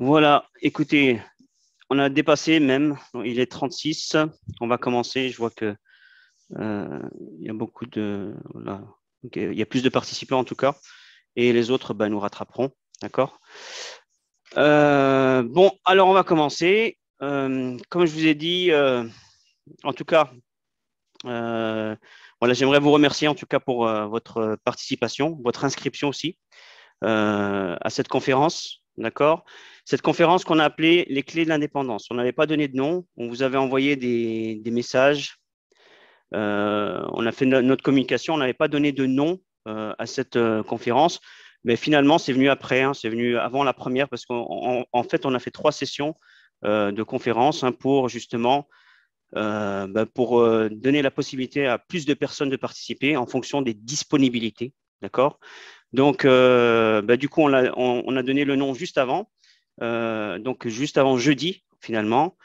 Voilà, écoutez, on a dépassé même, il est 36. On va commencer. Je vois que il y a beaucoup de, voilà. Ok, il y a plus de participants en tout cas, et les autres nous rattraperont, d'accord? Bon, alors on va commencer. Comme je vous ai dit, en tout cas, euh, voilà, j'aimerais vous remercier en tout cas pour votre participation, votre inscription aussi à cette conférence, d'accord? Cette conférence qu'on a appelée les clés de l'indépendance. On n'avait pas donné de nom, on vous avait envoyé des messages, on a fait notre communication, on n'avait pas donné de nom à cette conférence, mais finalement c'est venu après, hein, c'est venu avant la première parce qu'en fait on a fait 3 sessions de conférence hein, pour justement pour donner la possibilité à plus de personnes de participer en fonction des disponibilités, d'accord? Donc, du coup, on a donné le nom juste avant, donc juste avant jeudi, finalement.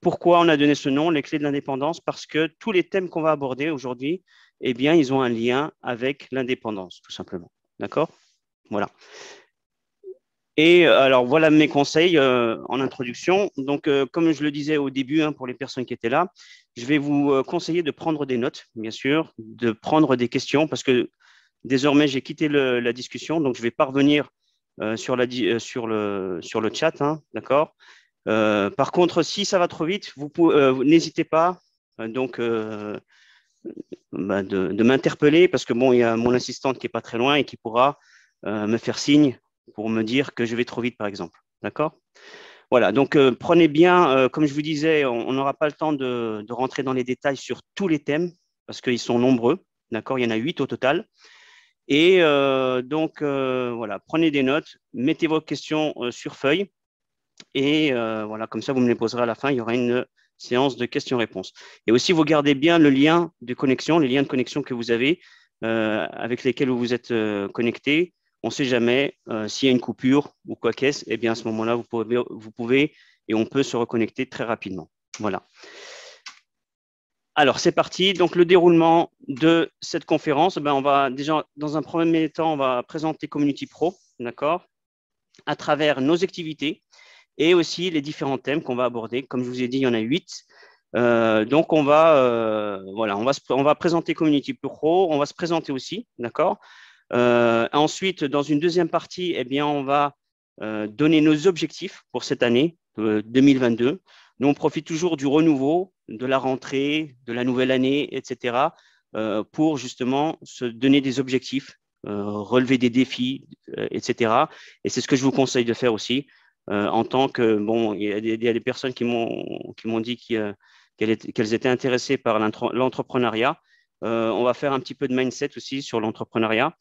Pourquoi on a donné ce nom, les clés de l'indépendance? Parce que tous les thèmes qu'on va aborder aujourd'hui, eh bien, ils ont un lien avec l'indépendance, tout simplement. D'accord? Voilà. Et alors, voilà mes conseils en introduction. Donc, comme je le disais au début, hein, pour les personnes qui étaient là, je vais vous conseiller de prendre des notes, bien sûr, de prendre des questions, parce que désormais, j'ai quitté la discussion, donc je vais pas revenir sur le chat, hein, d'accord? Par contre, si ça va trop vite, n'hésitez pas donc de m'interpeller parce que bon, il y a mon assistante qui est pas très loin et qui pourra me faire signe pour me dire que je vais trop vite, par exemple. D'accord? Voilà, donc prenez bien, comme je vous disais, on n'aura pas le temps de rentrer dans les détails sur tous les thèmes parce qu'ils sont nombreux. D'accord? Il y en a 8 au total. Et voilà, prenez des notes, mettez vos questions sur feuille et voilà, comme ça, vous me les poserez à la fin. Il y aura une séance de questions-réponses. Et aussi, vous gardez bien le lien de connexion, les liens de connexion que vous avez avec lesquels vous vous êtes connecté. On ne sait jamais s'il y a une coupure ou quoi qu'est-ce, eh bien à ce moment-là, vous pouvez et on peut se reconnecter très rapidement. Voilà. Alors, c'est parti. Donc, le déroulement de cette conférence, on va déjà, dans un premier temps, on va présenter Community Pro, d'accord, à travers nos activités et aussi les différents thèmes qu'on va aborder. Comme je vous ai dit, il y en a 8. Donc, voilà, on va présenter Community Pro, on va se présenter aussi, d'accord. Ensuite, dans une deuxième partie, eh bien, on va donner nos objectifs pour cette année 2022. Nous, on profite toujours du renouveau, de la rentrée, de la nouvelle année, etc., pour justement se donner des objectifs, relever des défis, etc. Et c'est ce que je vous conseille de faire aussi. En tant que, bon, il y a des personnes qui m'ont dit qu'elles étaient intéressées par l'entrepreneuriat. On va faire un petit peu de mindset aussi sur l'entrepreneuriat.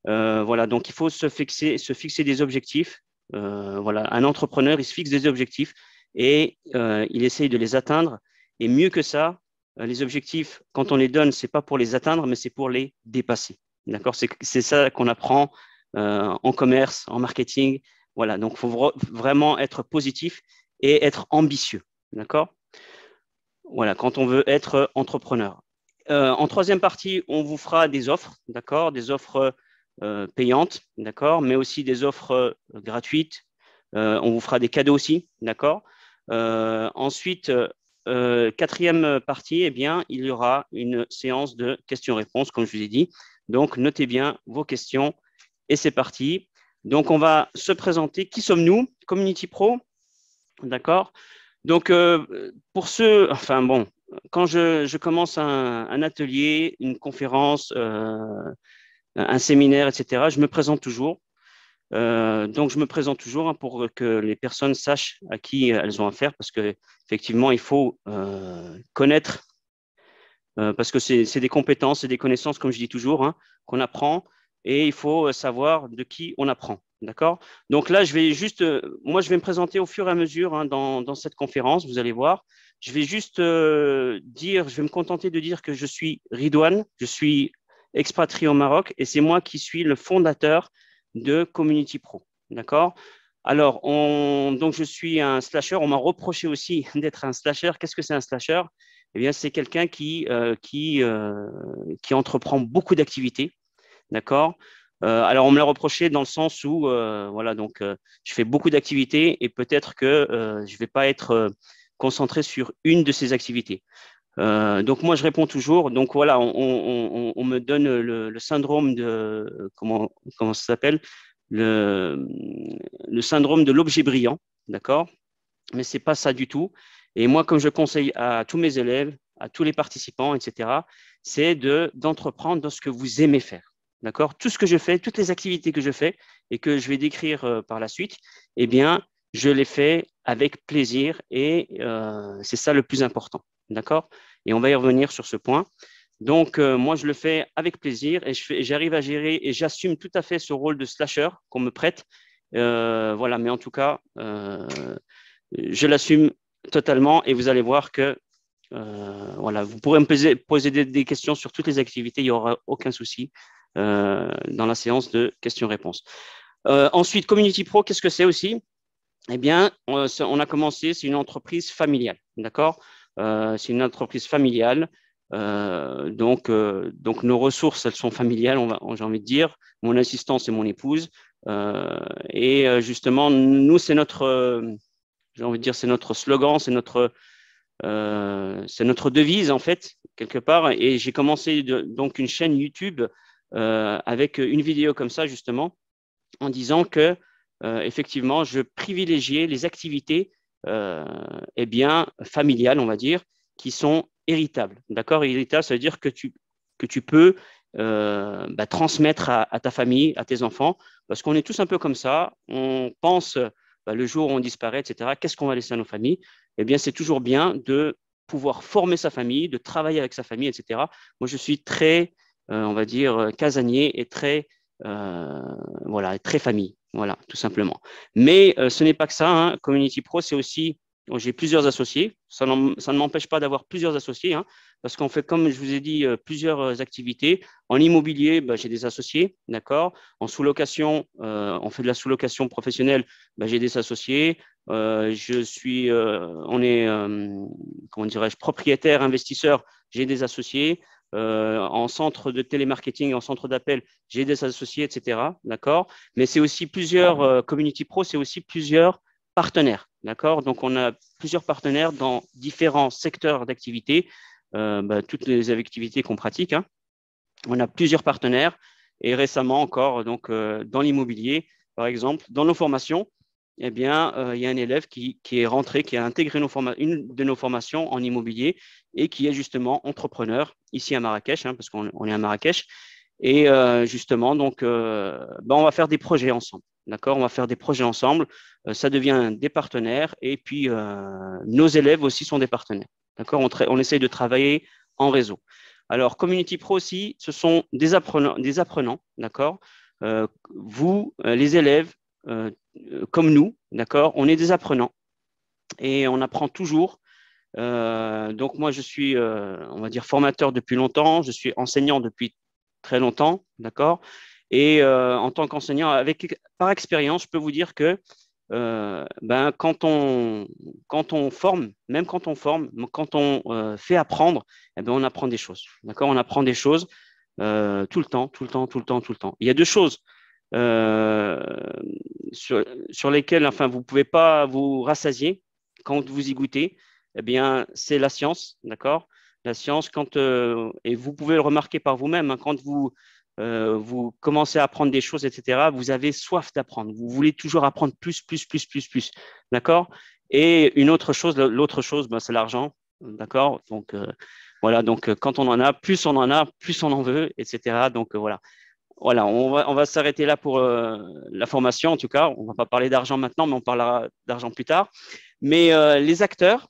Voilà, donc il faut se fixer des objectifs. Voilà, un entrepreneur, il se fixe des objectifs et il essaye de les atteindre. Et mieux que ça, les objectifs, quand on les donne, c'est pas pour les atteindre, mais c'est pour les dépasser. D'accord? C'est ça qu'on apprend en commerce, en marketing. Voilà, donc il faut vraiment être positif et être ambitieux. D'accord? Voilà, quand on veut être entrepreneur. En troisième partie, on vous fera des offres, d'accord, des offres payantes, d'accord, mais aussi des offres gratuites. On vous fera des cadeaux aussi, d'accord. Ensuite, quatrième partie, eh bien, il y aura une séance de questions-réponses, comme je vous ai dit. Donc, notez bien vos questions et c'est parti. Donc, on va se présenter. Qui sommes-nous? Community Pro, d'accord. Donc, pour ceux, enfin bon, quand je commence un atelier, une conférence, un séminaire, etc., je me présente toujours. Donc, je me présente toujours hein, pour que les personnes sachent à qui elles ont affaire, parce que effectivement, il faut connaître, parce que c'est des compétences, c'est des connaissances, comme je dis toujours, hein, qu'on apprend, et il faut savoir de qui on apprend. D'accord? Donc là, moi, je vais me présenter au fur et à mesure hein, dans cette conférence, vous allez voir. Je vais juste je vais me contenter de dire que je suis Ridouane, je suis expatrié au Maroc et c'est moi qui suis le fondateur de Community Pro. D'accord? Alors, donc je suis un slasher. On m'a reproché aussi d'être un slasher. Qu'est-ce que c'est un slasher? Eh bien, c'est quelqu'un qui entreprend beaucoup d'activités. D'accord? Alors, on me l'a reproché dans le sens où, voilà, donc, je fais beaucoup d'activités et peut-être que je ne vais pas être concentré sur une de ces activités. Donc, moi, je réponds toujours. Donc, voilà, on me donne le syndrome de, comment ça s'appelle? Le, le syndrome de l'objet brillant, d'accord? Mais ce n'est pas ça du tout. Et moi, comme je conseille à tous mes élèves, à tous les participants, etc., c'est d'entreprendre dans ce que vous aimez faire. D'accord? Tout ce que je fais, toutes les activités que je fais et que je vais décrire par la suite, eh bien, je les fais avec plaisir et c'est ça le plus important. D'accord? Et on va y revenir sur ce point. Donc, moi, je le fais avec plaisir et j'arrive à gérer et j'assume tout à fait ce rôle de slasher qu'on me prête. Voilà, mais en tout cas, je l'assume totalement et vous allez voir que voilà, vous pourrez me poser des questions sur toutes les activités, il n'y aura aucun souci dans la séance de questions-réponses. Ensuite, Community Pro, qu'est-ce que c'est aussi? Eh bien, on a commencé, c'est une entreprise familiale, d'accord? C'est une entreprise familiale. Donc, nos ressources, elles sont familiales, j'ai envie de dire. Mon assistant, c'est mon épouse. Et justement, nous, c'est notre, j'ai envie de dire, c'est notre slogan, c'est notre devise, en fait, quelque part. Et j'ai commencé donc une chaîne YouTube avec une vidéo comme ça, justement, en disant que, effectivement, je privilégiais les activités eh bien, familiales, on va dire, qui sont héritables. D'accord? Héritables, ça veut dire que tu peux transmettre à ta famille, à tes enfants, parce qu'on est tous un peu comme ça. On pense le jour où on disparaît, etc., qu'est-ce qu'on va laisser à nos familles? Eh bien, c'est toujours bien de pouvoir former sa famille, de travailler avec sa famille, etc. Moi, je suis très, on va dire, casanier et très, voilà, très famille, voilà, tout simplement. Mais ce n'est pas que ça, hein. Community Pro, c'est aussi, j'ai plusieurs associés, ça ne m'empêche pas d'avoir plusieurs associés, hein, parce qu'on fait, comme je vous ai dit, plusieurs activités. En immobilier, j'ai des associés, d'accord. En sous-location, on fait de la sous-location professionnelle, j'ai des associés. On est, comment dirais-je, propriétaire, investisseur, j'ai des associés. En centre de télémarketing, en centre d'appel, j'ai des associés, etc. D'accord? Mais c'est aussi plusieurs, Community Pro, c'est aussi plusieurs partenaires. D'accord? Donc, on a plusieurs partenaires dans différents secteurs d'activité, toutes les activités qu'on pratique, hein. On a plusieurs partenaires et récemment encore, donc, dans l'immobilier, par exemple, dans nos formations, eh bien, il y a un élève qui est rentré, qui a intégré une de nos formations en immobilier et qui est justement entrepreneur ici à Marrakech, hein, parce qu'on est à Marrakech. Et justement, donc, on va faire des projets ensemble. D'accord? On va faire des projets ensemble. Ça devient des partenaires et puis nos élèves aussi sont des partenaires. D'accord? On essaye de travailler en réseau. Alors, Community Pro aussi, ce sont des apprenants, d'accord? Vous, les élèves, comme nous, d'accord, on est des apprenants et on apprend toujours. Donc moi, je suis, on va dire, formateur depuis longtemps, je suis enseignant depuis très longtemps, d'accord. Et en tant qu'enseignant, par expérience, je peux vous dire que quand on forme, même quand on forme, quand on fait apprendre, eh ben, on apprend des choses, d'accord. On apprend des choses tout le temps, tout le temps, tout le temps, tout le temps. Il y a deux choses euh, sur lesquelles, enfin, vous ne pouvez pas vous rassasier quand vous y goûtez, eh bien, c'est la science, d'accord? La science, et vous pouvez le remarquer par vous-même, hein, quand vous commencez à apprendre des choses, etc., vous avez soif d'apprendre. Vous voulez toujours apprendre plus, plus, plus, plus, plus, d'accord? Et une autre chose, l'autre chose, c'est l'argent, d'accord? Donc, voilà, donc quand on en a, plus on en a, plus on en veut, etc. Donc, voilà. Voilà, on va s'arrêter là pour la formation, en tout cas. On ne va pas parler d'argent maintenant, mais on parlera d'argent plus tard. Mais les acteurs,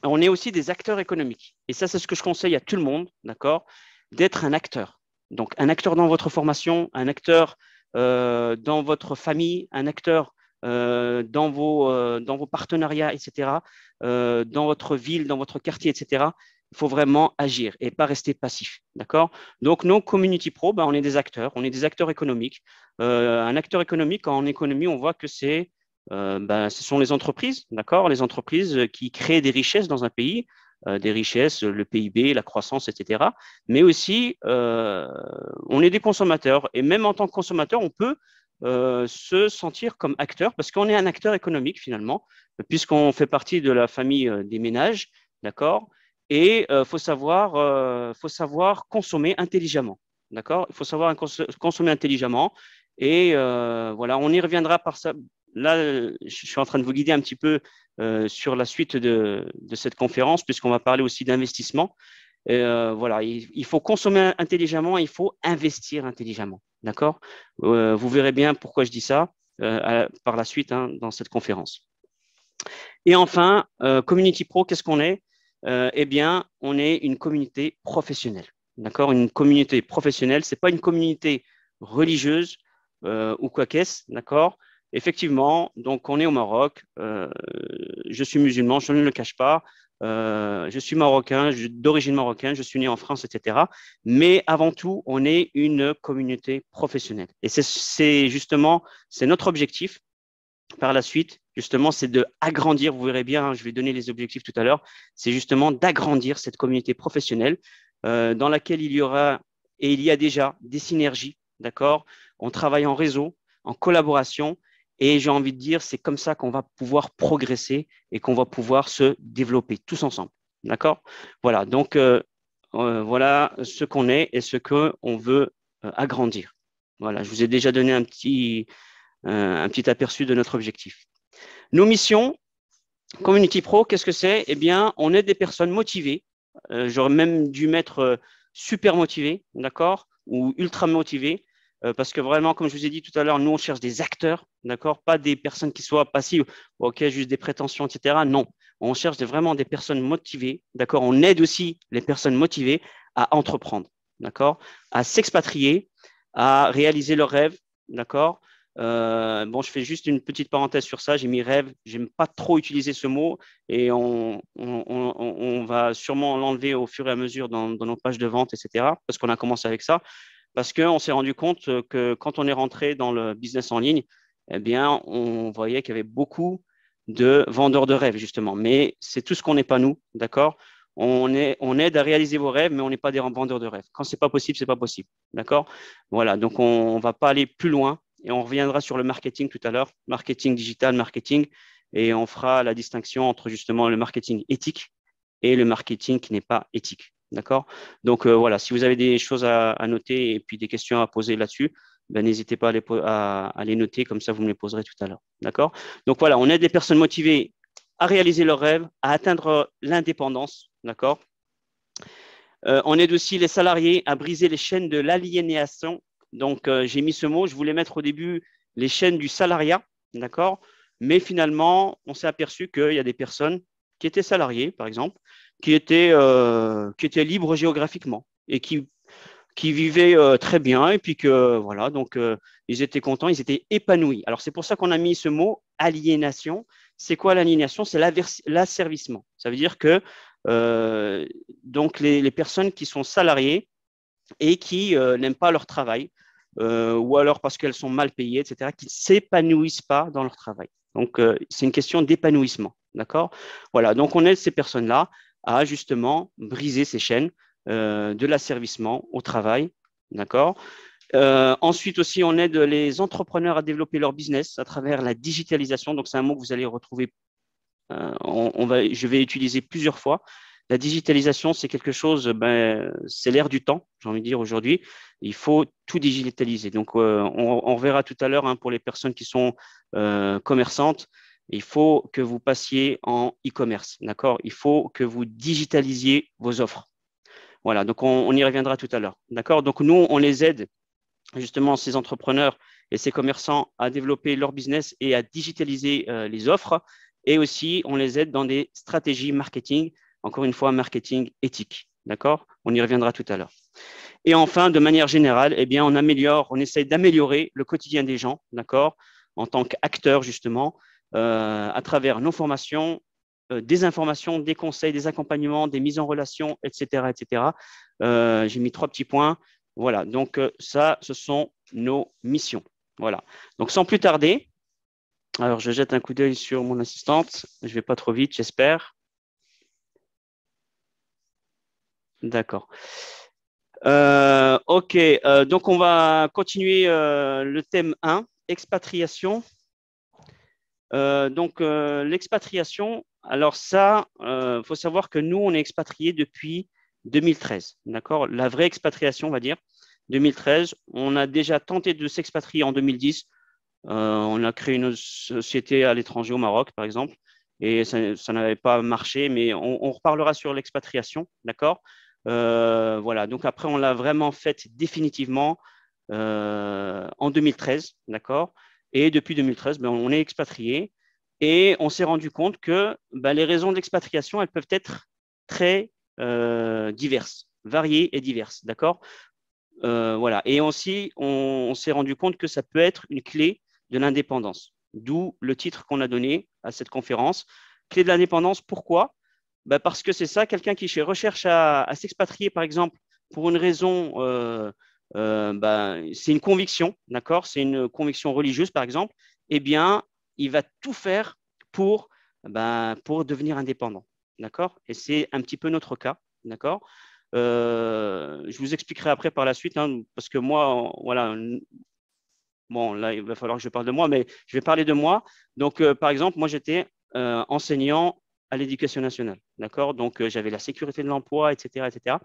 on est aussi des acteurs économiques. Et ça, c'est ce que je conseille à tout le monde, d'accord, d'être un acteur. Donc, un acteur dans votre formation, un acteur dans votre famille, un acteur dans vos partenariats, etc., dans votre ville, dans votre quartier, etc. Il faut vraiment agir et pas rester passif, d'accord? Donc, nos Community Pro, on est des acteurs économiques. Un acteur économique, en économie, on voit que ce sont les entreprises, d'accord? Les entreprises qui créent des richesses dans un pays. des richesses, le PIB, la croissance, etc. Mais aussi, on est des consommateurs. Et même en tant que consommateur, on peut se sentir comme acteur parce qu'on est un acteur économique finalement, puisqu'on fait partie de la famille des ménages, d'accord? Et il faut savoir consommer intelligemment, d'accord? Il faut savoir consommer intelligemment. Et voilà, on y reviendra par ça. Là, je suis en train de vous guider un petit peu sur la suite de cette conférence, puisqu'on va parler aussi d'investissement. Voilà, il faut consommer intelligemment, il faut investir intelligemment. D'accord? Vous verrez bien pourquoi je dis ça par la suite hein, dans cette conférence. Et enfin, Community Pro, qu'est-ce qu'on est? Eh bien, on est une communauté professionnelle. D'accord? Une communauté professionnelle, ce n'est pas une communauté religieuse ou quoi qu'est-ce. D'accord? Effectivement, donc on est au Maroc. Je suis musulman, je ne le cache pas. Je suis marocain, d'origine marocaine, je suis né en France, etc. Mais avant tout, on est une communauté professionnelle. Et c'est justement, c'est notre objectif par la suite, justement, c'est d'agrandir, vous verrez bien, hein, je vais donner les objectifs tout à l'heure, c'est justement d'agrandir cette communauté professionnelle dans laquelle il y aura, et il y a déjà, des synergies, d'accord? On travaille en réseau, en collaboration, et j'ai envie de dire, c'est comme ça qu'on va pouvoir progresser et qu'on va pouvoir se développer tous ensemble, d'accord? Voilà, donc voilà ce qu'on est et ce qu'on veut agrandir. Voilà, je vous ai déjà donné un petit aperçu de notre objectif. Nos missions, Community Pro, qu'est-ce que c'est? Eh bien, on est des personnes motivées. J'aurais même dû mettre super motivées, d'accord? Ou ultra motivées. Parce que vraiment, comme je vous ai dit tout à l'heure, nous, on cherche des acteurs, d'accord? Pas des personnes qui soient passives, ok, juste des prétentions, etc. Non, on cherche vraiment des personnes motivées, d'accord? On aide aussi les personnes motivées à entreprendre, d'accord? À s'expatrier, à réaliser leurs rêves, d'accord? Bon, je fais juste une petite parenthèse sur ça. J'ai mis rêve. J'aime pas trop utiliser ce mot et on va sûrement l'enlever au fur et à mesure dans nos pages de vente, etc. Parce qu'on a commencé avec ça. Parce qu'on s'est rendu compte que quand on est rentré dans le business en ligne, eh bien, on voyait qu'il y avait beaucoup de vendeurs de rêves, justement. Mais c'est tout ce qu'on n'est pas nous, d'accord? On aide à réaliser vos rêves, mais on n'est pas des vendeurs de rêves. Quand c'est pas possible, c'est pas possible, d'accord? Voilà, donc on va pas aller plus loin et on reviendra sur le marketing tout à l'heure, marketing digital, marketing, et on fera la distinction entre justement le marketing éthique et le marketing qui n'est pas éthique. D'accord? Donc voilà, si vous avez des choses à noter et puis des questions à poser là-dessus, ben, n'hésitez pas à les noter, comme ça vous me les poserez tout à l'heure. D'accord? Donc voilà, on aide les personnes motivées à réaliser leurs rêves, à atteindre l'indépendance. D'accord? On aide aussi les salariés à briser les chaînes de l'aliénation. Donc j'ai mis ce mot, je voulais mettre au début les chaînes du salariat. D'accord? Mais finalement, on s'est aperçu qu'il y a des personnes qui étaient salariées, par exemple, qui étaient libres géographiquement et qui vivaient très bien et puis que voilà, donc ils étaient contents, ils étaient épanouis. Alors c'est pour ça qu'on a mis ce mot aliénation. C'est quoi l'aliénation? C'est l'asservissement. Ça veut dire que donc les personnes qui sont salariées et qui n'aiment pas leur travail ou alors parce qu'elles sont mal payées, etc., qui ne s'épanouissent pas dans leur travail. Donc c'est une question d'épanouissement. D'accord? Voilà, donc on aide ces personnes-là à justement briser ces chaînes de l'asservissement au travail. D'accord? Ensuite aussi, on aide les entrepreneurs à développer leur business à travers la digitalisation. Donc, c'est un mot que vous allez retrouver, je vais utiliser plusieurs fois. La digitalisation, c'est quelque chose, c'est l'air du temps, j'ai envie de dire aujourd'hui. Il faut tout digitaliser. Donc, on verra tout à l'heure hein, pour les personnes qui sont commerçantes. Il faut que vous passiez en e-commerce, d'accord? Il faut que vous digitalisiez vos offres. Voilà, donc on y reviendra tout à l'heure, d'accord? Donc, nous, on les aide justement ces entrepreneurs et ces commerçants à développer leur business et à digitaliser les offres. Et aussi, on les aide dans des stratégies marketing, encore une fois, marketing éthique. D'accord? On y reviendra tout à l'heure. Et enfin, de manière générale, eh bien, on essaie d'améliorer le quotidien des gens, d'accord? En tant qu'acteurs, justement, à travers nos formations, des informations, des conseils, des accompagnements, des mises en relation, etc., etc. J'ai mis 3 petits points. Voilà, donc ça, ce sont nos missions. Voilà, donc sans plus tarder, alors je jette un coup d'œil sur mon assistante. Je ne vais pas trop vite, j'espère. D'accord. OK, donc on va continuer le thème 1, expatriation. L'expatriation, alors ça, faut savoir que nous, on est expatriés depuis 2013, d'accord? La vraie expatriation, on va dire, 2013. On a déjà tenté de s'expatrier en 2010. On a créé une société à l'étranger au Maroc, par exemple, et ça n'avait pas marché, mais on reparlera sur l'expatriation, d'accord? Voilà, donc après, on l'a vraiment faite définitivement en 2013, d'accord? Et depuis 2013, ben, on est expatrié et on s'est rendu compte que ben, les raisons d'expatriation, elles peuvent être très diverses, variées et diverses, d'accord? Voilà. Et aussi, on s'est rendu compte que ça peut être une clé de l'indépendance, d'où le titre qu'on a donné à cette conférence. Clé de l'indépendance, pourquoi? Ben parce que c'est ça, quelqu'un qui recherche à s'expatrier, par exemple, pour une raison, ben, c'est une conviction, d'accord? C'est une conviction religieuse, par exemple, eh bien, il va tout faire pour, pour devenir indépendant, d'accord? Et c'est un petit peu notre cas, d'accord? Je vous expliquerai après par la suite, hein, parce que moi, voilà, bon, là, il va falloir que je parle de moi, mais je vais parler de moi. Donc, par exemple, moi, j'étais enseignant à l'éducation nationale, d'accord? Donc, j'avais la sécurité de l'emploi, etc., etc.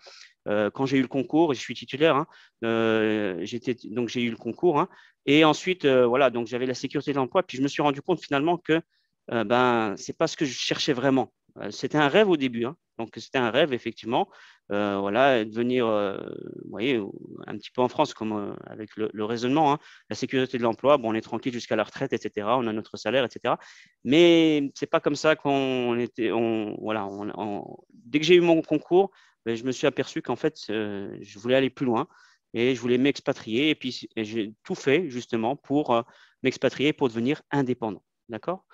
Quand j'ai eu le concours, je suis titulaire, hein, donc j'ai eu le concours, hein, et ensuite, voilà, donc j'avais la sécurité de l'emploi, puis je me suis rendu compte finalement que ben, c'est pas ce que je cherchais vraiment. C'était un rêve au début, hein, donc c'était un rêve effectivement, voilà, devenir, vous voyez, un petit peu en France comme avec le raisonnement, hein, la sécurité de l'emploi, bon, on est tranquille jusqu'à la retraite, etc. On a notre salaire, etc. Mais c'est pas comme ça qu'on était, voilà, dès que j'ai eu mon concours, ben, je me suis aperçu qu'en fait, je voulais aller plus loin et je voulais m'expatrier. Et puis, j'ai tout fait justement pour m'expatrier, pour devenir indépendant. D'accord?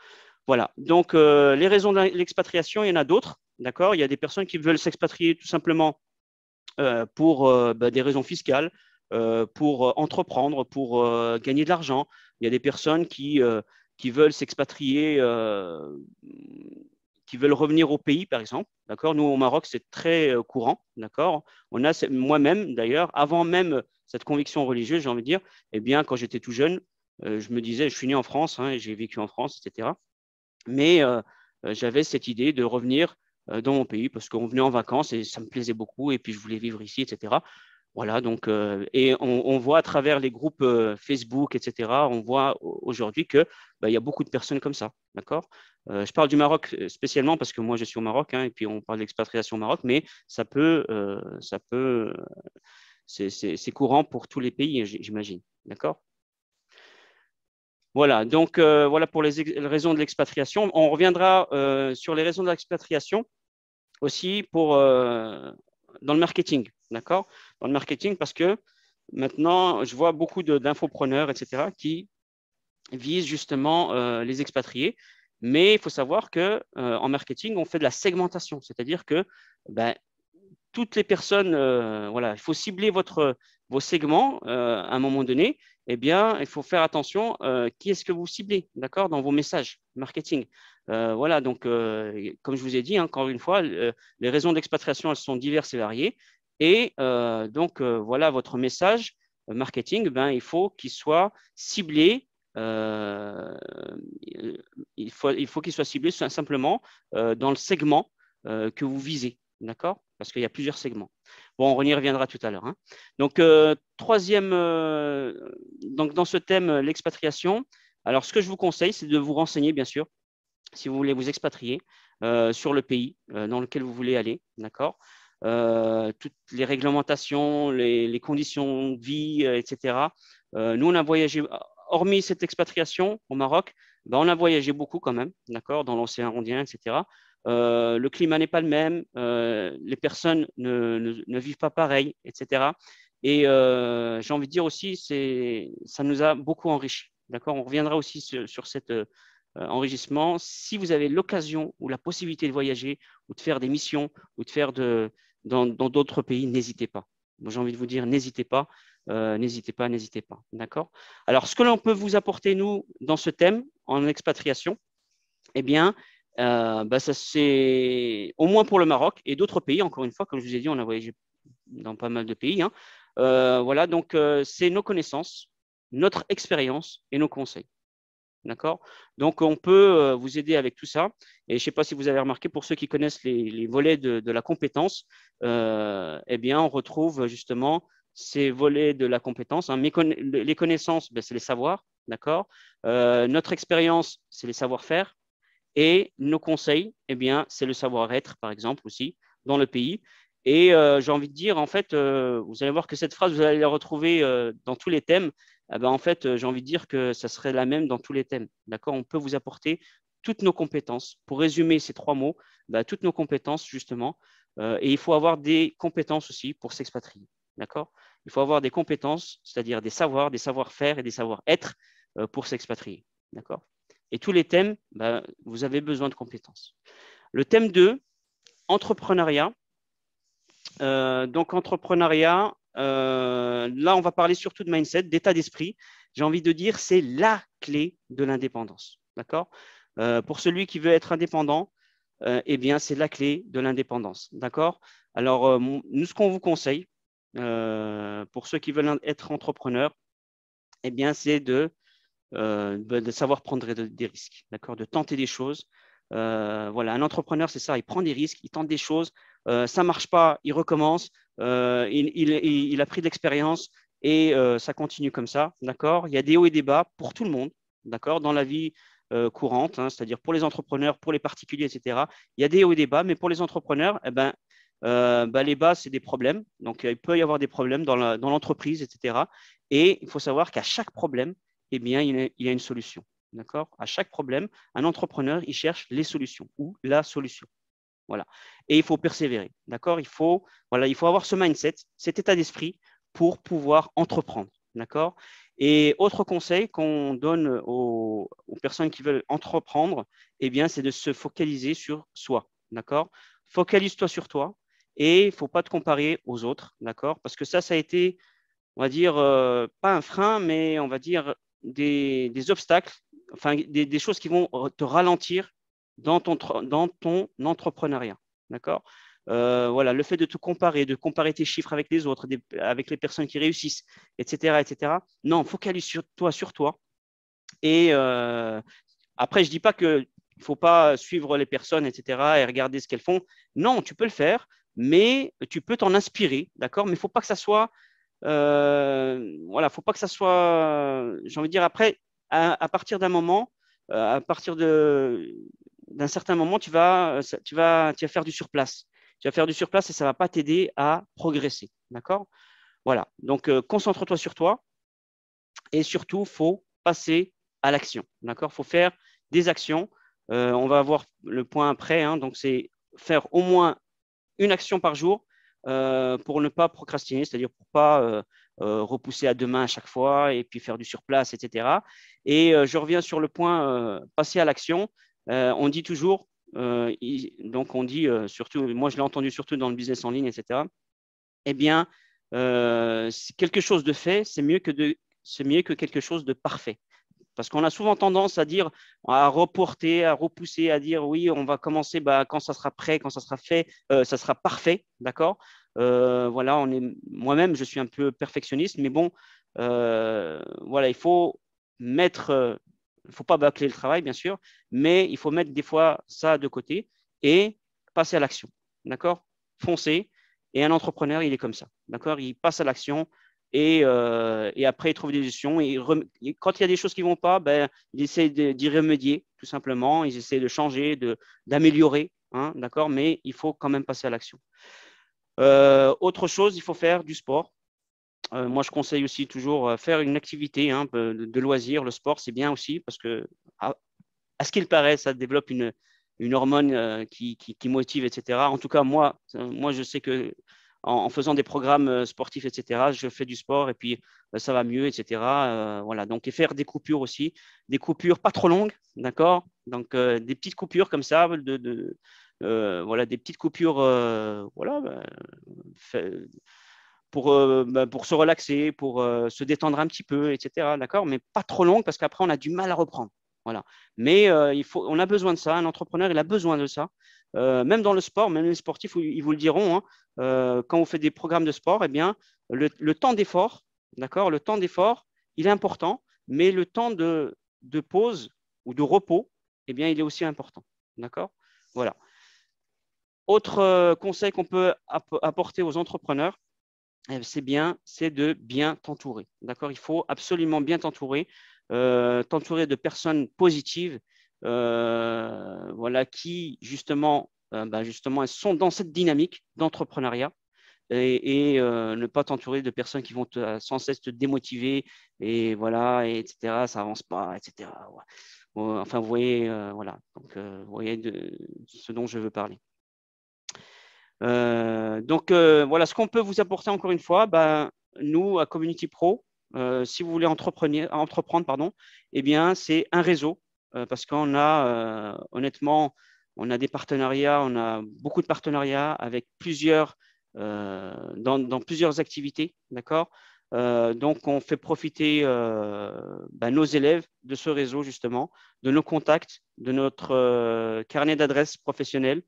Voilà. Donc, les raisons de l'expatriation, il y en a d'autres. D'accord? Il y a des personnes qui veulent s'expatrier tout simplement pour des raisons fiscales, pour entreprendre, pour gagner de l'argent. Il y a des personnes qui veulent s'expatrier, qui veulent revenir au pays, par exemple. D'accord? Nous, au Maroc, c'est très courant. D'accord? On a moi-même, d'ailleurs, avant même cette conviction religieuse, j'ai envie de dire, eh bien, quand j'étais tout jeune, je me disais, je suis né en France, hein, j'ai vécu en France, etc. Mais j'avais cette idée de revenir dans mon pays parce qu'on venait en vacances et ça me plaisait beaucoup et puis je voulais vivre ici, etc. Voilà, donc, et on voit à travers les groupes Facebook, etc., on voit aujourd'hui que il y a beaucoup de personnes comme ça, d'accord? Je parle du Maroc spécialement parce que moi je suis au Maroc, hein, et puis on parle d'expatriation au Maroc, mais c'est courant pour tous les pays, j'imagine, d'accord? Voilà, donc voilà pour les raisons de l'expatriation. On reviendra sur les raisons de l'expatriation aussi dans le marketing, d'accord? Dans le marketing, parce que maintenant, je vois beaucoup d'infopreneurs, etc., qui visent justement les expatriés. Mais il faut savoir que en marketing, on fait de la segmentation, c'est-à-dire que ben, toutes les personnes, voilà, il faut cibler vos segments à un moment donné. Eh bien, il faut faire attention qui est-ce que vous ciblez, d'accord, dans vos messages marketing. Voilà, donc, comme je vous ai dit, hein, encore une fois, les raisons d'expatriation, elles sont diverses et variées. Et donc, voilà, votre message marketing, ben, il faut qu'il soit ciblé. Il faut qu'il soit ciblé simplement dans le segment que vous visez. D'accord? Parce qu'il y a plusieurs segments. Bon, on y reviendra tout à l'heure, hein. Donc, troisième, donc dans ce thème, l'expatriation. Alors, ce que je vous conseille, c'est de vous renseigner, bien sûr, si vous voulez vous expatrier sur le pays dans lequel vous voulez aller. D'accord? Toutes les réglementations, les conditions de vie, etc. Nous, on a voyagé, hormis cette expatriation au Maroc, ben, on a voyagé beaucoup quand même, d'accord, dans l'océan Indien, etc. Le climat n'est pas le même, les personnes ne vivent pas pareil, etc. Et j'ai envie de dire aussi, ça nous a beaucoup enrichi. D'accord? On reviendra aussi sur cet enrichissement. Si vous avez l'occasion ou la possibilité de voyager ou de faire des missions ou de faire dans d'autres pays, n'hésitez pas. J'ai envie de vous dire, n'hésitez pas, n'hésitez pas, n'hésitez pas. D'accord? Alors, ce que l'on peut vous apporter, nous, dans ce thème, en expatriation, eh bien, Ça c'est au moins pour le Maroc et d'autres pays, encore une fois, comme je vous ai dit, on a voyagé dans pas mal de pays. Hein. Voilà, donc c'est nos connaissances, notre expérience et nos conseils. D'accord? Donc, on peut vous aider avec tout ça. Et je ne sais pas si vous avez remarqué, pour ceux qui connaissent les volets de la compétence, eh bien, on retrouve justement ces volets de la compétence. Hein. Les connaissances, ben, c'est les savoirs. D'accord? Notre expérience, c'est les savoir-faire. Et nos conseils, eh bien, c'est le savoir-être, par exemple, aussi, dans le pays. Et j'ai envie de dire, en fait, vous allez voir que cette phrase, vous allez la retrouver dans tous les thèmes. Eh ben, en fait, j'ai envie de dire que ça serait la même dans tous les thèmes. D'accord? On peut vous apporter toutes nos compétences. Pour résumer ces 3 mots, ben, toutes nos compétences, justement. Et il faut avoir des compétences aussi pour s'expatrier. D'accord? Il faut avoir des compétences, c'est-à-dire des savoirs, des savoir-faire et des savoir-être pour s'expatrier. D'accord? Et tous les thèmes, ben, vous avez besoin de compétences. Le thème 2, entrepreneuriat. Donc, entrepreneuriat, là, on va parler surtout de mindset, d'état d'esprit. J'ai envie de dire, c'est la clé de l'indépendance. D'accord? Pour celui qui veut être indépendant, eh bien, c'est la clé de l'indépendance. D'accord? Alors, nous, ce qu'on vous conseille, pour ceux qui veulent être entrepreneurs, eh bien, c'est de savoir prendre des risques, d'accord, de tenter des choses. Voilà, un entrepreneur, c'est ça, il prend des risques, il tente des choses, ça ne marche pas, il recommence, il a pris de l'expérience et ça continue comme ça, d'accord. Il y a des hauts et des bas pour tout le monde, d'accord, dans la vie courante, hein, c'est-à-dire pour les entrepreneurs, pour les particuliers, etc. Il y a des hauts et des bas, mais pour les entrepreneurs, eh ben, les bas, c'est des problèmes. Donc, il peut y avoir des problèmes dans l'entreprise, etc. Et il faut savoir qu'à chaque problème, eh bien, il y a une solution. D'accord? À chaque problème, un entrepreneur, il cherche les solutions ou la solution. Voilà. Et il faut persévérer. D'accord? Il faut avoir ce mindset, cet état d'esprit pour pouvoir entreprendre. D'accord? Et autre conseil qu'on donne aux personnes qui veulent entreprendre, eh bien, c'est de se focaliser sur soi. D'accord? Focalise-toi sur toi et il ne faut pas te comparer aux autres. D'accord? Parce que ça a été, on va dire, pas un frein, mais on va dire des obstacles, enfin des choses qui vont te ralentir dans ton entrepreneuriat. D'accord? Voilà, le fait de te comparer, de comparer tes chiffres avec les autres, avec les personnes qui réussissent, etc., etc. Non, focalise sur toi. Et après, je ne dis pas qu'il ne faut pas suivre les personnes, etc., et regarder ce qu'elles font. Non, tu peux le faire, mais tu peux t'en inspirer, d'accord? Mais il ne faut pas que ça soit voilà, faut pas que ça soit, j'ai envie de dire, après, à partir d'un moment, à partir d'un certain moment, tu vas faire du surplace. Tu vas faire du surplace et ça va pas t'aider à progresser. D'accord? Voilà. Donc, concentre-toi sur toi et surtout, faut passer à l'action. D'accord? Faut faire des actions. On va voir le point après. Hein, donc, c'est faire au moins une action par jour pour ne pas procrastiner, c'est-à-dire pour ne pas repousser à demain à chaque fois et puis faire du surplace, etc. Et je reviens sur le point passer à l'action. On dit toujours, donc on dit surtout, moi je l'ai entendu surtout dans le business en ligne, etc. Eh bien, quelque chose de fait, c'est mieux que quelque chose de parfait. Parce qu'on a souvent tendance à dire, à reporter, à repousser, à dire oui, on va commencer quand ça sera prêt, quand ça sera fait, ça sera parfait, d'accord. Voilà, moi-même, je suis un peu perfectionniste, mais bon, voilà, il faut faut pas bâcler le travail, bien sûr, mais il faut mettre des fois ça de côté et passer à l'action, d'accord. Foncer. Et un entrepreneur, il est comme ça, d'accord. Il passe à l'action et après, il trouve des solutions. Et quand il y a des choses qui ne vont pas, ben, il essaie d'y remédier, tout simplement. Il essaie de changer, d'améliorer, hein, d'accord. Mais il faut quand même passer à l'action. Autre chose, il faut faire du sport. Moi, je conseille aussi toujours faire une activité hein, de loisir. Le sport, c'est bien aussi parce que, à ce qu'il paraît, ça développe une hormone qui motive, etc. En tout cas, moi, je sais que en faisant des programmes sportifs, etc., je fais du sport et puis ça va mieux, etc. Voilà. Donc, et faire des coupures aussi, des coupures pas trop longues, d'accord? Donc, des petites coupures comme ça, voilà, des petites coupures, voilà, pour se relaxer, pour se détendre un petit peu, etc. D'accord? Mais pas trop longues parce qu'après, on a du mal à reprendre. Voilà. Mais on a besoin de ça. Un entrepreneur, il a besoin de ça. Même dans le sport, même les sportifs, ils vous le diront, hein, quand vous faites des programmes de sport, eh bien, le temps d'effort, d'accord, le temps d'effort, il est important, mais le temps de pause ou de repos, eh bien, il est aussi important. D'accord? Voilà. Autre conseil qu'on peut apporter aux entrepreneurs, c'est de bien t'entourer. D'accord? Il faut absolument bien t'entourer, t'entourer de personnes positives, voilà, qui justement, justement, elles sont dans cette dynamique d'entrepreneuriat et ne pas t'entourer de personnes qui vont sans cesse te démotiver et voilà, etc. Ça avance pas, etc. Ouais. Enfin, vous voyez, voilà. Donc, vous voyez de ce dont je veux parler. Voilà, ce qu'on peut vous apporter encore une fois, nous, à Community Pro, si vous voulez entreprendre, pardon, eh bien, c'est un réseau parce qu'on a, honnêtement, on a des partenariats, on a beaucoup de partenariats avec dans plusieurs activités, d'accord? Donc, on fait profiter nos élèves de ce réseau, justement, de nos contacts, de notre carnet d'adresses professionnelles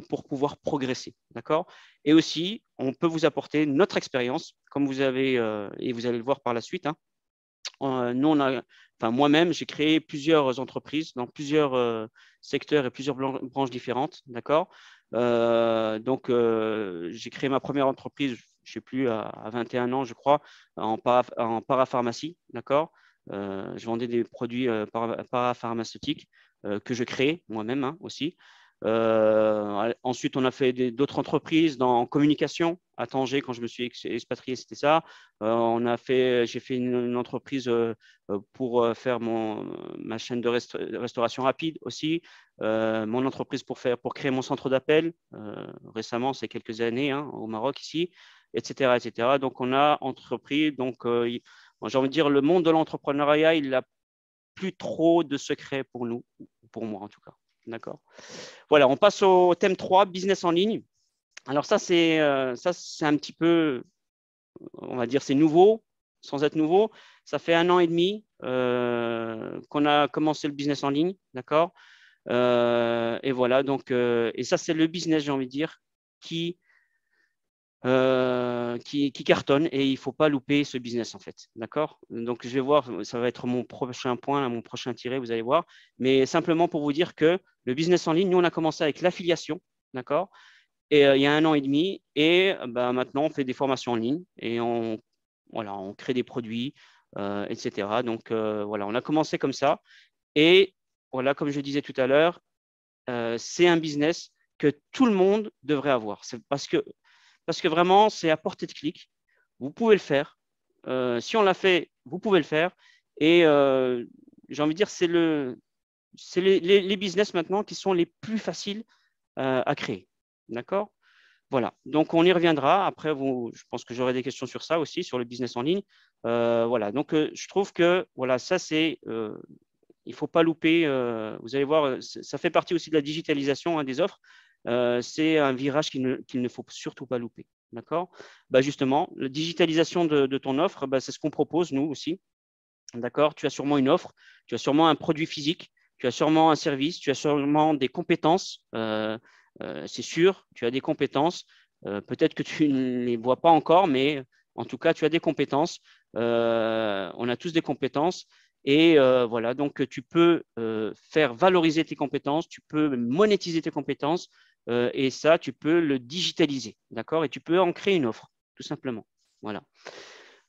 pour pouvoir progresser. D'accord? Et aussi, on peut vous apporter notre expérience, comme vous avez, et vous allez le voir par la suite. Hein. Moi-même, j'ai créé plusieurs entreprises dans plusieurs secteurs et plusieurs branches différentes. D'accord? J'ai créé ma première entreprise, je ne sais plus, à 21 ans, je crois, en parapharmacie. D'accord? Je vendais des produits parapharmaceutiques que je créais moi-même hein, aussi. Ensuite, on a fait d'autres entreprises en communication à Tanger quand je me suis expatrié, c'était ça. J'ai fait une entreprise pour faire ma chaîne de restauration rapide aussi. Mon entreprise pour créer mon centre d'appel récemment, c'est quelques années hein, au Maroc ici, etc., etc. Donc, on a entrepris. Donc, j'ai envie de dire, le monde de l'entrepreneuriat, il n'a plus trop de secrets pour nous, pour moi en tout cas. D'accord. Voilà, on passe au thème 3, business en ligne. Alors ça, c'est un petit peu, on va dire, c'est nouveau, sans être nouveau. Ça fait 1 an et demi qu'on a commencé le business en ligne, d'accord? Et voilà, donc, et ça, c'est le business, j'ai envie de dire, qui cartonne et il ne faut pas louper ce business en fait. D'accord? Donc je vais voir, ça va être mon prochain point, mon prochain tiré, vous allez voir. Mais simplement pour vous dire que le business en ligne, nous on a commencé avec l'affiliation, d'accord? Et il y a 1 an et demi, et maintenant on fait des formations en ligne et on crée des produits, etc. Donc voilà, on a commencé comme ça. Et voilà, comme je disais tout à l'heure, c'est un business que tout le monde devrait avoir. C'est parce que vraiment, c'est à portée de clic. Vous pouvez le faire. Si on l'a fait, vous pouvez le faire. Et j'ai envie de dire, c'est les business maintenant qui sont les plus faciles à créer. D'accord? Voilà. Donc, on y reviendra. Après, je pense que j'aurai des questions sur ça aussi, sur le business en ligne. Voilà. Donc, je trouve que voilà, ça, il ne faut pas louper. Vous allez voir, ça fait partie aussi de la digitalisation hein, des offres. C'est un virage qu'il ne faut surtout pas louper. D'accord? Justement, la digitalisation de ton offre, c'est ce qu'on propose nous aussi. D'accord? Tu as sûrement une offre, tu as sûrement un produit physique, tu as sûrement un service, tu as sûrement des compétences. C'est sûr, tu as des compétences. Peut-être que tu ne les vois pas encore, mais en tout cas, tu as des compétences. On a tous des compétences. Et voilà, donc tu peux faire valoriser tes compétences, tu peux monétiser tes compétences et ça, tu peux le digitaliser, d'accord? Et tu peux en créer une offre, tout simplement. Voilà.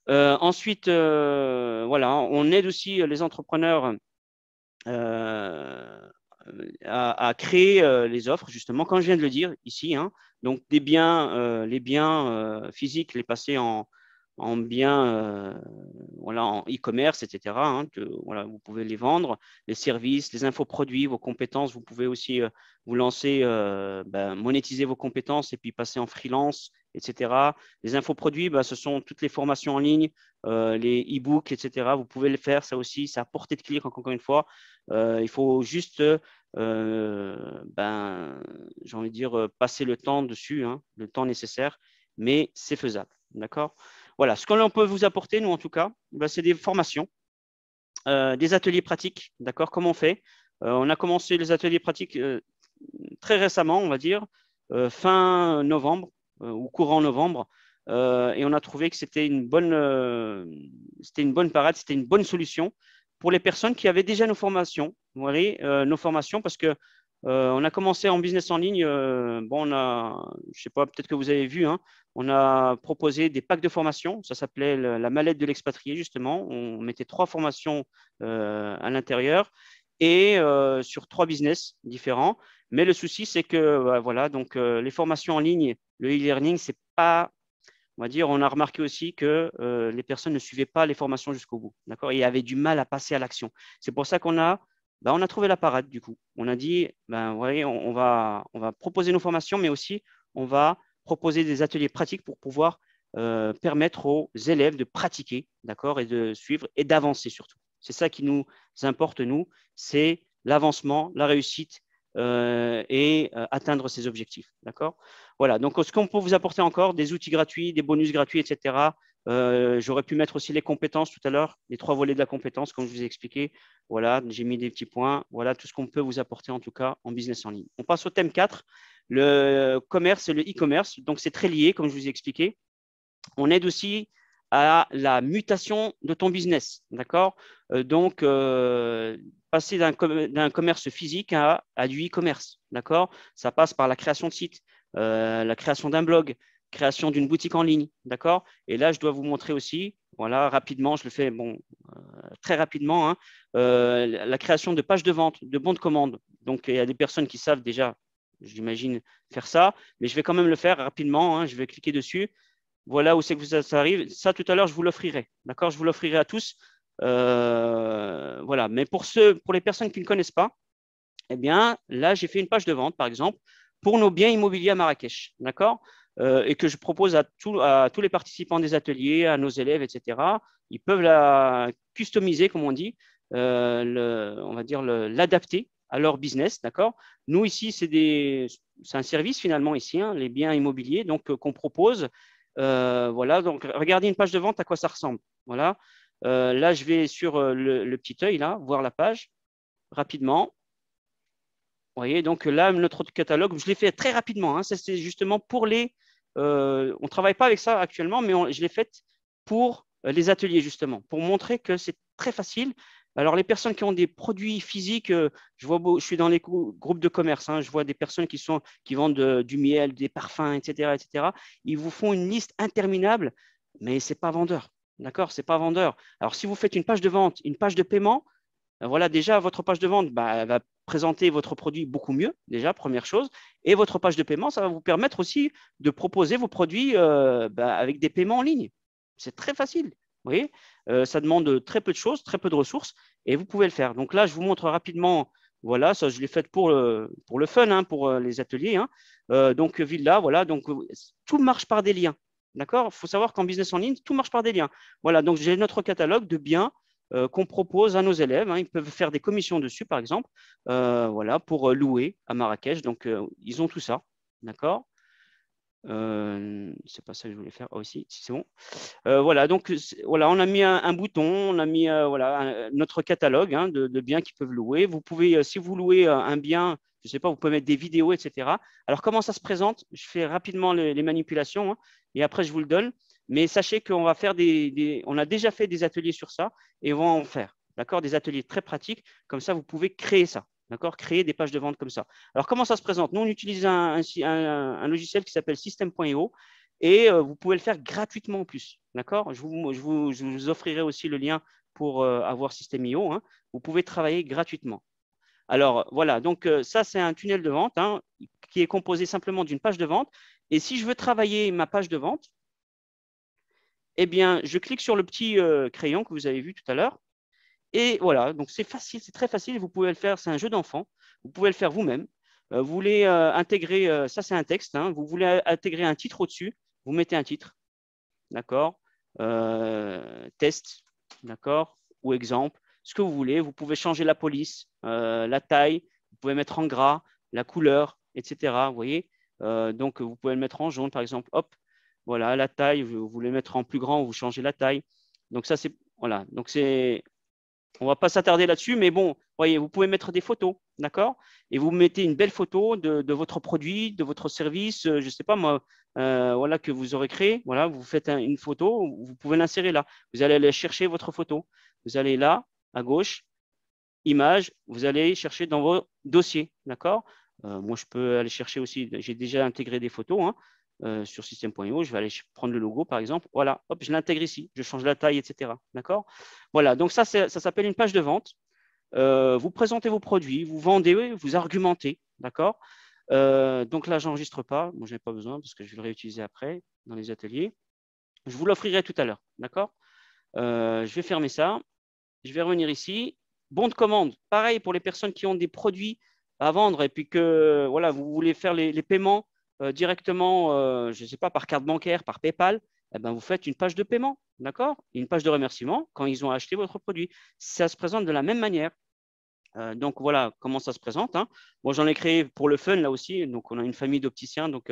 Ensuite, voilà, on aide aussi les entrepreneurs à créer les offres, justement, comme je viens de le dire ici. Hein, donc, les biens physiques, les passer en biens voilà, en e-commerce, etc. Hein, voilà, vous pouvez les vendre, les services, les infoproduits, vos compétences. Vous pouvez aussi vous lancer, monétiser vos compétences et puis passer en freelance, etc. Les infoproduits, ce sont toutes les formations en ligne, les e-books, etc. Vous pouvez le faire, ça aussi, c'est à portée de clic, encore une fois. Il faut juste, j'ai envie de dire, passer le temps dessus, hein, le temps nécessaire, mais c'est faisable. D'accord? Voilà, ce que l'on peut vous apporter, nous en tout cas, c'est des formations. des ateliers pratiques. D'accord? Comment on fait? On a commencé les ateliers pratiques très récemment, on va dire, fin novembre ou courant novembre. Et on a trouvé que c'était une bonne parade, c'était une bonne solution pour les personnes qui avaient déjà nos formations. Vous voyez, nos formations, parce que on a commencé en business en ligne. Bon, je sais pas, peut-être que vous avez vu, hein, on a proposé des packs de formation. Ça s'appelait la mallette de l'expatrié, justement. On mettait 3 formations à l'intérieur et sur 3 business différents. Mais le souci, c'est que voilà, donc les formations en ligne, le e-learning, c'est pas, on va dire, on a remarqué aussi que les personnes ne suivaient pas les formations jusqu'au bout, d'accord, et avaient du mal à passer à l'action. C'est pour ça on a trouvé la parade du coup. On a dit, ben, voyez, on va proposer nos formations, mais aussi on va proposer des ateliers pratiques pour pouvoir permettre aux élèves de pratiquer, d'accord, et de suivre et d'avancer surtout. C'est ça qui nous importe, nous, c'est l'avancement, la réussite et atteindre ses objectifs. D'accord? Voilà. Donc, ce qu'on peut vous apporter encore, des outils gratuits, des bonus gratuits, etc. J'aurais pu mettre aussi les compétences tout à l'heure, les 3 volets de la compétence, comme je vous ai expliqué. Voilà, j'ai mis des petits points. Voilà tout ce qu'on peut vous apporter, en tout cas, en business en ligne. On passe au thème 4, le commerce et le e-commerce. Donc, c'est très lié, comme je vous ai expliqué. On aide aussi à la mutation de ton business, d'accord? Donc, passer d'un commerce physique à du e-commerce, d'accord? Ça passe par la création de sites, la création d'un blog, création d'une boutique en ligne, d'accord? Et là, je dois vous montrer aussi, voilà, rapidement, je le fais très rapidement, hein, la création de pages de vente, de bons de commande. Donc, il y a des personnes qui savent déjà, j'imagine, faire ça, mais je vais quand même le faire rapidement, hein, je vais cliquer dessus. Voilà où c'est que ça arrive. Ça, tout à l'heure, je vous l'offrirai. D'accord? Je vous l'offrirai à tous. Voilà. Mais pour les personnes qui ne connaissent pas, eh bien, là, j'ai fait une page de vente, par exemple, pour nos biens immobiliers à Marrakech. D'accord? Et que je propose à tous les participants des ateliers, à nos élèves, etc. Ils peuvent la customiser, comme on dit, on va dire l'adapter à leur business. D'accord? Nous, ici, c'est un service finalement ici, hein, les biens immobiliers, donc qu'on propose. Voilà, donc regardez une page de vente, à quoi ça ressemble. Voilà. Là, je vais sur le petit œil, là, voir la page rapidement. Vous voyez, donc là, notre catalogue, je l'ai fait très rapidement, hein. Ça, c'est justement pour on ne travaille pas avec ça actuellement, mais je l'ai fait pour les ateliers, justement, pour montrer que c'est très facile. Alors, les personnes qui ont des produits physiques, je suis dans les groupes de commerce, hein, je vois des personnes qui vendent du miel, des parfums, etc., etc. Ils vous font une liste interminable, mais ce n'est pas vendeur. D'accord? Ce n'est pas vendeur. Alors, si vous faites une page de vente, une page de paiement, voilà, déjà, votre page de vente elle va présenter votre produit beaucoup mieux, déjà, première chose. Et votre page de paiement, ça va vous permettre aussi de proposer vos produits avec des paiements en ligne. C'est très facile. Vous voyez, ça demande très peu de choses, très peu de ressources, et vous pouvez le faire. Donc là, je vous montre rapidement. Voilà, ça, je l'ai fait pour le fun, hein, pour les ateliers, hein. Donc, Villa, voilà. Donc, tout marche par des liens. D'accord? Il faut savoir qu'en business en ligne, tout marche par des liens. Voilà, donc j'ai notre catalogue de biens qu'on propose à nos élèves, hein. Ils peuvent faire des commissions dessus, par exemple, voilà, pour louer à Marrakech. Donc, ils ont tout ça. D'accord? C'est pas ça que je voulais faire. Ah, aussi, si c'est bon. Voilà, donc voilà, on a mis un bouton, on a mis voilà, notre catalogue, hein, de biens qu'ils peuvent louer. Vous pouvez, si vous louez un bien, je ne sais pas, vous pouvez mettre des vidéos, etc. Alors, comment ça se présente? Je fais rapidement les manipulations, hein, et après, je vous le donne. Mais sachez qu'on va faire on a déjà fait des ateliers sur ça et on va en faire. D'accord? Des ateliers très pratiques. Comme ça, vous pouvez créer ça. D'accord? Créer des pages de vente comme ça. Alors, comment ça se présente? Nous, on utilise un logiciel qui s'appelle System.io et vous pouvez le faire gratuitement en plus. D'accord? Je vous offrirai aussi le lien pour avoir System.io, hein. Vous pouvez travailler gratuitement. Alors, voilà. Donc, ça, c'est un tunnel de vente, hein, qui est composé simplement d'une page de vente. Et si je veux travailler ma page de vente, eh bien, je clique sur le petit crayon que vous avez vu tout à l'heure. Et voilà, donc c'est facile, c'est très facile. Vous pouvez le faire, c'est un jeu d'enfant. Vous pouvez le faire vous-même. Vous voulez intégrer, ça c'est un texte, hein, vous voulez intégrer un titre au-dessus, vous mettez un titre, d'accord, test, d'accord, ou exemple, ce que vous voulez. Vous pouvez changer la police, la taille, vous pouvez mettre en gras, la couleur, etc. Vous voyez, donc vous pouvez le mettre en jaune, par exemple. Hop, voilà, la taille, vous voulez mettre en plus grand, vous changez la taille. Donc ça c'est voilà, donc c'est On ne va pas s'attarder là-dessus, mais bon, voyez, vous pouvez mettre des photos, d'accord? Et vous mettez une belle photo de votre produit, de votre service, je ne sais pas moi, voilà, que vous aurez créé. Voilà, vous faites une photo, vous pouvez l'insérer là. Vous allez aller chercher votre photo. Vous allez là, à gauche, images, vous allez chercher dans vos dossiers, d'accord? Moi, je peux aller chercher aussi, j'ai déjà intégré des photos hein, sur système.io, je vais aller prendre le logo par exemple, voilà, hop, je l'intègre ici, je change la taille, etc. D'accord? Voilà, donc ça s'appelle une page de vente. Vous présentez vos produits, vous vendez, vous argumentez, d'accord? Donc là, j'enregistre pas, moi je n'ai pas besoin parce que je vais le réutiliser après dans les ateliers. Je vous l'offrirai tout à l'heure, d'accord? Je vais fermer ça. Je vais revenir ici. Bon de commande, pareil pour les personnes qui ont des produits à vendre et puis que voilà, vous voulez faire les paiements directement, je ne sais pas, par carte bancaire, par PayPal, eh ben, vous faites une page de paiement, d'accord? Une page de remerciement quand ils ont acheté votre produit. Ça se présente de la même manière. Donc voilà comment ça se présente. Hein. Moi, j'en ai créé pour le fun là aussi. Donc, on a une famille d'opticiens. Donc,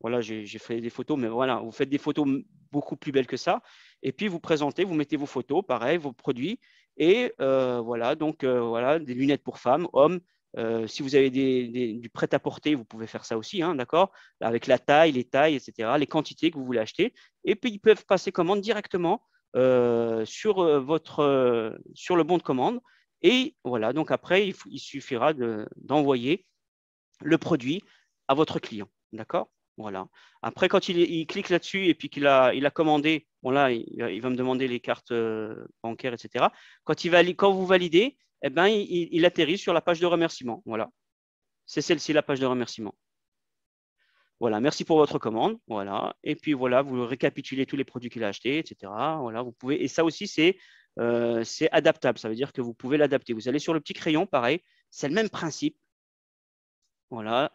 voilà, j'ai fait des photos, mais voilà, vous faites des photos beaucoup plus belles que ça. Et puis, vous présentez, vous mettez vos photos, pareil, vos produits. Et voilà, donc voilà, des lunettes pour femmes, hommes. Si vous avez du prêt-à-porter, vous pouvez faire ça aussi, hein, d'accord? Avec la taille, les tailles, etc., les quantités que vous voulez acheter. Et puis, ils peuvent passer commande directement sur le bon de commande. Et voilà, donc après, il suffira d'envoyer le produit à votre client. D'accord? Voilà. Après, quand il clique là-dessus et puis qu'il a commandé, bon là, il va me demander les cartes bancaires, etc. Quand vous validez, eh ben, il atterrit sur la page de remerciement. Voilà. C'est celle-ci, la page de remerciement. Voilà, merci pour votre commande. Voilà. Et puis voilà, vous récapitulez tous les produits qu'il a achetés, etc. Voilà, vous pouvez. Et ça aussi, c'est adaptable. Ça veut dire que vous pouvez l'adapter. Vous allez sur le petit crayon, pareil. C'est le même principe. Voilà.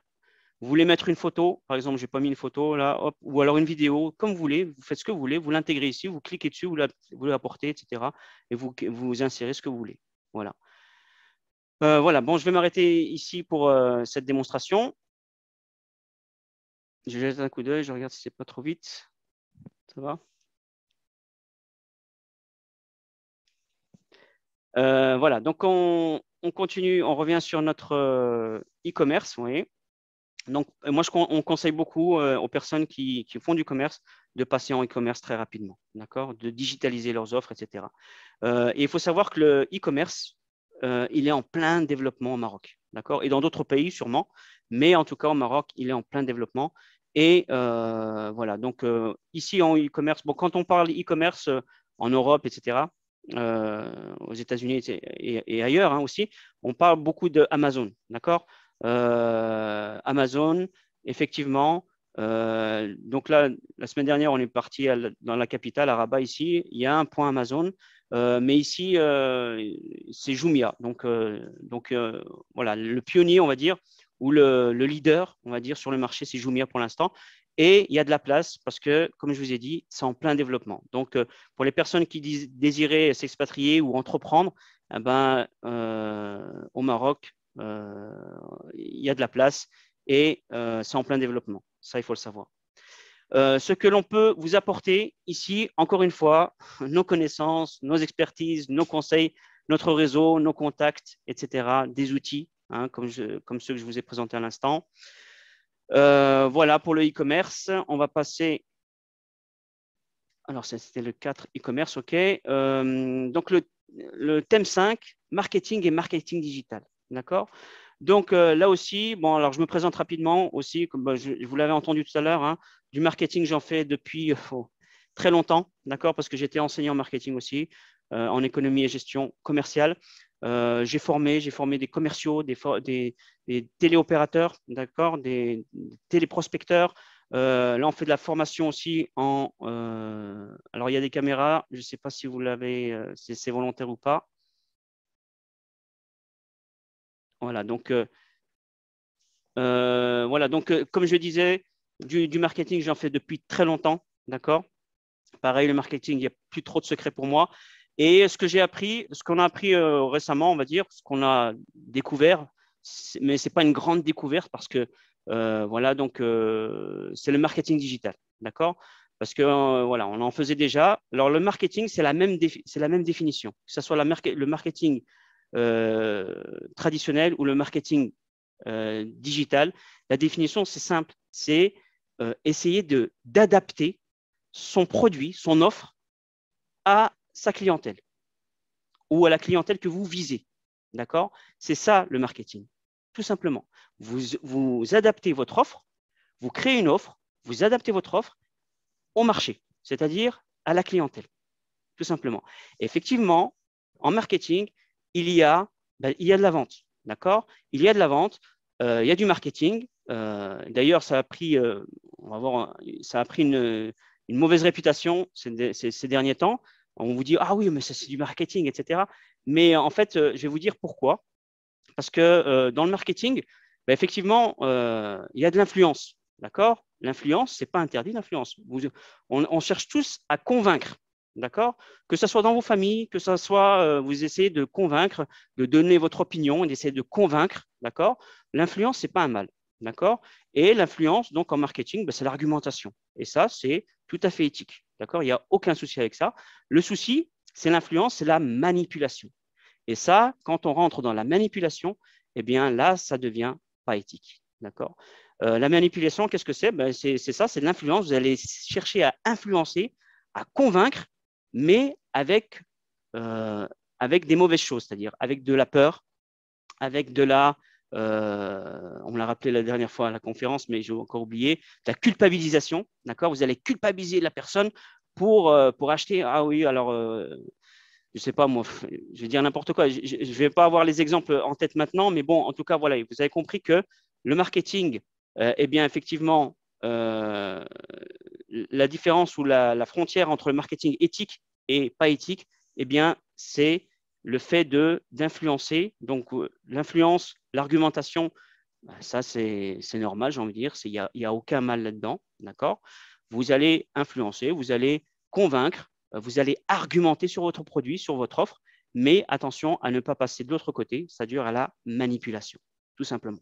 Vous voulez mettre une photo, par exemple, je n'ai pas mis une photo là, hop, ou alors une vidéo, comme vous voulez, vous faites ce que vous voulez, vous l'intégrez ici, vous cliquez dessus, vous l'apportez, etc. Et vous insérez ce que vous voulez. Voilà. Voilà, bon, je vais m'arrêter ici pour cette démonstration. Je jette un coup d'œil, je regarde si c'est pas trop vite. Ça va? Voilà, donc on continue, on revient sur notre e-commerce. Oui. Donc, moi, on conseille beaucoup aux personnes qui font du commerce de passer en e-commerce très rapidement, d'accord, de digitaliser leurs offres, etc. Et il faut savoir que le e-commerce, il est en plein développement au Maroc, d'accord, et dans d'autres pays sûrement, mais en tout cas au Maroc, il est en plein développement. Et voilà, donc ici en e-commerce, bon, quand on parle e-commerce en Europe, etc., aux États-Unis et ailleurs hein, aussi, on parle beaucoup de Amazon, d'accord? Amazon, effectivement. Donc là, la semaine dernière, on est parti dans la capitale, à Rabat, ici. Il y a un point Amazon, mais ici, c'est Jumia. Donc voilà, le pionnier, on va dire, ou le leader, on va dire, sur le marché, c'est Jumia pour l'instant. Et il y a de la place parce que, comme je vous ai dit, c'est en plein développement. Donc, pour les personnes qui désiraient s'expatrier ou entreprendre, eh ben, au Maroc, il y a de la place et c'est en plein développement. Ça, il faut le savoir. Ce que l'on peut vous apporter ici, encore une fois, nos connaissances, nos expertises, nos conseils, notre réseau, nos contacts, etc., des outils, hein, comme ceux que je vous ai présentés à l'instant. Voilà pour le e-commerce. On va passer. Alors, c'était le 4 e-commerce, OK. Donc, le thème 5, marketing et marketing digital. D'accord? Donc, là aussi, bon, alors je me présente rapidement aussi, comme je vous l'avais entendu tout à l'heure, hein, du marketing, j'en fais depuis très longtemps, d'accord, parce que j'étais enseignant en marketing aussi, en économie et gestion commerciale. J'ai formé des commerciaux, des téléopérateurs, d'accord, des téléprospecteurs. Là, on fait de la formation aussi alors, il y a des caméras, je ne sais pas si vous l'avez, c'est volontaire ou pas. Voilà, donc comme je disais, du marketing, j'en fais depuis très longtemps, d'accord? Pareil, le marketing, il n'y a plus trop de secrets pour moi. Et ce qu'on a appris récemment, on va dire, ce qu'on a découvert, mais ce n'est pas une grande découverte parce que, voilà, donc c'est le marketing digital, d'accord? parce que voilà, on en faisait déjà. Alors, le marketing, c'est la même définition, que ce soit le marketing traditionnel ou le marketing digital. La définition, c'est simple, c'est essayer d'adapter son produit, son offre à sa clientèle ou à la clientèle que vous visez. D'accord? C'est ça le marketing, tout simplement. Vous adaptez votre offre, vous créez une offre, vous adaptez votre offre au marché, c'est-à-dire à la clientèle, tout simplement. Et effectivement, en marketing, il y a de la vente, d'accord? Il y a de la vente, il y a du marketing. D'ailleurs, ça a pris, on va voir, ça a pris une mauvaise réputation ces derniers temps. On vous dit, ah oui, mais ça c'est du marketing, etc. Mais en fait, je vais vous dire pourquoi. Parce que dans le marketing, effectivement, il y a de l'influence, d'accord? L'influence, ce n'est pas interdit, l'influence. On cherche tous à convaincre, d'accord? Que ce soit dans vos familles, que ce soit, vous essayez de convaincre, de donner votre opinion, d'essayer de convaincre, d'accord? L'influence, ce n'est pas un mal, d'accord? Et l'influence, donc en marketing, c'est l'argumentation. Et ça, c'est tout à fait éthique, d'accord? Il n'y a aucun souci avec ça. Le souci, c'est l'influence, c'est la manipulation. Et ça, quand on rentre dans la manipulation, eh bien là, ça devient pas éthique. D'accord? La manipulation, qu'est-ce que c'est? C'est ça, c'est de l'influence. Vous allez chercher à influencer, à convaincre, mais avec des mauvaises choses, c'est-à-dire avec de la peur, avec de la, on me l'a rappelé la dernière fois à la conférence, mais j'ai encore oublié, de la culpabilisation. D'accord? Vous allez culpabiliser la personne pour acheter. Ah oui, alors je ne sais pas, moi, je vais dire n'importe quoi. Je ne vais pas avoir les exemples en tête maintenant, mais bon, en tout cas, voilà, vous avez compris que le marketing, eh bien, effectivement, la différence ou la frontière entre le marketing éthique et pas éthique, eh bien, c'est le fait d'influencer. Donc, l'influence, l'argumentation, ça, c'est normal, j'ai envie de dire. Il n'y a aucun mal là-dedans, d'accord? Vous allez influencer, vous allez convaincre, vous allez argumenter sur votre produit, sur votre offre, mais attention à ne pas passer de l'autre côté, ça dure à la manipulation, tout simplement.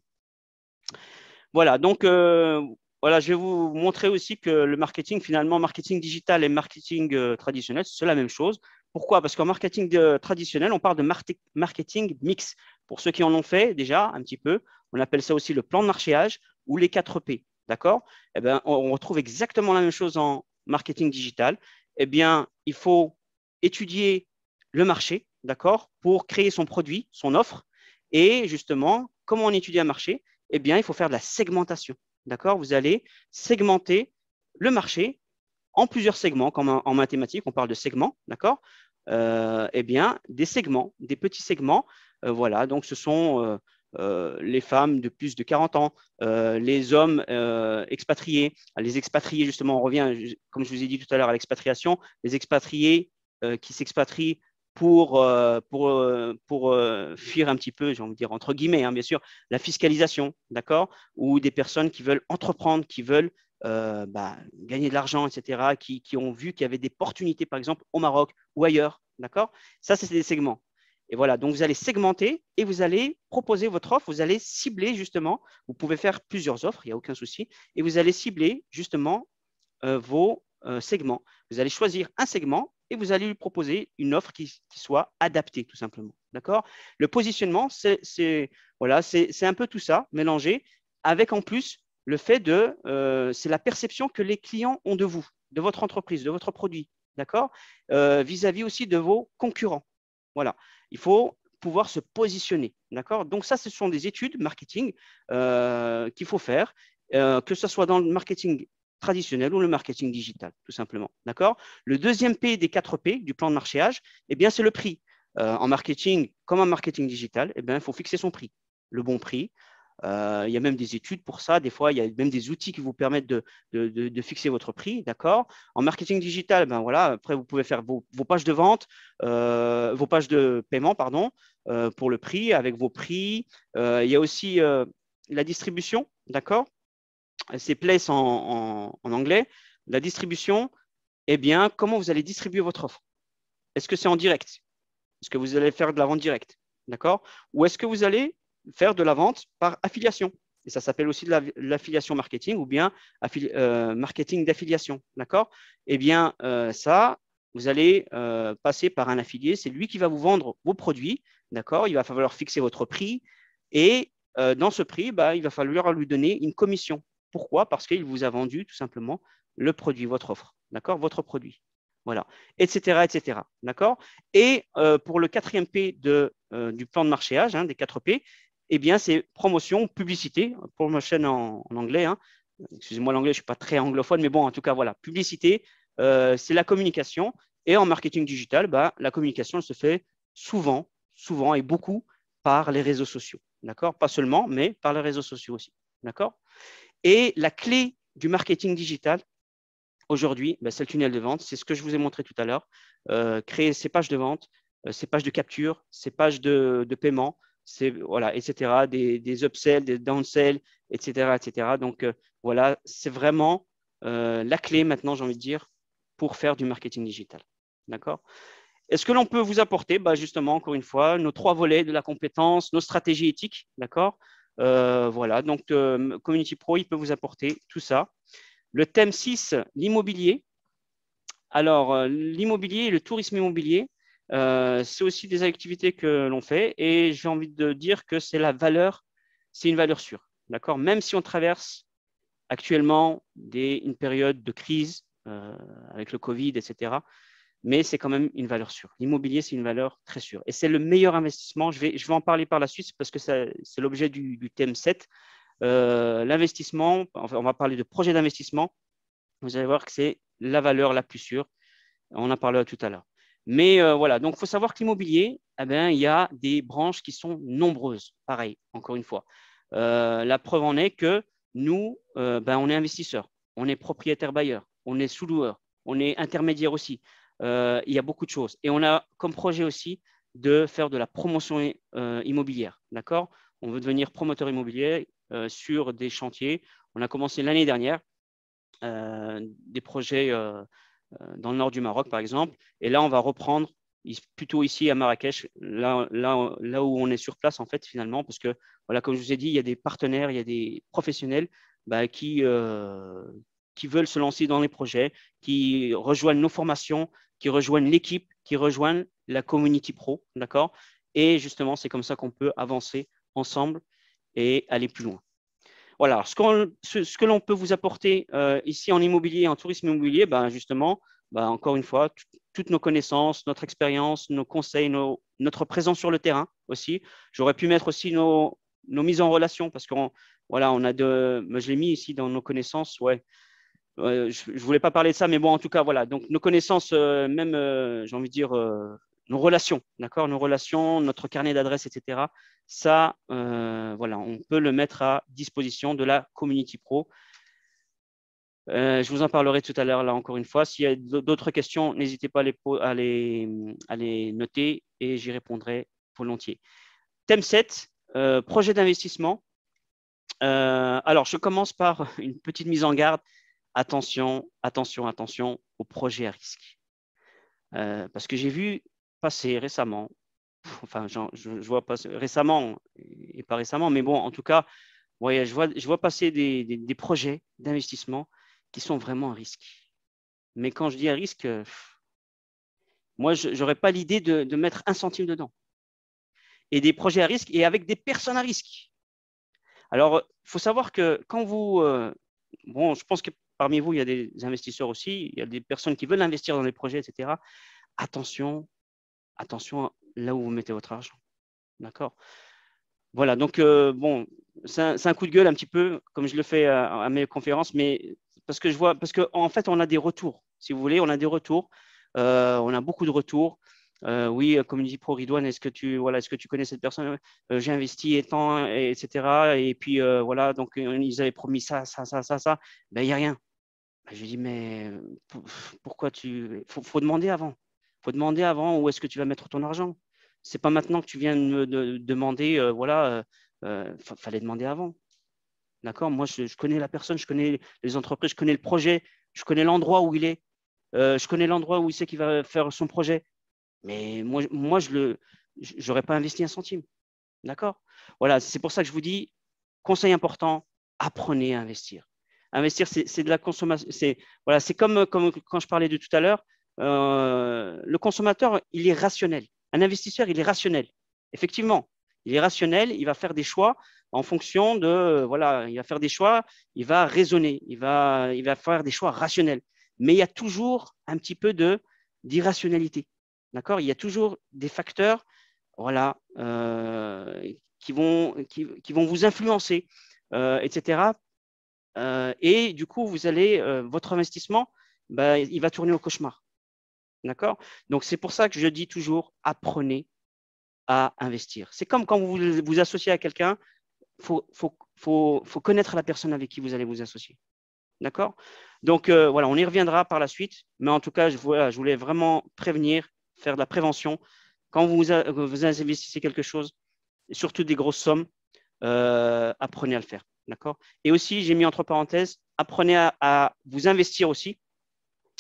Voilà, donc voilà, je vais vous montrer aussi que le marketing, finalement, marketing digital et marketing traditionnel, c'est la même chose. Pourquoi? Parce qu'en marketing traditionnel, on parle de marketing mix. Pour ceux qui en ont fait déjà un petit peu, on appelle ça aussi le plan de marchéage ou les 4 P. D'accord? Eh bien, on retrouve exactement la même chose en marketing digital. Eh bien, il faut étudier le marché, d'accord, pour créer son produit, son offre. Et justement, comment on étudie un marché? Eh bien, il faut faire de la segmentation. D'accord? Vous allez segmenter le marché en plusieurs segments, comme en mathématiques, on parle de segments, d'accord? Eh bien, des segments, des petits segments. Voilà, donc ce sont les femmes de plus de 40 ans, les hommes expatriés. Les expatriés, justement, on revient, comme je vous ai dit tout à l'heure, à l'expatriation, les expatriés qui s'expatrient pour fuir un petit peu, j'ai envie de dire, entre guillemets, hein, bien sûr, la fiscalisation, d'accord? Ou des personnes qui veulent entreprendre, qui veulent gagner de l'argent, etc., qui ont vu qu'il y avait des opportunités, par exemple, au Maroc ou ailleurs, d'accord? Ça, c'est des segments. Et voilà, donc vous allez segmenter et vous allez proposer votre offre, vous allez cibler justement, vous pouvez faire plusieurs offres, il n'y a aucun souci, et vous allez cibler justement vos segments. Vous allez choisir un segment et vous allez lui proposer une offre qui soit adaptée, tout simplement. D'accord? Le positionnement, c'est un peu tout ça mélangé avec en plus le fait c'est la perception que les clients ont de vous, de votre entreprise, de votre produit. D'accord? Vis-à-vis aussi de vos concurrents. Voilà. Il faut pouvoir se positionner. D'accord? Donc, ça, ce sont des études marketing qu'il faut faire, que ce soit dans le marketing traditionnel ou le marketing digital, tout simplement. D'accord? Le deuxième P des 4 P du plan de marchéage, eh bien, c'est le prix. En marketing, comme en marketing digital, eh bien, il faut fixer son prix, le bon prix. Il y a même des études pour ça. Des fois, il y a même des outils qui vous permettent de fixer votre prix. D'accord? En marketing digital, ben voilà, après, vous pouvez faire vos pages de vente, vos pages de paiement, pardon, pour le prix, avec vos prix. Il y a aussi la distribution. D'accord? C'est place en anglais. La distribution, eh bien, comment vous allez distribuer votre offre? Est-ce que c'est en direct? Est-ce que vous allez faire de la vente directe? D'accord? Ou est-ce que vous allez faire de la vente par affiliation? Et ça s'appelle aussi de l'affiliation marketing ou bien marketing d'affiliation. D'accord? Eh bien, ça, vous allez passer par un affilié. C'est lui qui va vous vendre vos produits. D'accord? Il va falloir fixer votre prix. Et dans ce prix, bah, il va falloir lui donner une commission. Pourquoi? Parce qu'il vous a vendu tout simplement le produit, votre offre. D'accord? Votre produit. Voilà. Etc. etc. D'accord? Et pour le 4e P du plan de marchéage, des 4 P, eh bien, c'est promotion, publicité, promotion en anglais. Excusez-moi l'anglais, je ne suis pas très anglophone, mais bon, en tout cas, voilà. Publicité, c'est la communication. Et en marketing digital, bah, la communication elle se fait souvent et beaucoup par les réseaux sociaux. D'accord? Pas seulement, mais par les réseaux sociaux aussi. D'accord? Et la clé du marketing digital, aujourd'hui, bah, c'est le tunnel de vente. C'est ce que je vous ai montré tout à l'heure. Créer ces pages de vente, ces pages de capture, ces pages de paiement, voilà, etc., des upsells, des downsells, etc., etc. Donc, voilà, c'est vraiment la clé maintenant, j'ai envie de dire, pour faire du marketing digital. D'accord? Et ce que l'on peut vous apporter, bah, justement, encore une fois, nos 3 volets de la compétence, nos stratégies éthiques, d'accord? Voilà, donc Community Pro, il peut vous apporter tout ça. Le thème 6, l'immobilier. Alors, l'immobilier et le tourisme immobilier, c'est aussi des activités que l'on fait et j'ai envie de dire que c'est une valeur sûre. D'accord? Même si on traverse actuellement une période de crise avec le Covid, etc., mais c'est quand même une valeur sûre. L'immobilier, c'est une valeur très sûre. Et c'est le meilleur investissement. Je vais en parler par la suite parce que c'est l'objet du thème 7. L'investissement, enfin, on va parler de projet d'investissement. Vous allez voir que c'est la valeur la plus sûre. On en parlera tout à l'heure. Mais voilà, donc il faut savoir que l'immobilier, eh ben, il y a des branches qui sont nombreuses. Pareil, encore une fois. La preuve en est que nous, ben, on est investisseurs, on est propriétaire bailleur, on est sous-loueur, on est intermédiaire aussi. Il y a beaucoup de choses. Et on a comme projet aussi de faire de la promotion immobilière. D'accord? On veut devenir promoteur immobilier sur des chantiers. On a commencé l'année dernière des projets dans le nord du Maroc, par exemple. Et là, on va reprendre plutôt ici à Marrakech, là où on est sur place, en fait, finalement, parce que, voilà, comme je vous ai dit, il y a des partenaires, il y a des professionnels bah, qui veulent se lancer dans les projets, qui rejoignent nos formations, qui rejoignent l'équipe, qui rejoignent la Community Pro, d'accord? Et justement, c'est comme ça qu'on peut avancer ensemble et aller plus loin. Voilà, ce que l'on peut vous apporter ici en immobilier, en tourisme immobilier, ben justement, ben encore une fois, toutes nos connaissances, notre expérience, nos conseils, notre présence sur le terrain aussi. J'aurais pu mettre aussi nos mises en relation parce qu'on voilà, on a je l'ai mis ici dans nos connaissances, ouais. Je ne voulais pas parler de ça, mais bon, en tout cas, voilà. Donc, nos connaissances, même, j'ai envie de dire, nos relations, d'accord? Nos relations, notre carnet d'adresses, etc. Ça, voilà, on peut le mettre à disposition de la Community Pro. Je vous en parlerai tout à l'heure, là, encore une fois. S'il y a d'autres questions, n'hésitez pas à les noter et j'y répondrai volontiers. Thème 7, projet d'investissement. Alors, je commence par une petite mise en garde. Attention, attention, attention aux projets à risque. Parce que j'ai vu passer récemment, enfin, je vois passer récemment et pas récemment, mais bon, en tout cas, ouais, je vois passer des projets d'investissement qui sont vraiment à risque. Mais quand je dis à risque, moi, je n'aurais pas l'idée de mettre un centime dedans. Et des projets à risque et avec des personnes à risque. Alors, il faut savoir que quand vous… bon, je pense que parmi vous, il y a des investisseurs aussi, il y a des personnes qui veulent investir dans des projets, etc. Attention, attention là où vous mettez votre argent. D'accord? Voilà, donc bon, c'est un coup de gueule un petit peu, comme je le fais à mes conférences, mais parce qu'en fait, on a des retours, si vous voulez, on a des retours, on a beaucoup de retours. Oui, Community Pro, Ridwan, est-ce que tu connais cette personne? J'ai investi étant, etc. Et puis voilà, donc ils avaient promis ça. Ben, il n'y a rien. Ben, je lui dis, mais pourquoi faut demander avant. Il faut demander avant où est-ce que tu vas mettre ton argent. C'est pas maintenant que tu viens de me demander, voilà, fallait demander avant. D'accord? Moi, je connais la personne, je connais les entreprises, je connais le projet, je connais l'endroit où il est, je connais l'endroit où il sait qu'il va faire son projet. Mais moi je n'aurais pas investi un centime. D'accord? Voilà, c'est pour ça que je vous dis, conseil important, apprenez à investir. Investir, c'est de la consommation. Voilà, c'est comme quand je parlais de tout à l'heure, le consommateur, il est rationnel. Un investisseur, il est rationnel. Effectivement, il est rationnel, il va faire des choix en fonction de, voilà, il va faire des choix, il va raisonner, il va faire des choix rationnels. Mais il y a toujours un petit peu d'irrationalité. D'accord? Il y a toujours des facteurs, voilà, qui vont vous influencer, etc. Et du coup, votre investissement, il va tourner au cauchemar. D'accord? Donc, c'est pour ça que je dis toujours, apprenez à investir. C'est comme quand vous vous associez à quelqu'un, faut connaître la personne avec qui vous allez vous associer. D'accord? Donc, voilà, on y reviendra par la suite. Mais en tout cas, je voulais vraiment prévenir, faire de la prévention. Quand vous investissez quelque chose, surtout des grosses sommes, apprenez à le faire. D'accord? Et aussi, j'ai mis entre parenthèses, apprenez à vous investir aussi.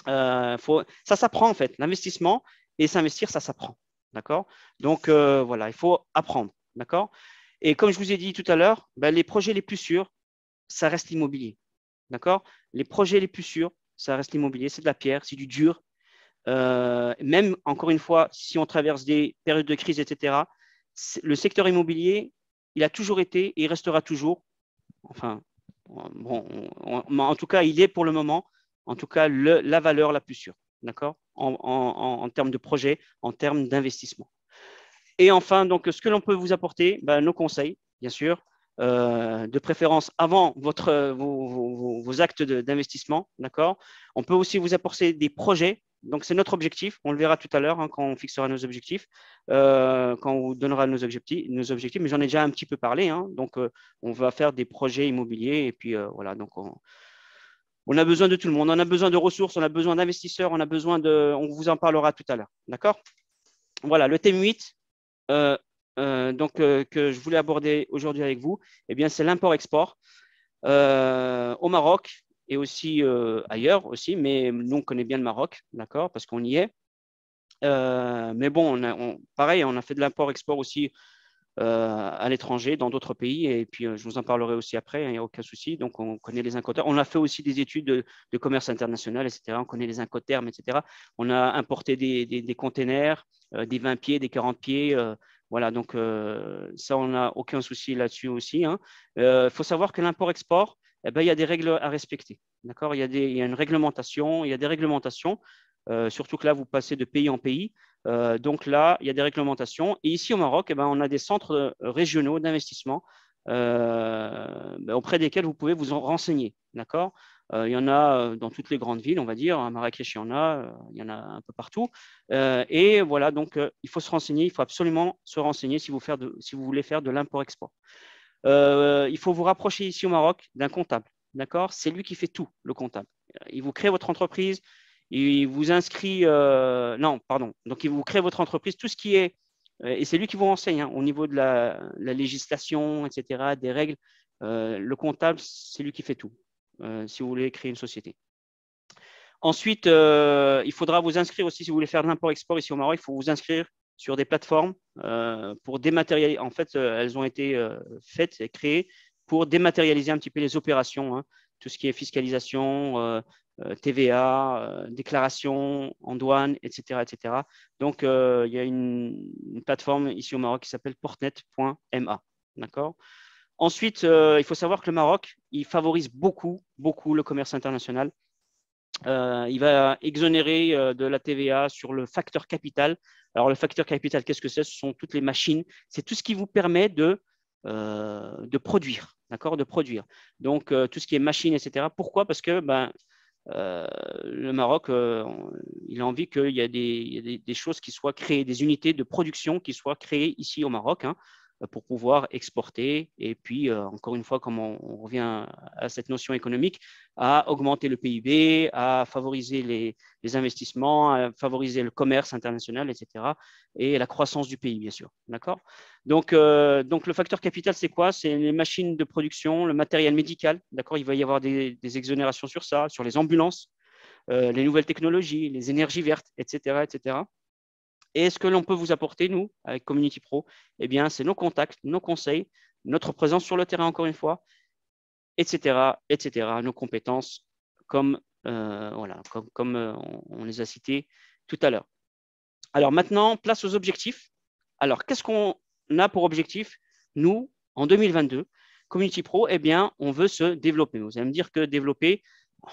Ça s'apprend en fait. L'investissement et s'investir, ça s'apprend. D'accord? Donc, voilà, il faut apprendre. D'accord? Et comme je vous ai dit tout à l'heure, les projets les plus sûrs, ça reste l'immobilier. D'accord? Les projets les plus sûrs, ça reste l'immobilier. C'est de la pierre, c'est du dur. Même, encore une fois, si on traverse des périodes de crise, etc., le secteur immobilier, il a toujours été et il restera toujours. Enfin, bon, en tout cas, il est pour le moment, en tout cas, la valeur la plus sûre. D'accord? En termes de projet, en termes d'investissement. Et enfin, donc, ce que l'on peut vous apporter, nos conseils, bien sûr, de préférence avant vos actes d'investissement. D'accord? On peut aussi vous apporter des projets. Donc, c'est notre objectif. On le verra tout à l'heure quand on fixera nos objectifs, quand on vous donnera nos objectifs. Mais j'en ai déjà un petit peu parlé. Donc, on va faire des projets immobiliers. Et puis, voilà. Donc, on a besoin de tout le monde. On a besoin de ressources. On a besoin d'investisseurs. On vous en parlera tout à l'heure. D'accord? Voilà, le thème 8. Que je voulais aborder aujourd'hui avec vous, c'est l'import-export au Maroc et aussi ailleurs aussi, mais nous on connaît bien le Maroc, d'accord, parce qu'on y est. Mais bon, pareil, on a fait de l'import-export aussi à l'étranger, dans d'autres pays, et puis je vous en parlerai aussi après, il n'y a aucun souci. Donc on connaît les incoterms. On a fait aussi des études de commerce international, etc. On connaît les incoterms, etc. On a importé des containers, des 20 pieds, des 40 pieds. Voilà, donc ça, on n'a aucun souci là-dessus aussi. Il faut savoir que l'import-export, il y a des règles à respecter. D'accord? Il y a une réglementation, il y a des réglementations, surtout que là, vous passez de pays en pays. Donc là, il y a des réglementations. Et ici au Maroc, on a des centres régionaux d'investissement auprès desquels vous pouvez vous en renseigner. D'accord? Il y en a dans toutes les grandes villes, on va dire. À Marrakech, il y en a un peu partout. Et voilà, donc il faut se renseigner. Il faut absolument se renseigner si vous voulez faire de l'import-export. Il faut vous rapprocher ici au Maroc d'un comptable. D'accord? C'est lui qui fait tout, le comptable. Il vous crée votre entreprise. Il vous inscrit, non, pardon. Donc, il vous crée votre entreprise, tout ce qui est, et c'est lui qui vous renseigne au niveau de la législation, etc., des règles. Le comptable, c'est lui qui fait tout, si vous voulez créer une société. Ensuite, il faudra vous inscrire aussi, si vous voulez faire de l'import-export ici au Maroc, il faut vous inscrire sur des plateformes pour dématérialiser. En fait, elles ont été faites et créées pour dématérialiser un petit peu les opérations, tout ce qui est fiscalisation, TVA, déclaration en douane, etc. etc. Donc, il y a une plateforme ici au Maroc qui s'appelle portnet.ma. D'accord? Ensuite, il faut savoir que le Maroc, il favorise beaucoup, beaucoup le commerce international. Il va exonérer de la TVA sur le facteur capital. Alors, le facteur capital, qu'est-ce que c'est? Ce sont toutes les machines. C'est tout ce qui vous permet de produire. D'accord? De produire. Donc, tout ce qui est machine, etc. Pourquoi? Parce que le Maroc, il a envie qu'il y ait des choses qui soient créées, des unités de production qui soient créées ici au Maroc pour pouvoir exporter. Et puis, encore une fois, comme on revient à cette notion économique, à augmenter le PIB, à favoriser les investissements, à favoriser le commerce international, etc. Et la croissance du pays, bien sûr. D'accord? Donc, le facteur capital, c'est quoi? C'est les machines de production, le matériel médical. D'accord? Il va y avoir des exonérations sur ça, sur les ambulances, les nouvelles technologies, les énergies vertes, etc., etc. Et ce que l'on peut vous apporter, nous, avec Community Pro, c'est nos contacts, nos conseils, notre présence sur le terrain, encore une fois, etc., etc., nos compétences, comme, voilà, comme on les a citées tout à l'heure. Alors maintenant, place aux objectifs. Alors, qu'est-ce qu'on a pour objectif? Nous, en 2022, Community Pro, eh bien, on veut se développer. Vous allez me dire que développer,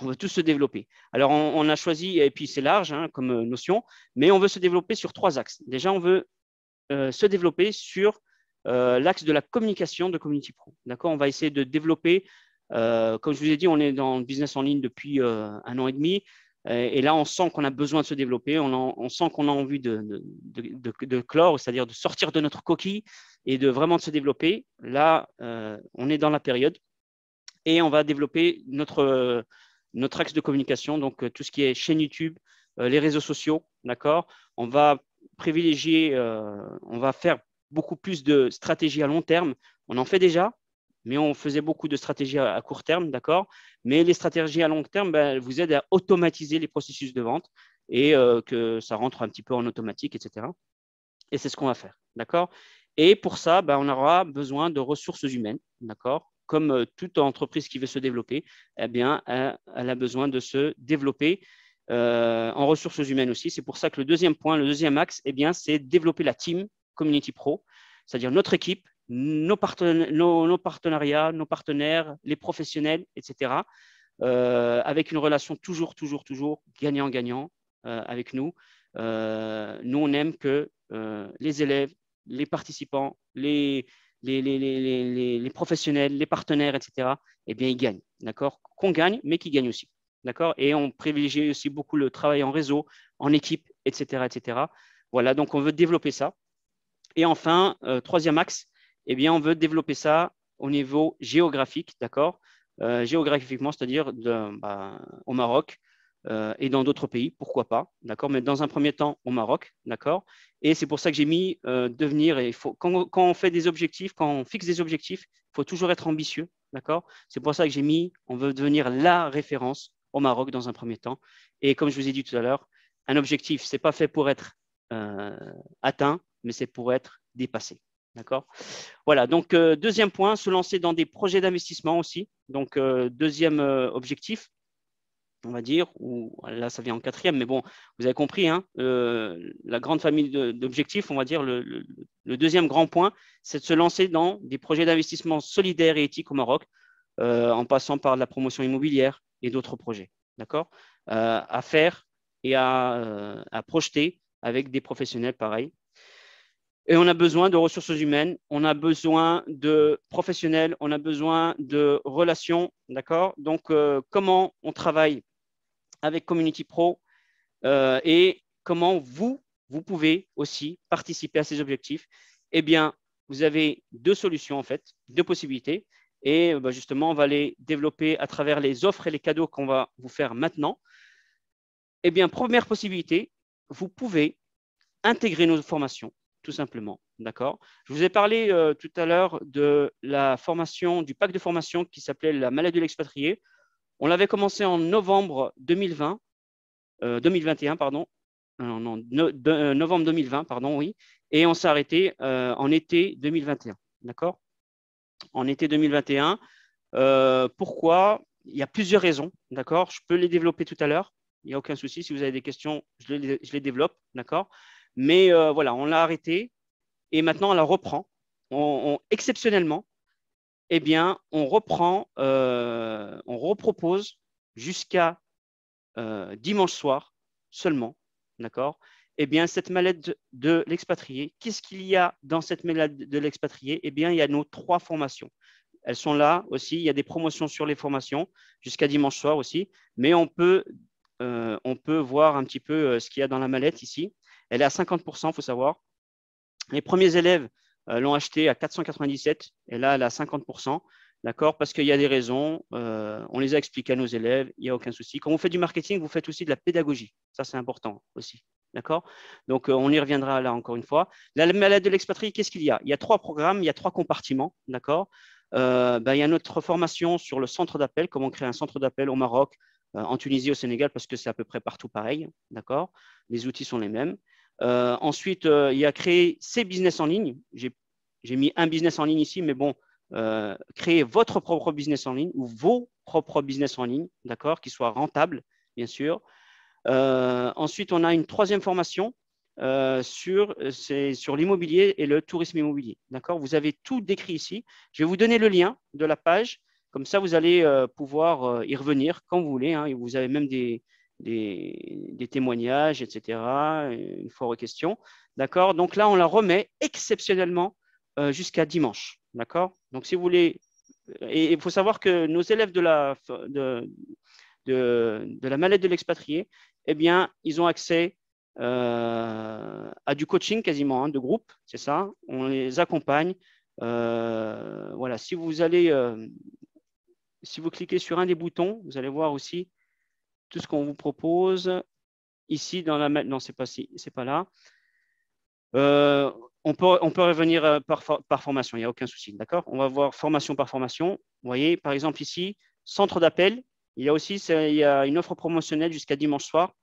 on veut tous se développer. Alors, on a choisi, et puis c'est large hein, comme notion, mais on veut se développer sur 3 axes. Déjà, on veut se développer sur l'axe de la communication de Community Pro. D'accord? On va essayer de développer, comme je vous ai dit, on est dans le business en ligne depuis 1 an et demi. Et là, on sent qu'on a besoin de se développer, on sent qu'on a envie de clore, c'est-à-dire de sortir de notre coquille et de vraiment se développer. Là, on est dans la période et on va développer notre axe de communication, donc tout ce qui est chaîne YouTube, les réseaux sociaux, d'accord? On va privilégier, on va faire beaucoup plus de stratégies à long terme. On en fait déjà, mais on faisait beaucoup de stratégies à court terme, d'accord? Mais les stratégies à long terme vous aident à automatiser les processus de vente et que ça rentre un petit peu en automatique, etc. Et c'est ce qu'on va faire, d'accord? Et pour ça, on aura besoin de ressources humaines, d'accord? Comme toute entreprise qui veut se développer, eh bien, elle a besoin de se développer en ressources humaines aussi. C'est pour ça que le deuxième point, le deuxième axe, eh bien, c'est développer la team Community Pro, c'est-à-dire notre équipe, nos partenariats, nos partenaires, les professionnels, etc., avec une relation toujours gagnant-gagnant avec nous. Nous, on aime que les élèves, les participants, les professionnels, les partenaires, etc., eh bien, ils gagnent, d'accord? Qu'on gagne, mais qu'ils gagnent aussi, d'accord? Et on privilégie aussi beaucoup le travail en réseau, en équipe, etc., etc. Voilà, donc on veut développer ça. Et enfin, troisième axe, eh bien, on veut développer ça au niveau géographique, d'accord? Géographiquement, c'est-à-dire au Maroc et dans d'autres pays, pourquoi pas, d'accord? Mais dans un premier temps, au Maroc, d'accord? Et c'est pour ça que j'ai mis devenir, et quand on fait des objectifs, quand on fixe des objectifs, il faut toujours être ambitieux, d'accord? C'est pour ça que j'ai mis, on veut devenir la référence au Maroc dans un premier temps. Et comme je vous ai dit tout à l'heure, un objectif, ce n'est pas fait pour être atteint, mais c'est pour être dépassé. D'accord? Voilà, donc deuxième point, se lancer dans des projets d'investissement aussi. Donc deuxième objectif, on va dire, ou là ça vient en quatrième, mais bon, vous avez compris, hein, la grande famille d'objectifs, on va dire, le deuxième grand point, c'est de se lancer dans des projets d'investissement solidaires et éthiques au Maroc, en passant par la promotion immobilière et d'autres projets. D'accord? À faire et à projeter avec des professionnels pareils. Et on a besoin de ressources humaines, on a besoin de professionnels, on a besoin de relations, d'accord? Donc, comment on travaille avec Community Pro et comment vous pouvez aussi participer à ces objectifs? Eh bien, vous avez 2 solutions, en fait, 2 possibilités. Et justement, on va les développer à travers les offres et les cadeaux qu'on va vous faire maintenant. Eh bien, première possibilité, vous pouvez intégrer nos formations, tout simplement. D'accord? Je vous ai parlé tout à l'heure de la formation, du pack de formation qui s'appelait la maladie de l'expatrié. On l'avait commencé en novembre 2021, pardon. Novembre 2020, pardon, oui. Et on s'est arrêté en été 2021. D'accord? En été 2021. Pourquoi? Il y a plusieurs raisons. D'accord? Je peux les développer tout à l'heure. Il n'y a aucun souci. Si vous avez des questions, je les développe. D'accord? Mais voilà, on l'a arrêté et maintenant on la reprend. Exceptionnellement, eh bien, on repropose jusqu'à dimanche soir seulement, d'accord? Eh bien, cette mallette de l'expatrié, qu'est-ce qu'il y a dans cette mallette de l'expatrié? Eh bien, il y a nos 3 formations. Elles sont là aussi. Il y a des promotions sur les formations jusqu'à dimanche soir aussi. Mais on peut voir un petit peu ce qu'il y a dans la mallette ici. Elle est à 50%, il faut savoir. Les premiers élèves l'ont acheté à 497 et là, elle est à 50%. D'accord? Parce qu'il y a des raisons. On les a expliquées à nos élèves. Il n'y a aucun souci. Quand vous faites du marketing, vous faites aussi de la pédagogie. Ça, c'est important aussi. D'accord? Donc, on y reviendra là encore une fois. La maladie de l'expatrié, qu'est-ce qu'il y a? Il y a 3 programmes, il y a 3 compartiments. D'accord? Il y a notre formation sur le centre d'appel, comment créer un centre d'appel au Maroc, en Tunisie, au Sénégal, parce que c'est à peu près partout pareil. D'accord? Les outils sont les mêmes. Ensuite, il y a créé ces business en ligne. J'ai mis un business en ligne ici, mais bon, créer votre propre business en ligne ou vos propres business en ligne, d'accord, qui soient rentables, bien sûr. Ensuite, on a une troisième formation sur l'immobilier et le tourisme immobilier. D'accord. Vous avez tout décrit ici. Je vais vous donner le lien de la page. Comme ça, vous allez pouvoir y revenir quand vous voulez. Hein. Vous avez même des témoignages, etc., une foire aux questions. D'accord. Donc là, on la remet exceptionnellement jusqu'à dimanche. D'accord. Donc, si vous voulez, et il faut savoir que nos élèves de la mallette de l'expatrié, eh bien, ils ont accès à du coaching quasiment, hein, de groupe, c'est ça. On les accompagne. Voilà, si vous cliquez sur un des boutons, vous allez voir aussi tout ce qu'on vous propose ici dans la mallette. Non, c'est pas là. On peut revenir par formation, il n'y a aucun souci, d'accord. On va voir formation par formation. Vous voyez, par exemple ici, centre d'appel. Il y a aussi une offre promotionnelle jusqu'à dimanche soir.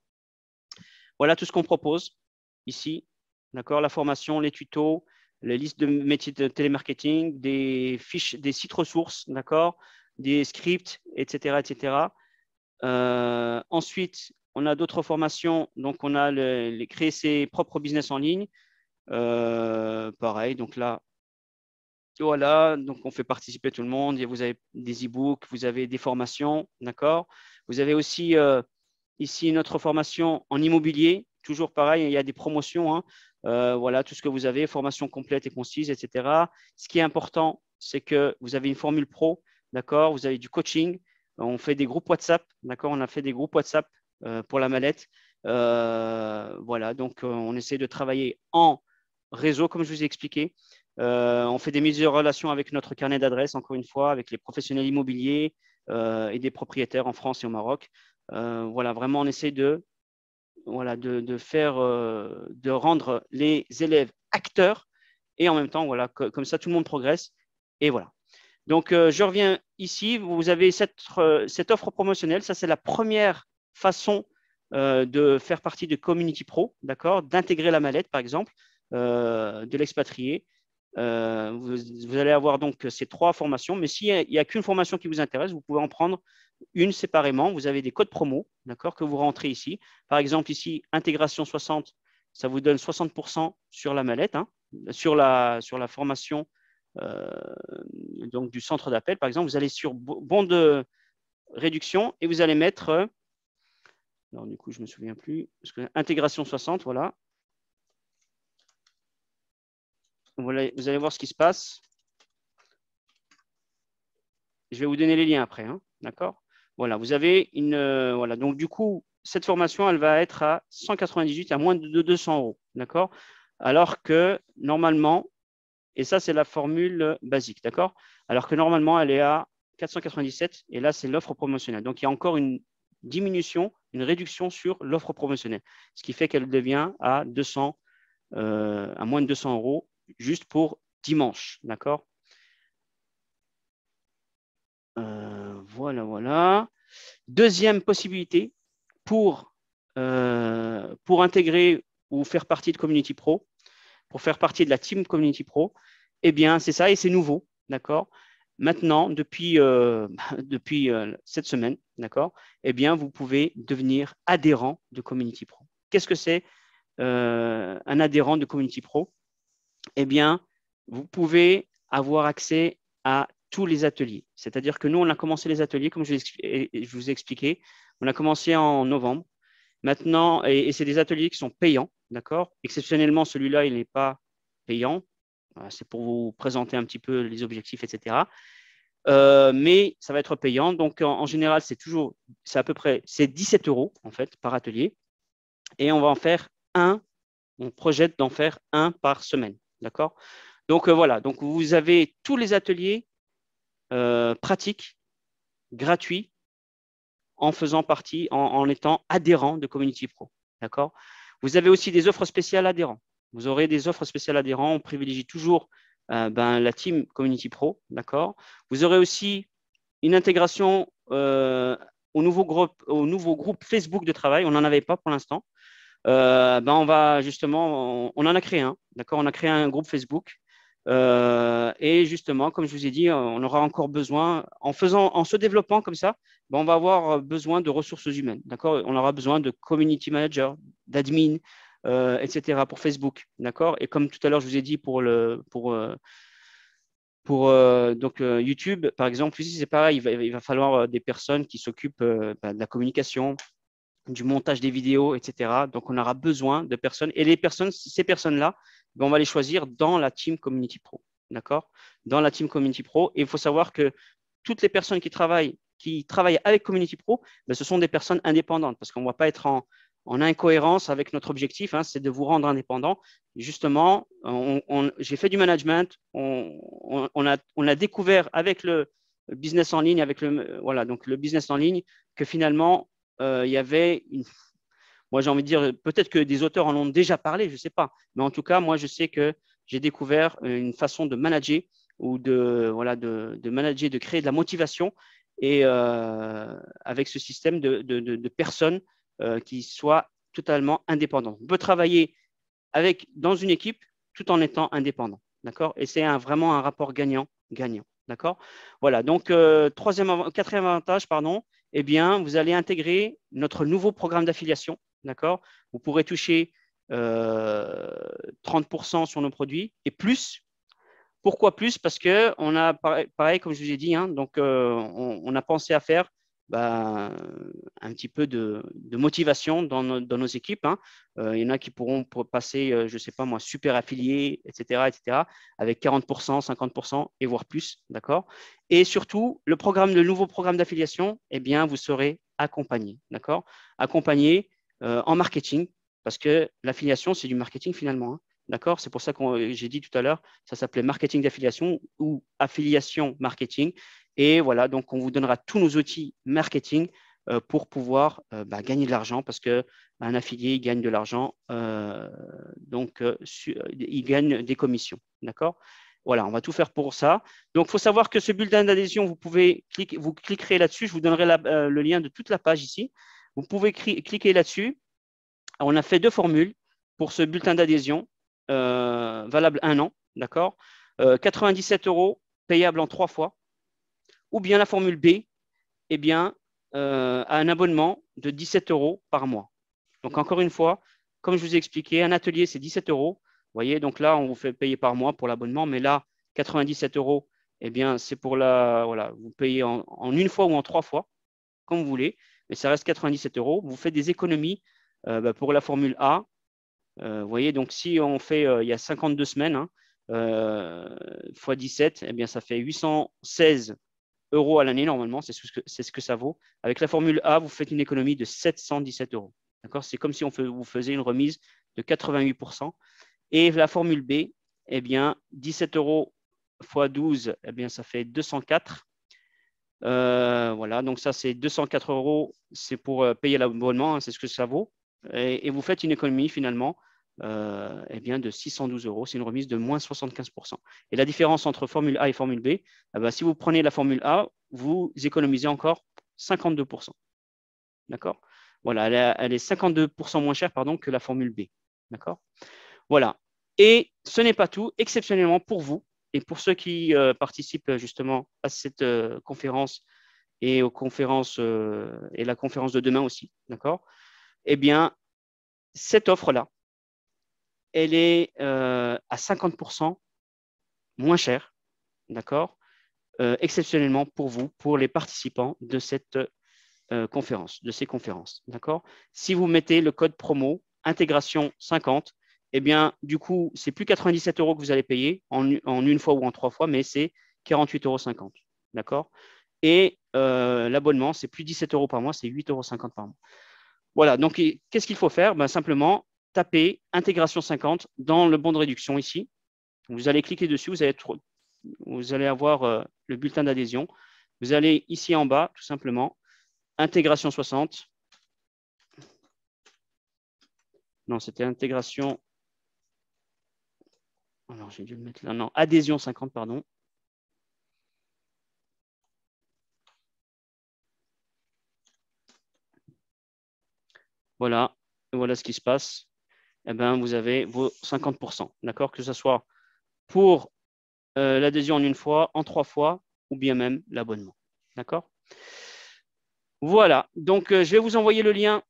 Voilà tout ce qu'on propose ici, d'accord. La formation, les tutos, les listes de métiers de télémarketing, des fiches, des sites ressources, d'accord, des scripts, etc., etc. Ensuite, on a d'autres formations. Donc, on a créer ses propres business en ligne. Pareil, donc là, voilà, donc on fait participer tout le monde. Vous avez des e-books, vous avez des formations, d'accord. Vous avez aussi ici une autre formation en immobilier, toujours pareil, il y a des promotions, hein. Voilà, tout ce que vous avez, formation complète et concise, etc. Ce qui est important, c'est que vous avez une formule pro, d'accord. Vous avez du coaching, on fait des groupes WhatsApp, d'accord. On a fait des groupes WhatsApp pour la mallette. Voilà, donc on essaie de travailler en réseau, comme je vous ai expliqué. On fait des mises en relation avec notre carnet d'adresses, encore une fois, avec les professionnels immobiliers et des propriétaires en France et au Maroc. Voilà, vraiment, on essaie de rendre les élèves acteurs et en même temps, voilà, comme ça, tout le monde progresse. Et voilà. Donc, je reviens ici. Vous avez cette offre promotionnelle. Ça, c'est la première façon de faire partie de Community Pro, d'accord, d'intégrer la mallette, par exemple, de l'expatrié. Vous allez avoir donc ces 3 formations, mais s'il n'y a qu'une formation qui vous intéresse, vous pouvez en prendre une séparément. Vous avez des codes promo, d'accord, que vous rentrez ici. Par exemple, ici, intégration 60, ça vous donne 60% sur la mallette, hein, sur la formation donc du centre d'appel. Par exemple, vous allez sur bon de réduction et vous allez mettre, alors du coup, je ne me souviens plus, parce que intégration 60, voilà. Vous allez voir ce qui se passe. Je vais vous donner les liens après, hein, d'accord. Voilà, vous avez voilà, donc du coup, cette formation, elle va être à 198, à moins de 200 €, d'accord. Alors que normalement, et ça, c'est la formule basique, d'accord. Alors que normalement, elle est à 497, et là, c'est l'offre promotionnelle. Donc, il y a encore une diminution, une réduction sur l'offre promotionnelle, ce qui fait qu'elle devient à moins de 200 € juste pour dimanche, d'accord. Voilà. Deuxième possibilité pour intégrer ou faire partie de Community Pro, pour faire partie de la team Community Pro, eh bien, c'est ça et c'est nouveau, d'accord. Maintenant, depuis cette semaine, d'accord, eh bien, vous pouvez devenir adhérent de Community Pro. Qu'est-ce que c'est un adhérent de Community Pro? Eh bien, vous pouvez avoir accès à tous les ateliers. C'est-à-dire que nous, on a commencé les ateliers, comme je vous ai expliqué. On a commencé en novembre. Maintenant, et c'est des ateliers qui sont payants, d'accord. Exceptionnellement, celui-là, il n'est pas payant. C'est pour vous présenter un petit peu les objectifs, etc. Mais ça va être payant. Donc, en général, c'est à peu près 17 € en fait par atelier. Et on va en faire on projette d'en faire un par semaine, d'accord. Donc, voilà. Donc, vous avez tous les ateliers pratiques, gratuits, en faisant partie, en étant adhérent de Community Pro, d'accord. Vous avez aussi des offres spéciales adhérents. Vous aurez des offres spéciales adhérents. On privilégie toujours la team Community Pro, d'accord. Vous aurez aussi une intégration au nouveau groupe Facebook de travail. On n'en avait pas pour l'instant. On va justement, on en a créé un, d'accord. On a créé un groupe Facebook Et justement, comme je vous ai dit, on aura encore besoin, en se développant comme ça, ben, on va avoir besoin de ressources humaines. D'accord? On aura besoin de community manager, d'admin, etc. pour Facebook. D'accord? Et comme tout à l'heure, je vous ai dit donc, YouTube, par exemple, ici, c'est pareil, il va falloir des personnes qui s'occupent de la communication, du montage des vidéos, etc. Donc, on aura besoin de personnes. Et ces personnes-là, ben, on va les choisir dans la team Community Pro. D'accord? Dans la team Community Pro. Et il faut savoir que toutes les personnes qui travaillent avec Community Pro, ben, ce sont des personnes indépendantes parce qu'on ne va pas être en incohérence avec notre objectif, hein, c'est de vous rendre indépendant. Justement, j'ai fait du management, on a découvert avec le business en ligne, voilà, donc le business en ligne, que finalement, il y avait moi j'ai envie de dire, peut-être que des auteurs en ont déjà parlé, je ne sais pas, mais en tout cas, moi je sais que j'ai découvert une façon de manager ou de manager, de créer de la motivation et avec ce système de personnes qui soient totalement indépendantes. On peut travailler dans une équipe tout en étant indépendant. D'accord? Et c'est vraiment un rapport gagnant-gagnant. D'accord? Voilà. Donc, quatrième avantage, pardon, eh bien, vous allez intégrer notre nouveau programme d'affiliation. D'accord? Vous pourrez toucher 30% sur nos produits et plus. Pourquoi plus? Parce qu'on a, pareil, comme je vous ai dit, hein, donc on a pensé à faire un petit peu de motivation dans nos équipes. Hein. Il y en a qui pourront passer, je ne sais pas moi, super affiliés, etc., avec 40%, 50% et voire plus. D'accord? Et surtout, le nouveau programme d'affiliation, eh bien, vous serez accompagné. D'accord? Accompagné en marketing, parce que l'affiliation, c'est du marketing finalement. Hein. D'accord? C'est pour ça que j'ai dit tout à l'heure, ça s'appelait marketing d'affiliation ou affiliation marketing. Et voilà, donc on vous donnera tous nos outils marketing pour pouvoir gagner de l'argent parce qu'un affilié, il gagne de l'argent, il gagne des commissions. D'accord? Voilà, on va tout faire pour ça. Donc, il faut savoir que ce bulletin d'adhésion, vous cliquerez là-dessus. Je vous donnerai le lien de toute la page ici. Vous pouvez cliquer là-dessus. On a fait 2 formules pour ce bulletin d'adhésion, valable 1 an, d'accord? 97 € payable en 3 fois, ou bien la formule B, eh bien, à un abonnement de 17 € par mois. Donc, encore une fois, comme je vous ai expliqué, un atelier, c'est 17 €. Vous voyez, donc là, on vous fait payer par mois pour l'abonnement, mais là, 97 €, eh bien, c'est pour voilà, vous payez en une fois ou en 3 fois, comme vous voulez, mais ça reste 97 €. Vous faites des économies pour la formule A. Vous voyez, donc si on fait, il y a 52 semaines, hein, fois 17, eh bien, ça fait 816 € à l'année normalement, c'est ce que ça vaut. Avec la formule A, vous faites une économie de 717 €. D'accord? C'est comme si vous faisiez une remise de 88%. Et la formule B, eh bien, 17 € fois 12, eh bien, ça fait 204. Voilà, donc ça, c'est 204 €, c'est pour payer l'abonnement, hein, c'est ce que ça vaut. Et vous faites une économie finalement eh bien, de 612 €. C'est une remise de moins 75%. Et la différence entre formule A et formule B, eh bien, si vous prenez la formule A, vous économisez encore 52%. D'accord? Voilà, elle est 52% moins chère pardon, que la formule B. D'accord? Voilà. Et ce n'est pas tout. Exceptionnellement pour vous et pour ceux qui participent justement à cette conférence et aux conférences et la conférence de demain aussi, d'accord? Eh bien, cette offre-là, elle est à 50% moins chère, d'accord? Exceptionnellement pour vous, pour les participants de cette conférence, de ces conférences, d'accord? Si vous mettez le code promo intégration 50, eh bien, du coup, c'est plus 97 € que vous allez payer en une fois ou en 3 fois, mais c'est 48,50 €, d'accord? Et l'abonnement, c'est plus 17 € par mois, c'est 8,50 € par mois. Voilà, donc qu'est-ce qu'il faut faire? Ben, simplement, taper intégration 50 dans le bon de réduction ici. Vous allez cliquer dessus, vous allez avoir le bulletin d'adhésion. Vous allez ici en bas, tout simplement, intégration 60. Non, c'était intégration. Alors, j'ai dû le mettre là. Non, adhésion 50, pardon. Voilà, voilà ce qui se passe. Eh bien, vous avez vos 50%, d'accord? Que ce soit pour l'adhésion en une fois, en 3 fois, ou bien même l'abonnement. D'accord? Voilà. Donc, je vais vous envoyer le lien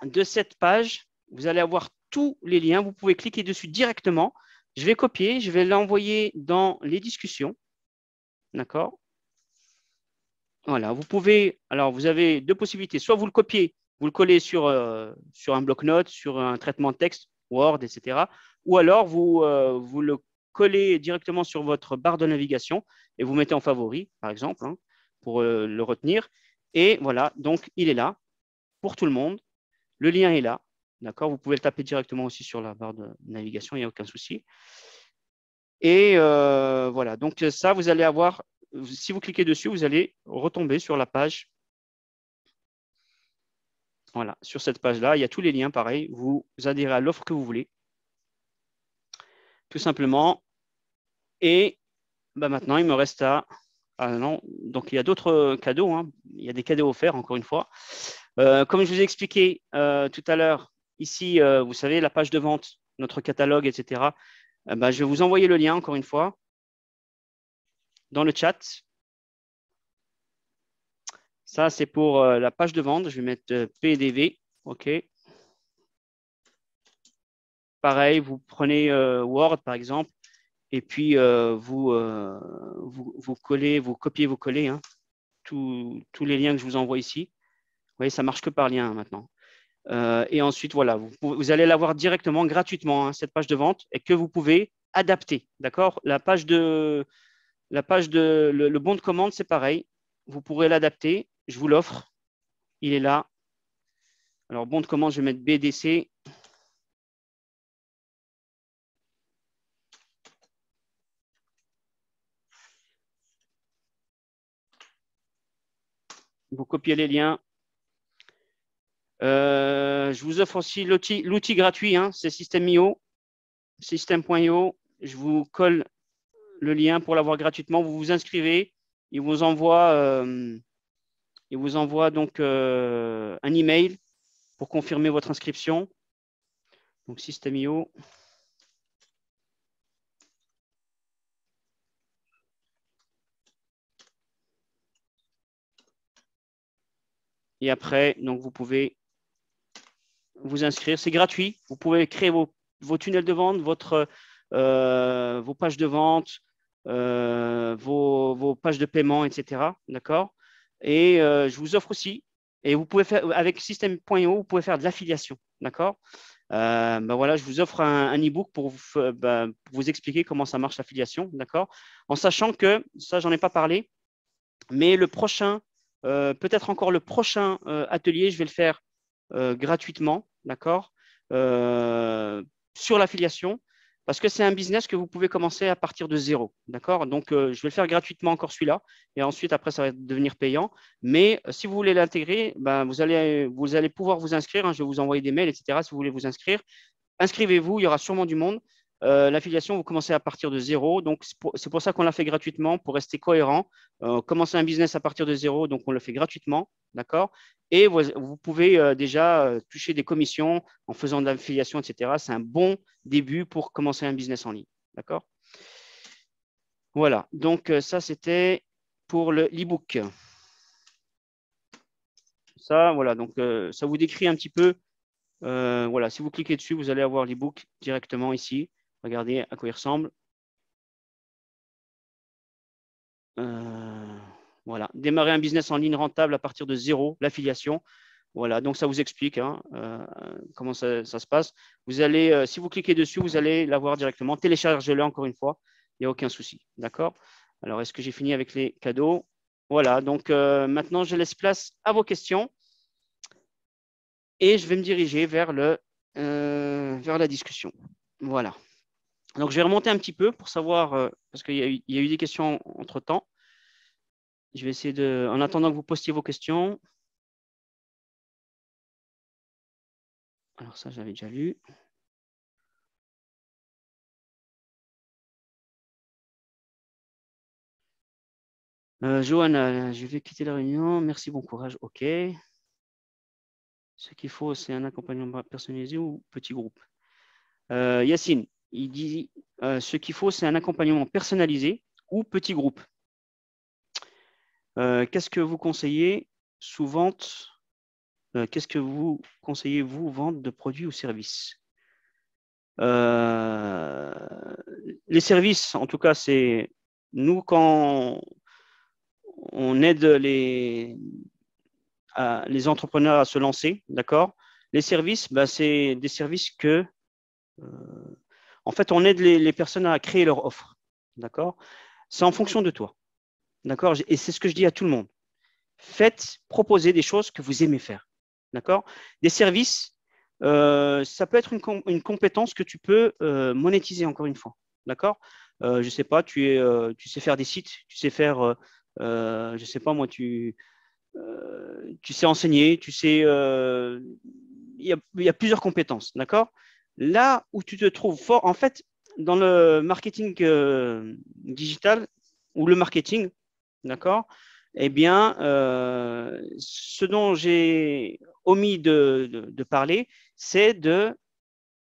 de cette page. Vous allez avoir tous les liens. Vous pouvez cliquer dessus directement. Je vais copier, je vais l'envoyer dans les discussions. D'accord? Voilà. Vous pouvez, alors vous avez deux possibilités. Soit vous le copiez, vous le collez sur un bloc-notes, sur un traitement de texte, Word, etc. Ou alors vous le collez directement sur votre barre de navigation et vous mettez en favori, par exemple, hein, pour le retenir. Et voilà, donc il est là pour tout le monde. Le lien est là. D'accord? Vous pouvez le taper directement aussi sur la barre de navigation, il n'y a aucun souci. Et voilà, donc ça, vous allez avoir, si vous cliquez dessus, vous allez retomber sur la page. Voilà, sur cette page-là, il y a tous les liens, pareil. Vous adhérez à l'offre que vous voulez, tout simplement. Et bah, maintenant, il me reste à… Ah non, donc il y a d'autres cadeaux. Hein. Il y a des cadeaux offerts, encore une fois. Comme je vous ai expliqué tout à l'heure, ici, vous savez, la page de vente, notre catalogue, etc. Bah, je vais vous envoyer le lien, encore une fois, dans le chat. Ça, c'est pour la page de vente. Je vais mettre PDV. OK. Pareil, vous prenez Word, par exemple, et puis vous collez, vous copiez, vous collez hein, tous les liens que je vous envoie ici. Vous voyez, ça ne marche que par lien maintenant. Et ensuite, voilà, vous allez l'avoir directement, gratuitement, hein, cette page de vente, et que vous pouvez adapter. D'accord? Le bon de commande, c'est pareil. Vous pourrez l'adapter. Je vous l'offre. Il est là. Alors, bon de commande, je vais mettre BDC. Vous copiez les liens. Je vous offre aussi l'outil gratuit, hein, c'est System.io, System.io. Je vous colle le lien pour l'avoir gratuitement. Vous vous inscrivez. Il vous envoie donc un email pour confirmer votre inscription. Donc, System.io. Et après, donc, vous pouvez vous inscrire. C'est gratuit. Vous pouvez créer vos tunnels de vente, vos pages de vente, vos pages de paiement, etc. D'accord? Et je vous offre aussi, et vous pouvez faire, avec System.io, vous pouvez faire de l'affiliation. D'accord? Ben voilà, je vous offre un e-book pour vous expliquer comment ça marche l'affiliation. D'accord? En sachant que, ça, j'en ai pas parlé, mais le prochain, peut-être encore le prochain atelier, je vais le faire gratuitement, d'accord, sur l'affiliation, parce que c'est un business que vous pouvez commencer à partir de zéro, d'accord. Donc, je vais le faire gratuitement encore celui-là, et ensuite, après, ça va devenir payant. Mais si vous voulez l'intégrer, ben, vous allez pouvoir vous inscrire. Hein, je vais vous envoyer des mails, etc. Si vous voulez vous inscrire, inscrivez-vous, il y aura sûrement du monde. L'affiliation, vous commencez à partir de zéro. Donc, c'est pour ça qu'on l'a fait gratuitement, pour rester cohérent. Commencer un business à partir de zéro, donc on le fait gratuitement. D'accord? Et vous pouvez déjà toucher des commissions en faisant de l'affiliation, etc. C'est un bon début pour commencer un business en ligne. D'accord? Voilà. Donc, ça, c'était pour l'e-book. Ça, voilà. Donc, ça vous décrit un petit peu. Voilà. Si vous cliquez dessus, vous allez avoir l'e-book directement ici. Regardez à quoi il ressemble. Voilà. Démarrer un business en ligne rentable à partir de zéro, l'affiliation. Voilà, donc ça vous explique hein, comment ça se passe. Vous allez, si vous cliquez dessus, vous allez l'avoir directement. Téléchargez-le encore une fois, il n'y a aucun souci. D'accord? Alors, est-ce que j'ai fini avec les cadeaux? Voilà, donc maintenant, je laisse place à vos questions et je vais me diriger vers la discussion. Voilà. Donc, je vais remonter un petit peu pour savoir, parce qu'il y a eu des questions entre-temps. Je vais essayer de, en attendant que vous postiez vos questions. Alors ça, j'avais déjà lu. Johanna, je vais quitter la réunion. Merci, bon courage. OK. Ce qu'il faut, c'est un accompagnement personnalisé ou petit groupe. Yacine, il dit ce qu'il faut, c'est un accompagnement personnalisé ou petit groupe. Qu'est-ce que vous conseillez sous vente? Qu'est-ce que vous conseillez, vous, vente de produits ou services? Les services, en tout cas, c'est nous, quand on aide les entrepreneurs à se lancer, d'accord? Les services, bah, c'est des services que, en fait, on aide les personnes à créer leur offre, d'accord? C'est en fonction de toi, d'accord? Et c'est ce que je dis à tout le monde. Faites, proposez des choses que vous aimez faire, d'accord? Des services, ça peut être une compétence que tu peux monétiser, encore une fois, d'accord? Je ne sais pas, tu sais faire des sites, tu sais faire, je ne sais pas moi, tu sais enseigner, tu sais, il y a plusieurs compétences, d'accord? Là où tu te trouves fort, en fait, dans le marketing digital ou le marketing, d'accord? Eh bien, ce dont j'ai omis de parler, c'est de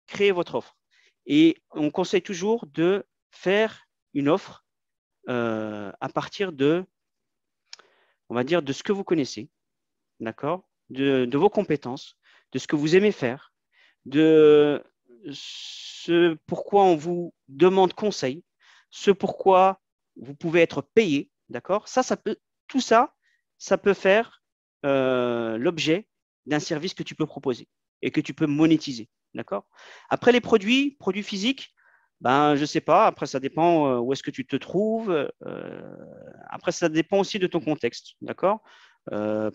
créer votre offre. Et on conseille toujours de faire une offre à partir de, on va dire, de ce que vous connaissez, d'accord, de vos compétences, de ce que vous aimez faire, de ce pourquoi on vous demande conseil, ce pourquoi vous pouvez être payé, d'accord? Tout ça, ça peut faire l'objet d'un service que tu peux proposer et que tu peux monétiser, d'accord? Après les produits physiques, ben, je ne sais pas, après ça dépend où est-ce que tu te trouves, après ça dépend aussi de ton contexte, d'accord?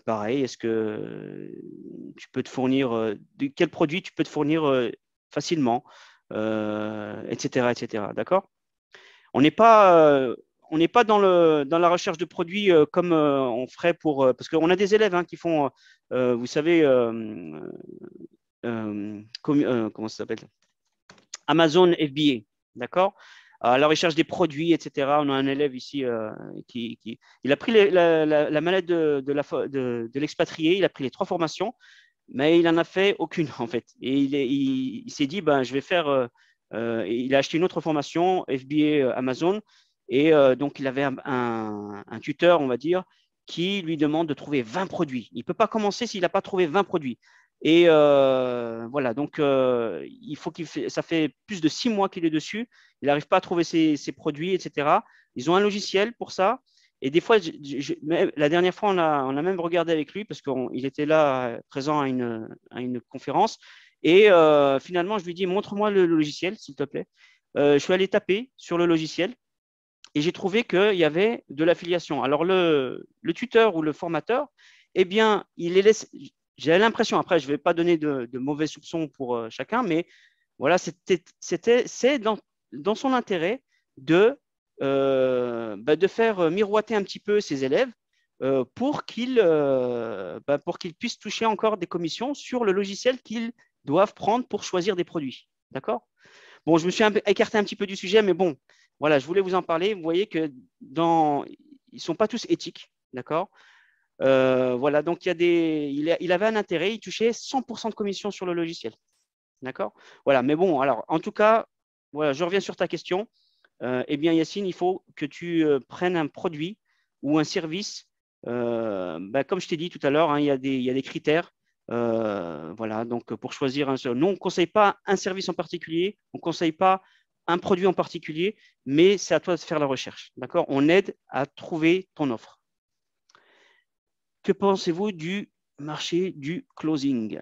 Pareil, est-ce que tu peux te fournir, de quel produit tu peux te fournir facilement, etc., etc. D'accord? On n'est pas, dans la recherche de produits comme on ferait pour, parce qu'on a des élèves qui font, vous savez, comment ça s'appelle? Amazon FBA, d'accord? Alors, ils cherchent des produits, etc. On a un élève ici il a pris la mallette de l'expatrié, il a pris les 3 formations, mais il n'en a fait aucune, en fait. Et il s'est dit, ben, je vais faire. Il a acheté une autre formation, FBA Amazon, et donc il avait un tuteur, on va dire, qui lui demande de trouver 20 produits. Il ne peut pas commencer s'il n'a pas trouvé 20 produits. Et voilà, donc ça fait plus de 6 mois qu'il est dessus. Il n'arrive pas à trouver ses produits, etc. Ils ont un logiciel pour ça. Et des fois, la dernière fois, on a même regardé avec lui parce qu'il était là présent à une conférence. Et finalement, je lui dis, montre-moi le logiciel, s'il te plaît. Je suis allé taper sur le logiciel et j'ai trouvé qu'il y avait de l'affiliation. Alors, le tuteur ou le formateur, eh bien, il les laisse. J'ai l'impression, après, je ne vais pas donner de mauvais soupçons pour chacun, mais voilà, c'est dans son intérêt de faire miroiter un petit peu ses élèves pour qu'ils puissent toucher encore des commissions sur le logiciel qu'ils doivent prendre pour choisir des produits. D'accord? Bon, je me suis écarté un petit peu du sujet, mais bon, voilà, je voulais vous en parler. Vous voyez que ils ne sont pas tous éthiques. D'accord? Voilà, donc il avait un intérêt, il touchait 100% de commission sur le logiciel. D'accord? Voilà, mais bon, alors, en tout cas, voilà, je reviens sur ta question. Eh bien, Yacine, il faut que tu prennes un produit ou un service. Comme je t'ai dit tout à l'heure, il y a des critères. Voilà, donc pour choisir un seul. Nous, on ne conseille pas un service en particulier, on ne conseille pas un produit en particulier, mais c'est à toi de faire la recherche. D'accord? On aide à trouver ton offre. Que pensez-vous du marché du closing?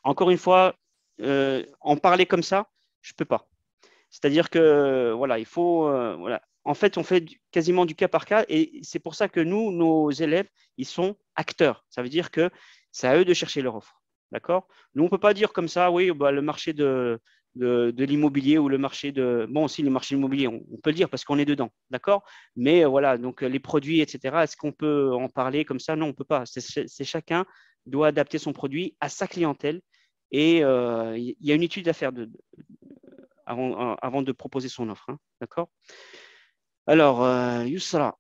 Encore une fois, en parler comme ça, je ne peux pas. C'est-à-dire que voilà, il faut voilà. En fait, on fait quasiment du cas par cas et c'est pour ça que nous, nos élèves, ils sont acteurs. Ça veut dire que c'est à eux de chercher leur offre. D'accord? Nous, on ne peut pas dire comme ça, oui, bah, le marché de l'immobilier ou le marché de. Bon, aussi, le marché immobilier, on peut le dire parce qu'on est dedans. D'accord? Mais voilà, donc les produits, etc., est-ce qu'on peut en parler comme ça? Non, on ne peut pas. C'est chacun doit adapter son produit à sa clientèle et il y a une étude à faire avant de proposer son offre. D'accord? Alors, Yousra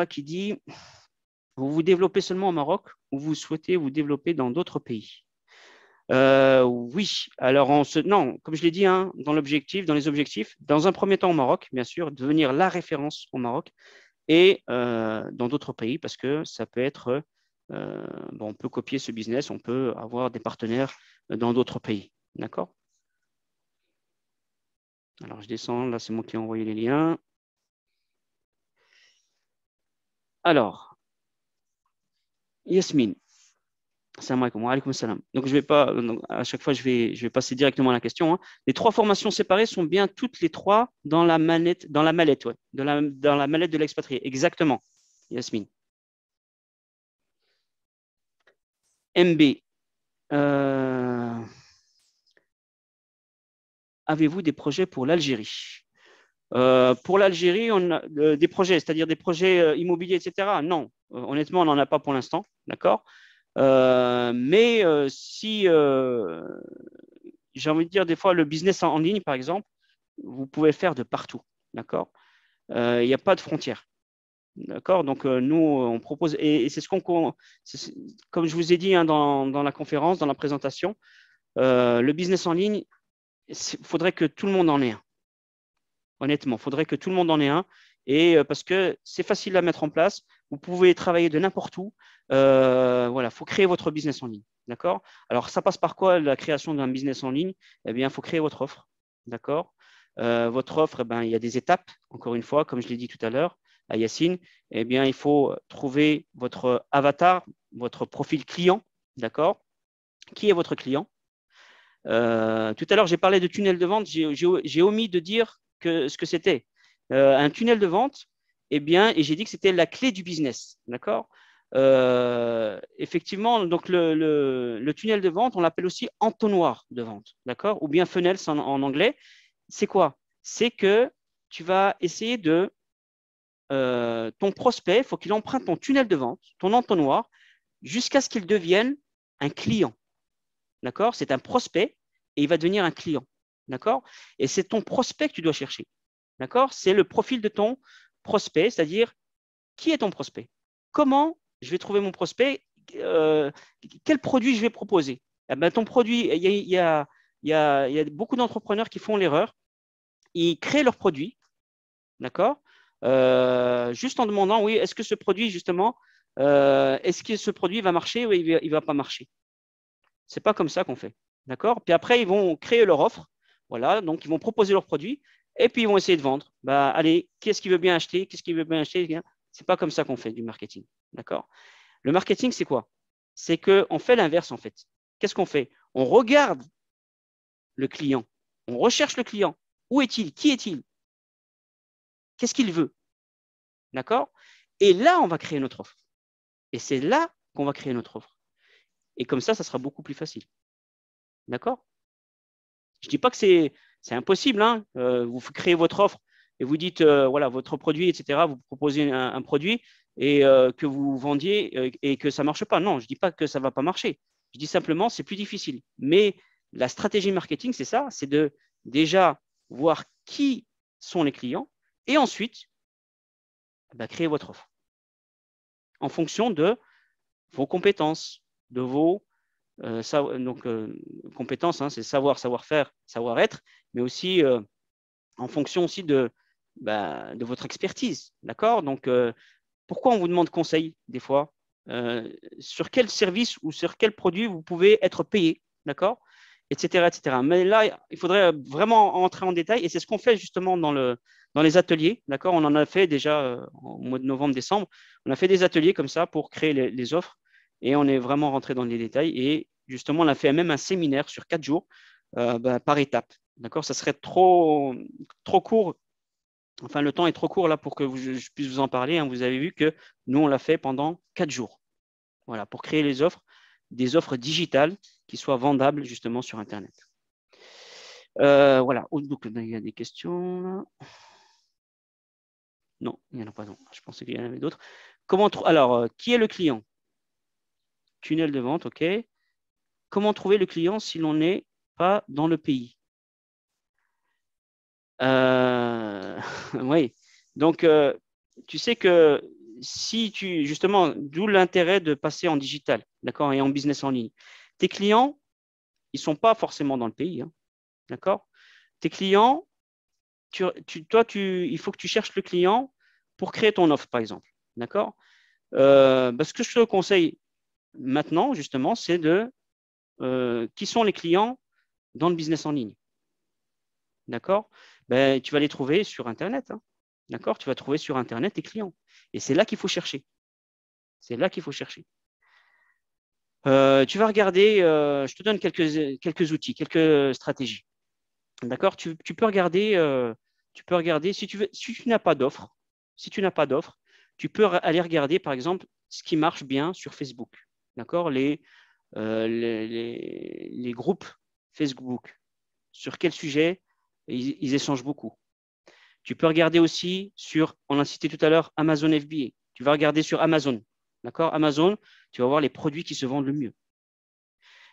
qui dit, vous vous développez seulement au Maroc ou vous souhaitez vous développer dans d'autres pays? Oui, alors non, comme je l'ai dit, hein, dans les objectifs, dans un premier temps au Maroc, bien sûr, devenir la référence au Maroc et dans d'autres pays parce que ça peut être, bon, on peut copier ce business, on peut avoir des partenaires dans d'autres pays. D'accord? Alors, je descends, là, c'est moi qui ai envoyé les liens. Alors, Yasmine. Salam alaikum. Wa alaikum salam. Donc, je vais pas, donc, à chaque fois, je vais passer directement à la question, hein. Les trois formations séparées sont bien toutes les trois dans la mallette, ouais, dans la mallette de l'expatrié. Exactement, Yasmine. MB. Euh, Avez-vous des projets pour l'Algérie? Pour l'Algérie, on a des projets, c'est-à-dire des projets immobiliers, etc. Non, honnêtement, on n'en a pas pour l'instant, d'accord? Mais si, j'ai envie de dire, des fois, le business en ligne, par exemple, vous pouvez le faire de partout, d'accord? Il n'y a pas de frontières, d'accord? Donc, nous, on propose, et c'est ce comme je vous ai dit, hein, dans la conférence, dans la présentation, le business en ligne, il faudrait que tout le monde en ait un. Honnêtement, il faudrait que tout le monde en ait un. Et parce que c'est facile à mettre en place, vous pouvez travailler de n'importe où. Voilà, il faut créer votre business en ligne. D'accord? Alors, ça passe par quoi la création d'un business en ligne? Eh bien, il faut créer votre offre. D'accord? Votre offre, eh ben, il y a des étapes, encore une fois, comme je l'ai dit tout à l'heure à Yacine. Eh bien, il faut trouver votre avatar, votre profil client. D'accord? Qui est votre client? Tout à l'heure, j'ai parlé de tunnel de vente. J'ai omis de dire ce que c'était. Un tunnel de vente, eh bien, et j'ai dit que c'était la clé du business. D'accord? Effectivement, donc le tunnel de vente, on l'appelle aussi entonnoir de vente. D'accord? Ou bien funnels en anglais. C'est quoi? C'est que tu vas essayer de ton prospect, il faut qu'il emprunte ton tunnel de vente, ton entonnoir, jusqu'à ce qu'il devienne un client. D'accord? C'est un prospect et il va devenir un client. D'accord? Et c'est ton prospect que tu dois chercher. D'accord? C'est le profil de ton prospect, c'est-à-dire qui est ton prospect? Comment je vais trouver mon prospect? Quel produit je vais proposer? Eh ben, ton produit, il y a beaucoup d'entrepreneurs qui font l'erreur. Ils créent leur produit, d'accord? Juste en demandant, oui, est-ce que ce produit, justement, est-ce que ce produit va marcher ou il ne va pas marcher? C'est pas comme ça qu'on fait. D'accord? Puis après, ils vont créer leur offre. Voilà, donc ils vont proposer leurs produits et puis ils vont essayer de vendre. Bah, allez, qu'est-ce qui veut bien acheter? Qu'est-ce qui veut bien acheter? C'est pas comme ça qu'on fait du marketing. D'accord? Le marketing, c'est quoi? C'est qu'on fait l'inverse en fait. Qu'est-ce qu'on fait? On regarde le client. On recherche le client. Où est-il? Qui est-il? Qu'est-ce qu'il veut? D'accord? Et là, on va créer notre offre. Et c'est là qu'on va créer notre offre. Et comme ça sera beaucoup plus facile. D'accord? Je ne dis pas que c'est impossible, hein. Vous créez votre offre et vous dites, voilà, votre produit, etc. Vous proposez un produit et que vous vendiez et que ça ne marche pas. Non, je ne dis pas que ça ne va pas marcher. Je dis simplement, c'est plus difficile. Mais la stratégie marketing, c'est ça, c'est de déjà voir qui sont les clients et ensuite créer votre offre en fonction de vos compétences, de vos compétences, hein, c'est savoir, savoir-faire, savoir-être, mais aussi en fonction aussi de votre expertise. D'accord? Donc, pourquoi on vous demande conseil des fois? Sur quel service ou sur quel produit vous pouvez être payé? D'accord? Etc., etc. Mais là, il faudrait vraiment entrer en détail et c'est ce qu'on fait justement dans les ateliers. D'accord? On en a fait déjà au mois de novembre, décembre. On a fait des ateliers comme ça pour créer les offres et on est vraiment rentré dans les détails. Et justement, on a fait même un séminaire sur 4 jours par étape. D'accord? Ça serait trop court. Enfin, le temps est trop court là pour que je puisse vous en parler, hein. Vous avez vu que nous, on l'a fait pendant 4 jours. Voilà, pour créer les offres, des offres digitales qui soient vendables justement sur Internet. Voilà. Donc, il y a des questions là. Non, il n'y en a pas. Non. Je pensais qu'il y en avait d'autres. Alors, qui est le client? Tunnel de vente, OK. Comment trouver le client si l'on n'est pas dans le pays? Oui. Donc, tu sais que si tu, justement, d'où l'intérêt de passer en digital, d'accord, et en business en ligne. Tes clients, ils ne sont pas forcément dans le pays. Hein, d'accord? Tes clients, il faut que tu cherches le client pour créer ton offre, par exemple. D'accord? Ce que je te conseille maintenant, justement, c'est qui sont les clients dans le business en ligne. D'accord? Tu vas les trouver sur Internet. Hein, d'accord? Tu vas trouver sur Internet tes clients. Et c'est là qu'il faut chercher. C'est là qu'il faut chercher. Tu vas regarder, je te donne quelques outils, quelques stratégies. D'accord? Tu peux regarder, si tu n'as pas d'offre, tu peux aller regarder, par exemple, ce qui marche bien sur Facebook. D'accord? Les groupes Facebook. Sur quel sujet ils échangent beaucoup. Tu peux regarder aussi on a cité tout à l'heure, Amazon FBA. Tu vas regarder sur Amazon. D'accord? Amazon, tu vas voir les produits qui se vendent le mieux.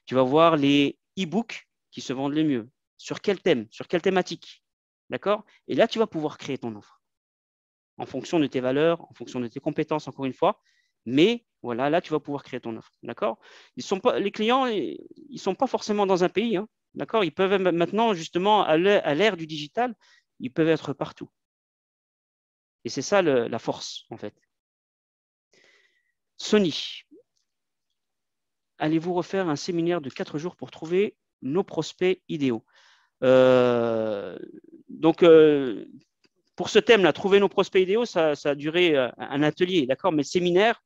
Tu vas voir les e-books qui se vendent le mieux. Sur quel thème? Sur quelle thématique? D'accord? Et là, tu vas pouvoir créer ton offre en fonction de tes valeurs, en fonction de tes compétences, encore une fois. Mais voilà, là, tu vas pouvoir créer ton offre. D'accord? Les clients, ils ne sont pas forcément dans un pays. Hein, d'accord? Ils peuvent maintenant, justement, à l'ère du digital, ils peuvent être partout. Et c'est ça la force, en fait. Sony, allez-vous refaire un séminaire de 4 jours pour trouver nos prospects idéaux? Pour ce thème-là, trouver nos prospects idéaux, ça a duré un atelier, d'accord? Mais le séminaire,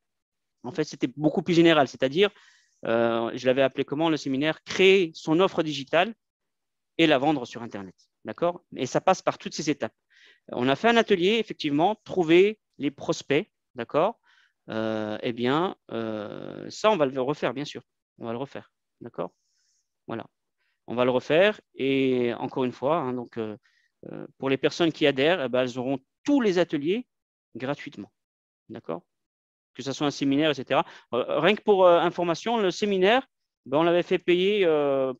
en fait, c'était beaucoup plus général, c'est-à-dire, je l'avais appelé comment le séminaire? Créer son offre digitale et la vendre sur Internet, d'accord? Et ça passe par toutes ces étapes. On a fait un atelier, effectivement, trouver les prospects, d'accord? Ça, on va le refaire, bien sûr. On va le refaire, d'accord? Voilà. On va le refaire et encore une fois, hein, pour les personnes qui adhèrent, elles auront tous les ateliers gratuitement, d'accord? Que ce soit un séminaire, etc. Rien que pour information, le séminaire, on l'avait fait payer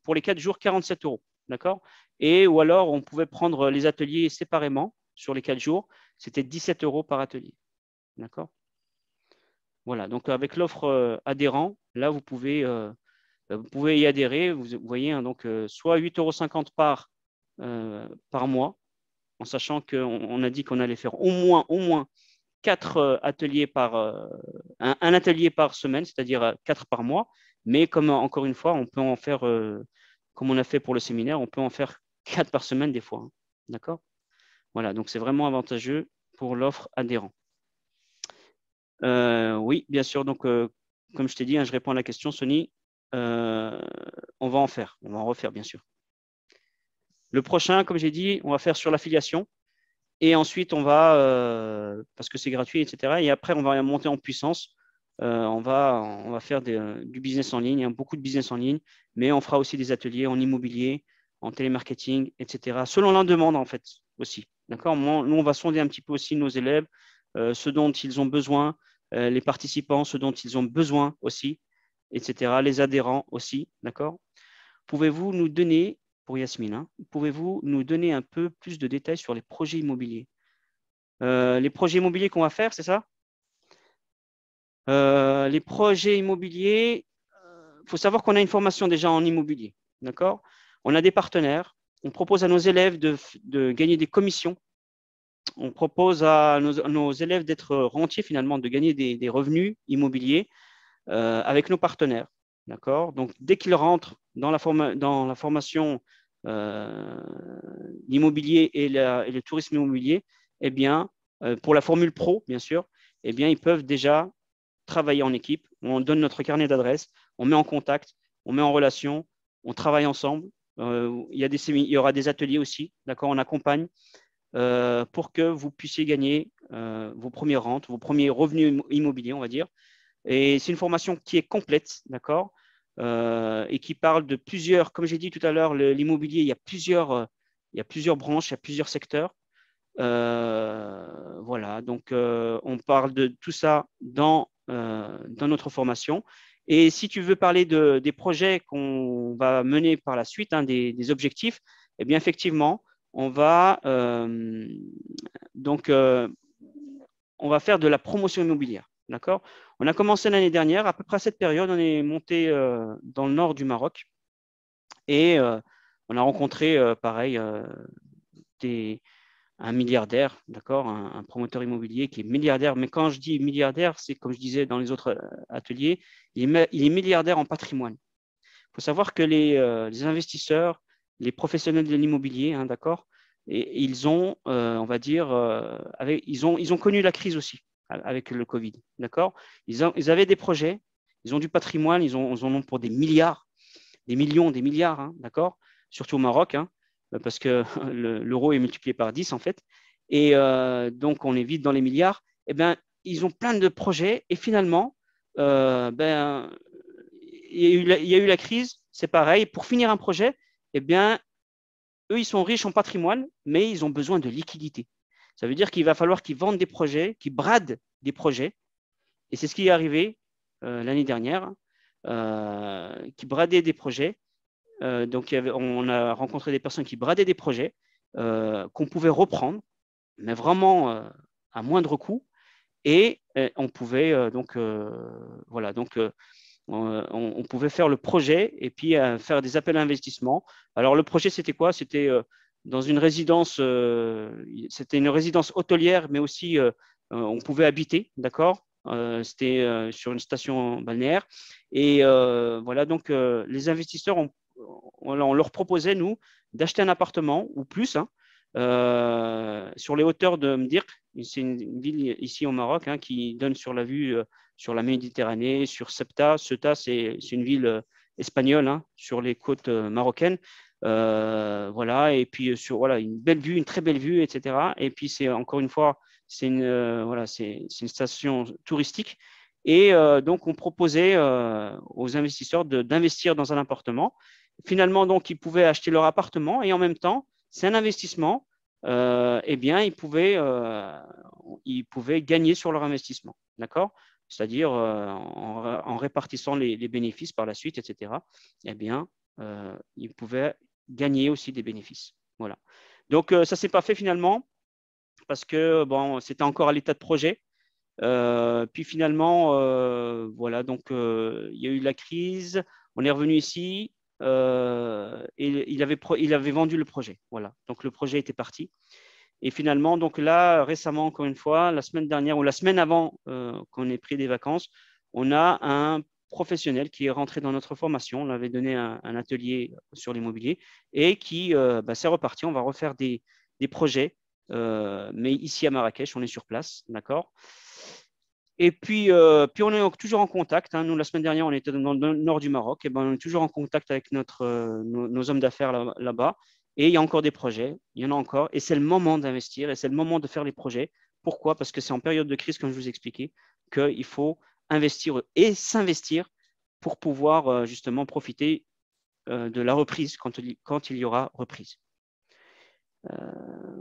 pour les 4 jours 47 €, d'accord? Ou alors, on pouvait prendre les ateliers séparément sur les 4 jours. C'était 17 € par atelier, d'accord? Voilà, donc avec l'offre adhérent, là, vous pouvez y adhérer. Vous voyez, hein, soit 8,50 € par mois, en sachant qu'on a dit qu'on allait faire au moins 4 ateliers un atelier par semaine, c'est-à-dire 4 par mois. Mais comme encore une fois, on peut en faire, comme on a fait pour le séminaire, on peut en faire 4 par semaine des fois. Hein, d'accord? Voilà, donc c'est vraiment avantageux pour l'offre adhérent. Oui, bien sûr. Donc, comme je t'ai dit, hein, je réponds à la question, Sony. On va en refaire, bien sûr. Le prochain, comme j'ai dit, on va faire sur l'affiliation. Et ensuite, on va, parce que c'est gratuit, etc. Et après, on va monter en puissance. On va faire du business en ligne, hein, beaucoup de business en ligne, mais on fera aussi des ateliers en immobilier, en télémarketing, etc. Selon la demande, en fait, aussi. D'accord? Nous, on va sonder un petit peu aussi nos élèves, ce dont ils ont besoin, les participants, ce dont ils ont besoin aussi, etc. Les adhérents aussi. D'accord? Pouvez-vous nous donner, pour Yasmine, hein, pouvez-vous nous donner un peu plus de détails sur les projets immobiliers? Les projets immobiliers qu'on va faire, c'est ça? Les projets immobiliers, il faut savoir qu'on a une formation déjà en immobilier. D'accord? On a des partenaires. On propose à nos élèves de gagner des commissions. On propose à nos élèves d'être rentiers, finalement, de gagner des revenus immobiliers avec nos partenaires. D'accord? Donc, dès qu'ils rentrent dans la formation l'immobilier et le tourisme immobilier, eh bien, pour la formule pro, bien sûr, eh bien, ils peuvent déjà travailler en équipe. On donne notre carnet d'adresses, on met en contact, on met en relation, on travaille ensemble. Il y aura des ateliers aussi, d'accord? On accompagne pour que vous puissiez gagner vos premières rentes, vos premiers revenus immobiliers, on va dire. Et c'est une formation qui est complète, d'accord? Et qui parle de plusieurs, comme j'ai dit tout à l'heure, l'immobilier, il y a plusieurs branches, il y a plusieurs secteurs. Voilà, donc on parle de tout ça dans notre formation. Et si tu veux parler des projets qu'on va mener par la suite, hein, des objectifs, eh bien effectivement, on va on va faire de la promotion immobilière. D'accord? On a commencé l'année dernière, à peu près à cette période, on est monté dans le nord du Maroc Et on a rencontré, pareil, un milliardaire, d'accord, un promoteur immobilier qui est milliardaire. Mais quand je dis milliardaire, c'est comme je disais dans les autres ateliers, il est milliardaire en patrimoine. Il faut savoir que les investisseurs, les professionnels de l'immobilier, hein, d'accord, et ils ont, on va dire, ils ont connu la crise aussi avec le Covid, d'accord. Ils avaient des projets, ils ont du patrimoine, ils en ont pour des milliards, des millions, des milliards, hein, d'accord, surtout au Maroc, hein, parce que l'euro est multiplié par 10 en fait, et donc on est vite dans les milliards. Eh bien, ils ont plein de projets et finalement, ben, il y a eu la crise, c'est pareil. Pour finir un projet, eh bien, eux, ils sont riches en patrimoine, mais ils ont besoin de liquidité. Ça veut dire qu'il va falloir qu'ils vendent des projets, qu'ils bradent des projets. Et c'est ce qui est arrivé l'année dernière, qui bradaient des projets. Donc, on a rencontré des personnes qui bradaient des projets qu'on pouvait reprendre, mais vraiment à moindre coût. Et on pouvait voilà, donc on pouvait faire le projet et puis faire des appels à investissement. Alors, le projet, c'était quoi? C'était dans une résidence, c'était une résidence hôtelière, mais aussi on pouvait habiter, d'accord? C'était sur une station balnéaire. Et voilà, donc les investisseurs, on leur proposait, nous, d'acheter un appartement ou plus, hein, sur les hauteurs de Mdir. C'est une ville ici au Maroc, hein, qui donne sur la vue sur la Méditerranée, sur Ceuta. Ceuta, c'est une ville espagnole, hein, sur les côtes marocaines. Voilà, et puis sur voilà, une belle vue, une très belle vue, etc. Et puis c'est encore une fois, c'est voilà, c'est une station touristique. Et donc on proposait aux investisseurs d'investir dans un appartement. Finalement, donc, ils pouvaient acheter leur appartement et en même temps, c'est un investissement. Eh bien, ils pouvaient gagner sur leur investissement, d'accord? C'est-à-dire en répartissant les bénéfices par la suite, etc. Eh bien, ils pouvaient gagner aussi des bénéfices. Voilà. Donc, ça ne s'est pas fait finalement parce que bon, c'était encore à l'état de projet. Puis finalement, voilà, donc il y a eu la crise. On est revenu ici et il avait vendu le projet. Voilà, donc le projet était parti. Et finalement, donc là, récemment, encore une fois, la semaine dernière ou la semaine avant qu'on ait pris des vacances, on a un professionnel qui est rentré dans notre formation. On avait donné un atelier sur l'immobilier et qui c'est reparti. On va refaire des projets, mais ici à Marrakech, on est sur place, d'accord. Et puis on est toujours en contact, hein. Nous, la semaine dernière, on était dans le nord du Maroc. Et ben, on est toujours en contact avec nos hommes d'affaires là-bas. Et il y a encore des projets, il y en a encore. Et c'est le moment d'investir et c'est le moment de faire les projets. Pourquoi? Parce que c'est en période de crise, comme je vous expliquais, qu'il faut investir et s'investir pour pouvoir justement profiter de la reprise quand il y aura reprise.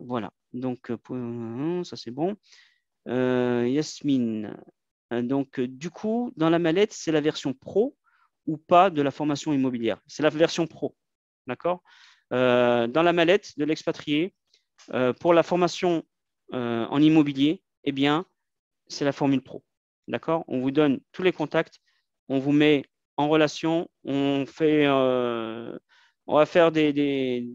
Voilà. Donc, ça, c'est bon. Yasmine. Donc, du coup, dans la mallette, c'est la version pro ou pas de la formation immobilière. C'est la version pro. D'accord? Dans la mallette de l'expatrié, pour la formation en immobilier, eh bien, c'est la formule pro. D'accord? On vous donne tous les contacts, on vous met en relation, on va faire des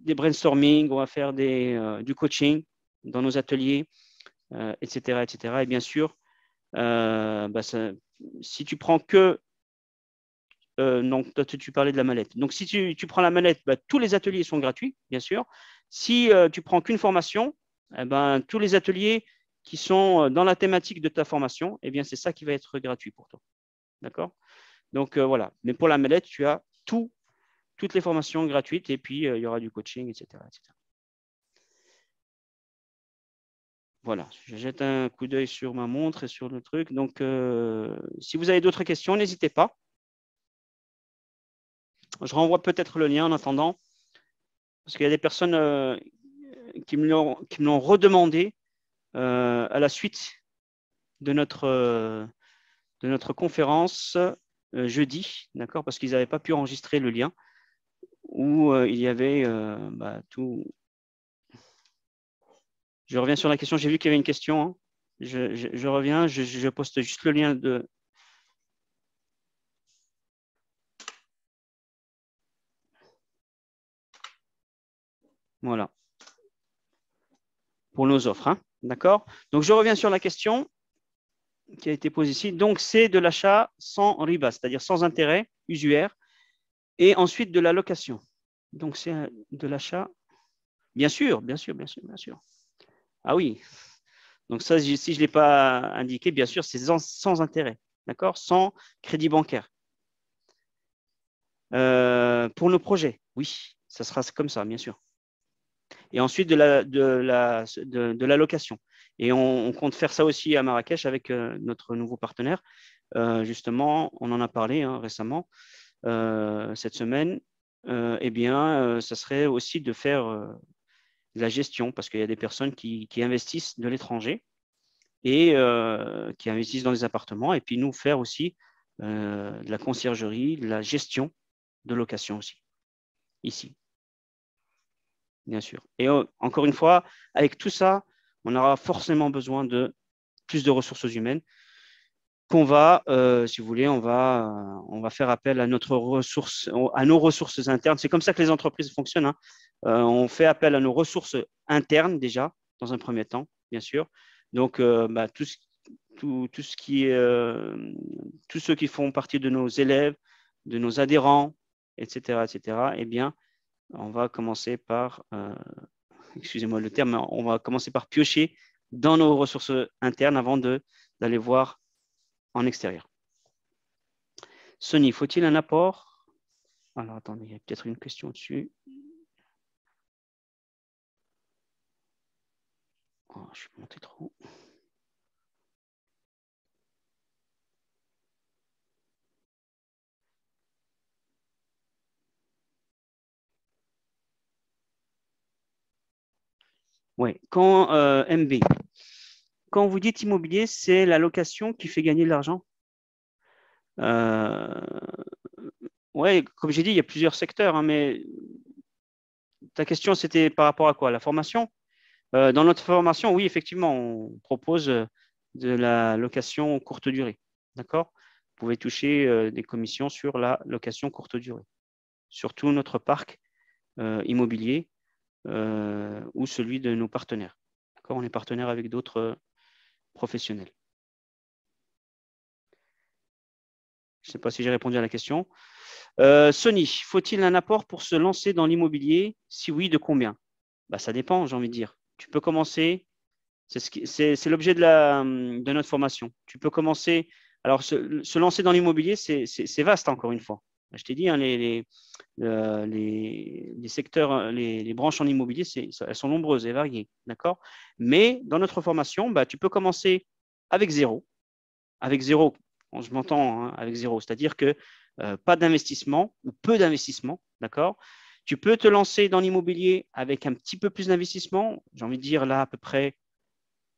brainstorming, on va faire du coaching dans nos ateliers, etc., etc. Et bien sûr, si tu prends que donc, toi, tu parlais de la mallette. Donc, si tu prends la mallette, tous les ateliers sont gratuits, bien sûr. Si tu prends qu'une formation, tous les ateliers qui sont dans la thématique de ta formation, eh bien, c'est ça qui va être gratuit pour toi. D'accord? Donc, voilà. Mais pour la mallette, tu as toutes les formations gratuites et puis il y aura du coaching, etc., etc. Voilà, je jette un coup d'œil sur ma montre et sur le truc. Donc, si vous avez d'autres questions, n'hésitez pas. Je renvoie peut-être le lien en attendant, parce qu'il y a des personnes qui me l'ont redemandé à la suite de notre conférence jeudi, d'accord, parce qu'ils n'avaient pas pu enregistrer le lien où il y avait tout. Je reviens sur la question, j'ai vu qu'il y avait une question. Hein. Je reviens, je poste juste le lien de. Voilà. Pour nos offres. Hein. D'accord? Donc, je reviens sur la question qui a été posée ici. Donc, c'est de l'achat sans riba, c'est-à-dire sans intérêt usuaire, et ensuite de la location. Donc, c'est de l'achat. Bien sûr, bien sûr, bien sûr, bien sûr. Ah oui. Donc, ça, si je ne l'ai pas indiqué, bien sûr, c'est sans intérêt. D'accord? Sans crédit bancaire. Pour nos projets, oui, ça sera comme ça, bien sûr. Et ensuite de la location. Et on compte faire ça aussi à Marrakech avec notre nouveau partenaire. Justement, on en a parlé récemment, cette semaine. Eh bien, ça serait aussi de faire de la gestion, parce qu'il y a des personnes qui investissent de l'étranger et qui investissent dans des appartements, et puis nous faire aussi de la conciergerie, de la gestion de location aussi, ici. Bien sûr. Et encore une fois, avec tout ça, on aura forcément besoin de plus de ressources humaines qu'on va, si vous voulez, on va faire appel à nos ressources internes. C'est comme ça que les entreprises fonctionnent. Hein. On fait appel à nos ressources internes déjà, dans un premier temps, bien sûr. Donc, tous ceux qui font partie de nos élèves, de nos adhérents, etc., eh bien, on va commencer par, excusez-moi le terme, on va commencer par piocher dans nos ressources internes avant d'aller voir en extérieur. Sony, faut-il un apport? Alors, attendez, il y a peut-être une question dessus. Oh, je suis monté trop. Oui, quand MB, quand vous dites immobilier, c'est la location qui fait gagner de l'argent. Oui, comme j'ai dit, il y a plusieurs secteurs, hein, mais ta question, c'était par rapport à quoi? La formation? Dans notre formation, oui, effectivement, on propose de la location courte durée. D'accord? Vous pouvez toucher des commissions sur la location courte durée, surtout notre parc immobilier ou celui de nos partenaires. D'accord? On est partenaire avec d'autres professionnels. Je ne sais pas si j'ai répondu à la question. Sony, faut-il un apport pour se lancer dans l'immobilier? Si oui, de combien? Bah, ça dépend, j'ai envie de dire. Tu peux commencer, c'est l'objet de notre formation. Tu peux commencer, alors se lancer dans l'immobilier, c'est vaste encore une fois. Je t'ai dit, hein, les secteurs, les branches en immobilier, elles sont nombreuses et variées. D'accord? Mais dans notre formation, bah, tu peux commencer avec zéro. Avec zéro, je m'entends, hein, avec zéro, c'est-à-dire que pas d'investissement ou peu d'investissement, d'accord? Tu peux te lancer dans l'immobilier avec un petit peu plus d'investissement, j'ai envie de dire là à peu près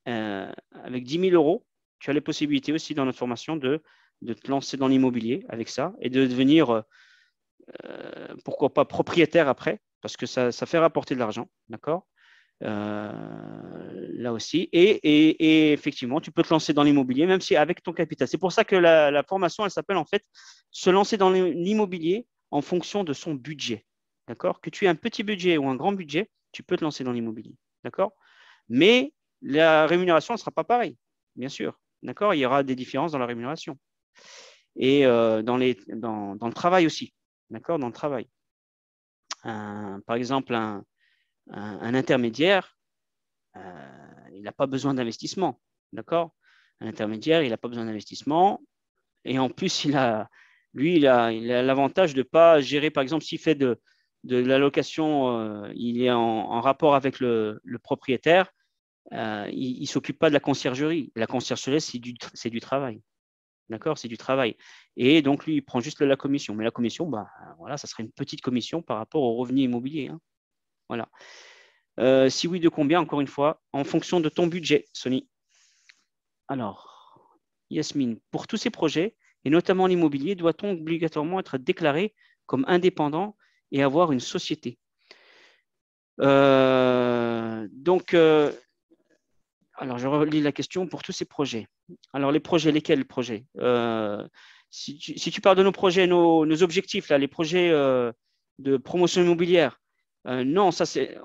avec 10 000 euros. Tu as les possibilités aussi dans notre formation de te lancer dans l'immobilier avec ça et de devenir, pourquoi pas, propriétaire après, parce que ça fait rapporter de l'argent, d'accord? Là aussi. Et effectivement, tu peux te lancer dans l'immobilier, même si avec ton capital. C'est pour ça que la formation, elle s'appelle en fait se lancer dans l'immobilier en fonction de son budget. D'accord? Que tu aies un petit budget ou un grand budget, tu peux te lancer dans l'immobilier. D'accord? Mais la rémunération ne sera pas pareille, bien sûr. D'accord? Il y aura des différences dans la rémunération. Et dans le travail aussi. D'accord? Dans le travail. Par exemple, un intermédiaire, il n'a pas besoin d'investissement. D'accord? Un intermédiaire, il n'a pas besoin d'investissement. Et en plus, il a l'avantage de ne pas gérer, par exemple, s'il fait de la location, il est en rapport avec le propriétaire, il ne s'occupe pas de la conciergerie. La conciergerie, c'est du travail. D'accord? C'est du travail. Et donc, lui, il prend juste la commission. Mais la commission, bah, voilà, ça serait une petite commission par rapport au revenu immobilier. Hein. Voilà. Si oui, de combien, encore une fois, en fonction de ton budget, Sony. Alors, Yasmine, pour tous ces projets, et notamment l'immobilier, doit-on obligatoirement être déclaré comme indépendant et avoir une société? Alors, je relis la question pour tous ces projets. Alors, les projets, lesquels projets? Si tu parles de nos projets, nos objectifs, là, les projets de promotion immobilière, Non,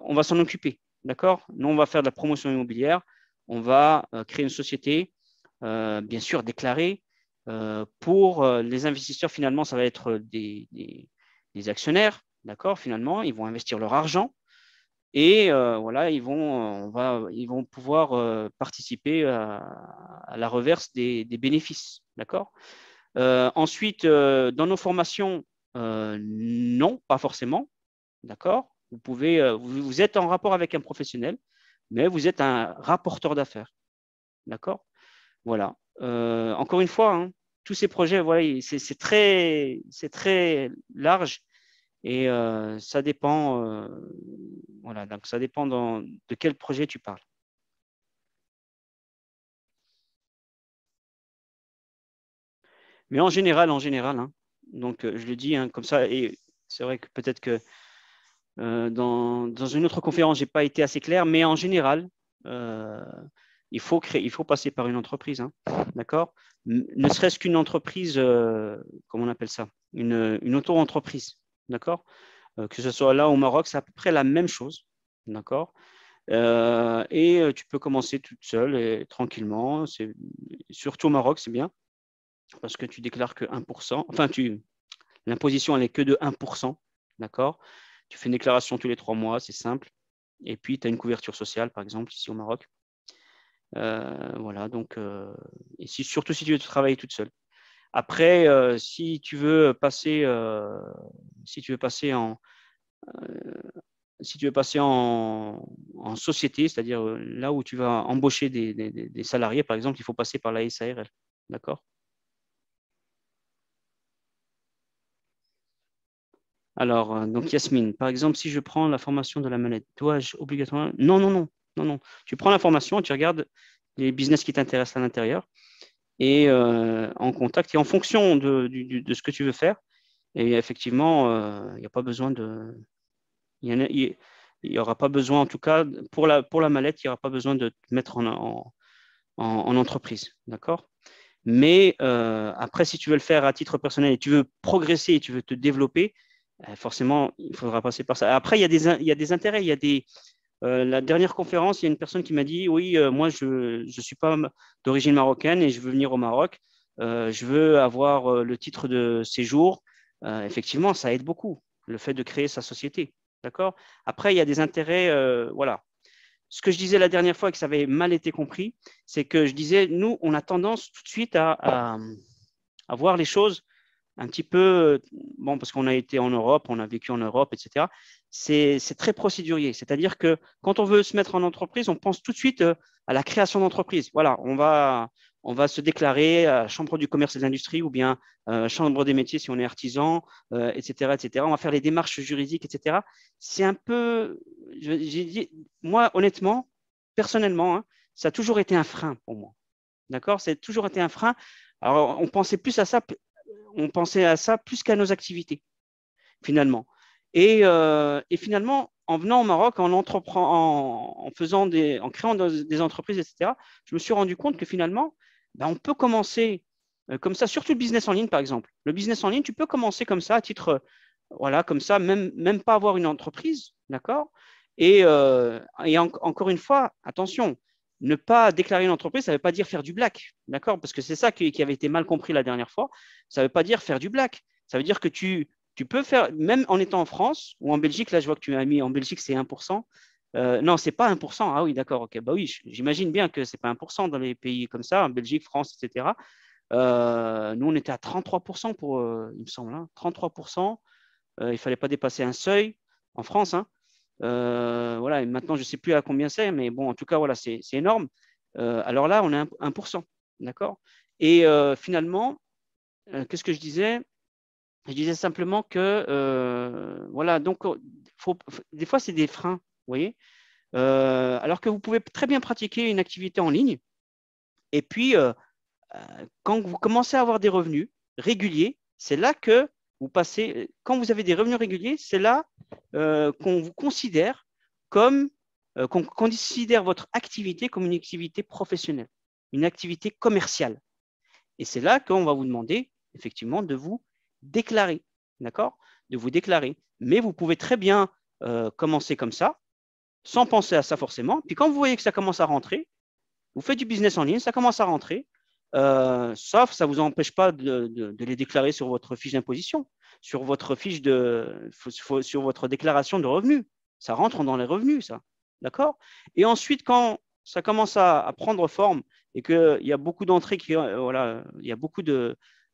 on va s'en occuper. D'accord? Nous, on va faire de la promotion immobilière. On va créer une société, bien sûr, déclarée. Pour les investisseurs, finalement, ça va être des actionnaires. D'accord? Finalement, ils vont investir leur argent. Et voilà, ils vont pouvoir participer à la reverse des bénéfices. D'accord? Ensuite, dans nos formations, non, pas forcément. D'accord? Vous êtes en rapport avec un professionnel, mais vous êtes un rapporteur d'affaires. D'accord? Voilà. Encore une fois, hein, tous ces projets, voilà, c'est très large et ça dépend, voilà, donc ça dépend de quel projet tu parles. Mais en général, hein, donc je le dis hein, comme ça, et c'est vrai que peut-être que dans une autre conférence, je n'ai pas été assez clair, mais en général, euh, il faut passer par une entreprise, hein, d'accord? Ne serait-ce qu'une entreprise, comment on appelle ça? Une auto-entreprise, d'accord? Que ce soit là au Maroc, c'est à peu près la même chose, d'accord? Et tu peux commencer toute seule et tranquillement. Surtout au Maroc, c'est bien parce que tu déclares que 1%. Enfin, l'imposition, elle est que de 1%, d'accord? Tu fais une déclaration tous les 3 mois, c'est simple. Et puis, tu as une couverture sociale, par exemple, ici au Maroc. Voilà, donc, et surtout si tu veux travailler toute seule. Après, si tu veux passer en société, c'est-à-dire là où tu vas embaucher des salariés, par exemple, il faut passer par la SARL. D'accord? Alors, donc Yasmine, par exemple, si je prends la formation de la manette, dois-je obligatoirement… Non, non, non, non, non. Tu prends la formation, tu regardes les business qui t'intéressent à l'intérieur et en contact et en fonction de ce que tu veux faire. Et effectivement, il n'y a pas besoin de… Il y aura pas besoin, en tout cas, pour la mallette, il n'y aura pas besoin de te mettre en entreprise. D'accord? Mais après, si tu veux le faire à titre personnel et tu veux progresser et tu veux te développer, forcément, il faudra passer par ça. Après, il y a des intérêts. La dernière conférence, il y a une personne qui m'a dit, oui, moi, je ne suis pas d'origine marocaine et je veux venir au Maroc. Je veux avoir le titre de séjour. Effectivement, ça aide beaucoup, le fait de créer sa société. D'accord? Après, il y a des intérêts, voilà. Ce que je disais la dernière fois et que ça avait mal été compris, c'est que je disais, nous, on a tendance tout de suite à voir les choses un petit peu, bon, parce qu'on a été en Europe, on a vécu en Europe, etc. C'est très procédurier. C'est-à-dire que quand on veut se mettre en entreprise, on pense tout de suite à la création d'entreprise. Voilà, on va se déclarer à la Chambre du commerce et de l'industrie ou bien Chambre des métiers si on est artisan, etc., etc. On va faire les démarches juridiques, etc. C'est un peu, moi, honnêtement, personnellement, hein, ça a toujours été un frein pour moi. D'accord? C'est toujours été un frein. Alors, on pensait à ça plus qu'à nos activités, finalement. Et finalement, en venant au Maroc, en créant des entreprises, etc., je me suis rendu compte que finalement, ben, on peut commencer comme ça, surtout le business en ligne, par exemple. Le business en ligne, tu peux commencer comme ça, à titre, voilà, comme ça, même pas avoir une entreprise, d'accord? Encore une fois, attention, ne pas déclarer une entreprise, ça ne veut pas dire faire du black, d'accord? Parce que c'est ça qui avait été mal compris la dernière fois. Ça ne veut pas dire faire du black. Ça veut dire que tu peux faire, même en étant en France ou en Belgique, là je vois que tu as mis en Belgique c'est 1%. Non, c'est pas 1%. Ah oui, d'accord, ok. Bah oui, j'imagine bien que c'est pas 1% dans les pays comme ça, en Belgique, France, etc. Nous, on était à 33% il me semble, hein, 33%. Il fallait pas dépasser un seuil en France, hein. Voilà, et maintenant, je ne sais plus à combien c'est, mais bon, en tout cas, voilà, c'est énorme. Alors là, on est 1%, d'accord? Et finalement, qu'est-ce que je disais? Je disais simplement que, voilà, donc, des fois, c'est des freins, vous voyez? Alors que vous pouvez très bien pratiquer une activité en ligne. Et puis, quand vous commencez à avoir des revenus réguliers, c'est là que vous passez, quand vous avez des revenus réguliers, c'est là qu'on vous considère qu'on considère votre activité comme une activité professionnelle, une activité commerciale. Et c'est là qu'on va vous demander effectivement de vous déclarer, d'accord? De vous déclarer. Mais vous pouvez très bien commencer comme ça, sans penser à ça forcément. Puis quand vous voyez que ça commence à rentrer, vous faites du business en ligne, ça commence à rentrer, sauf ça ne vous empêche pas de les déclarer sur votre fiche d'imposition, sur votre sur votre déclaration de revenus. Ça rentre dans les revenus, ça. D'accord? Et ensuite, quand ça commence à prendre forme et qu'il y a beaucoup d'entrées voilà, il y a beaucoup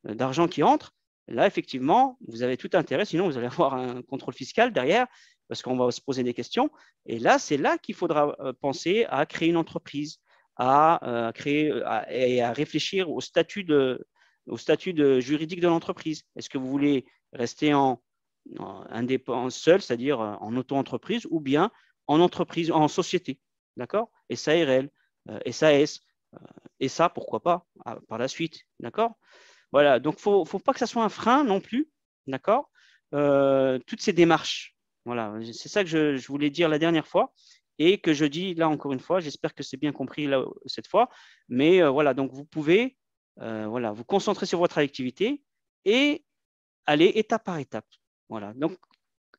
d'argent qui entre, là, effectivement, vous avez tout intérêt, sinon vous allez avoir un contrôle fiscal derrière, parce qu'on va se poser des questions. Et là, c'est là qu'il faudra penser à créer une entreprise, à créer et à réfléchir au statut juridique de l'entreprise. Est-ce que vous voulez rester indépendant seul, c'est-à-dire en auto-entreprise, ou bien en entreprise, en société, d'accord? SARL, SAS, et ça, pourquoi pas, par la suite, d'accord? Voilà, donc il ne faut pas que ça soit un frein non plus, d'accord? Toutes ces démarches, voilà, c'est ça que je voulais dire la dernière fois et que je dis là encore une fois, j'espère que c'est bien compris là, cette fois, mais voilà, donc vous pouvez voilà, vous concentrer sur votre activité et aller étape par étape. Voilà, donc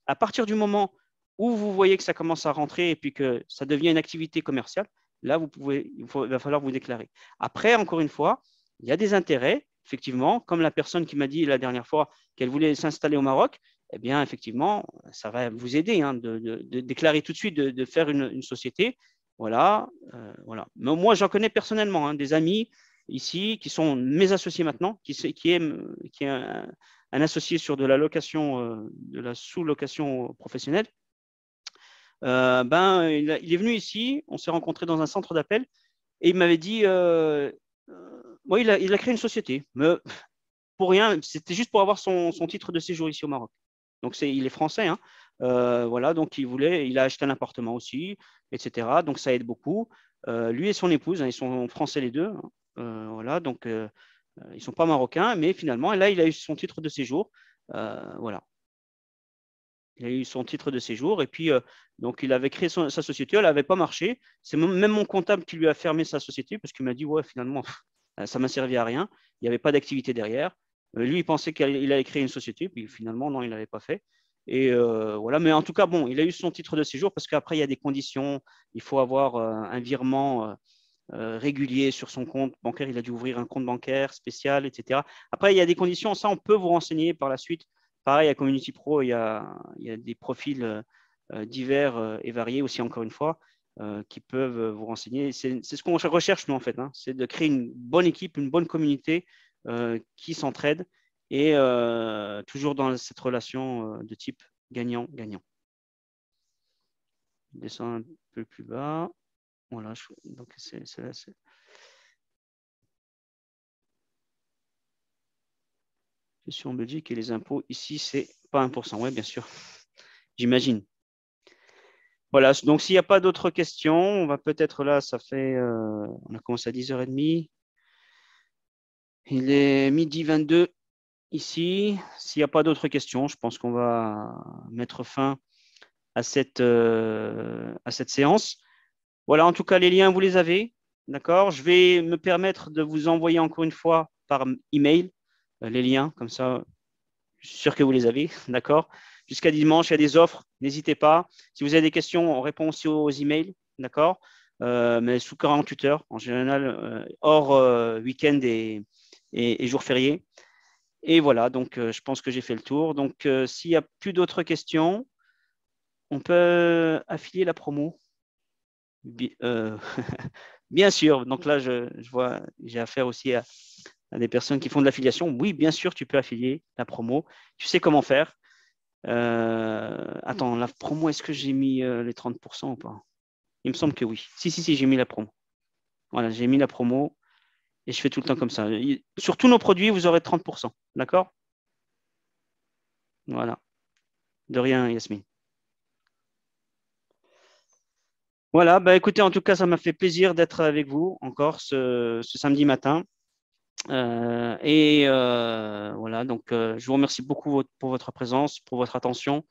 à partir du moment où vous voyez que ça commence à rentrer et puis que ça devient une activité commerciale, là, il va falloir vous déclarer. Après, encore une fois, il y a des intérêts, effectivement, comme la personne qui m'a dit la dernière fois qu'elle voulait s'installer au Maroc, eh bien, effectivement, ça va vous aider de déclarer tout de suite, de faire une société. Voilà, voilà. Mais moi, j'en connais personnellement des amis ici qui sont mes associés maintenant, qui est un associé sur de la location, de la sous-location professionnelle. Il est venu ici, on s'est rencontrés dans un centre d'appel et il m'avait dit, ouais, il a créé une société, mais pour rien, c'était juste pour avoir son titre de séjour ici au Maroc. Donc il est français, hein. Voilà, donc il a acheté un appartement aussi, etc. Donc ça aide beaucoup. Lui et son épouse, ils sont français les deux, hein. Voilà, donc ils ne sont pas marocains, mais finalement, là, il a eu son titre de séjour. Voilà. Il a eu son titre de séjour et puis donc il avait créé sa société, elle n'avait pas marché. C'est même mon comptable qui lui a fermé sa société parce qu'il m'a dit ouais finalement ça m'a servi à rien. Il n'y avait pas d'activité derrière. Lui il pensait qu'il allait créer une société puis finalement non il l'avait pas fait. Et voilà, mais en tout cas bon, il a eu son titre de séjour parce qu'après il y a des conditions. Il faut avoir un virement régulier sur son compte bancaire. Il a dû ouvrir un compte bancaire spécial, etc. Après il y a des conditions. Ça on peut vous renseigner par la suite. Pareil, à Community Pro, il y a des profils divers et variés aussi, encore une fois, qui peuvent vous renseigner. C'est ce qu'on recherche, nous, en fait, hein, c'est de créer une bonne équipe, une bonne communauté qui s'entraide et toujours dans cette relation de type gagnant-gagnant. Je descends un peu plus bas. Voilà, donc c'est là. Je suis en Belgique et les impôts ici, c'est pas 1%. Oui, bien sûr, j'imagine. Voilà, donc s'il n'y a pas d'autres questions, on va peut-être là, on a commencé à 10h30. Il est 12h22 ici. S'il n'y a pas d'autres questions, je pense qu'on va mettre fin à cette séance. Voilà, en tout cas, les liens, vous les avez. D'accord? Je vais me permettre de vous envoyer encore une fois par email les liens, comme ça, je suis sûr que vous les avez. D'accord? Jusqu'à dimanche, il y a des offres, n'hésitez pas. Si vous avez des questions, on répond aussi aux emails, d'accord? Mais sous 48 heures, en général, hors week-end et jours fériés. Et voilà, donc je pense que j'ai fait le tour. Donc, s'il n'y a plus d'autres questions, on peut affilier la promo. Bien sûr, donc là, je vois, j'ai affaire aussi à des personnes qui font de l'affiliation. Oui, bien sûr, tu peux affilier la promo. Tu sais comment faire. Attends, la promo, est-ce que j'ai mis les 30% ou pas? Il me semble que oui. Si, j'ai mis la promo. Voilà, j'ai mis la promo et je fais tout le temps comme ça. Sur tous nos produits, vous aurez 30%. D'accord? Voilà. De rien, Yasmine. Voilà, bah écoutez, en tout cas, ça m'a fait plaisir d'être avec vous encore ce samedi matin. Voilà, donc je vous remercie beaucoup pour votre présence, pour votre attention,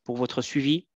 pour votre suivi.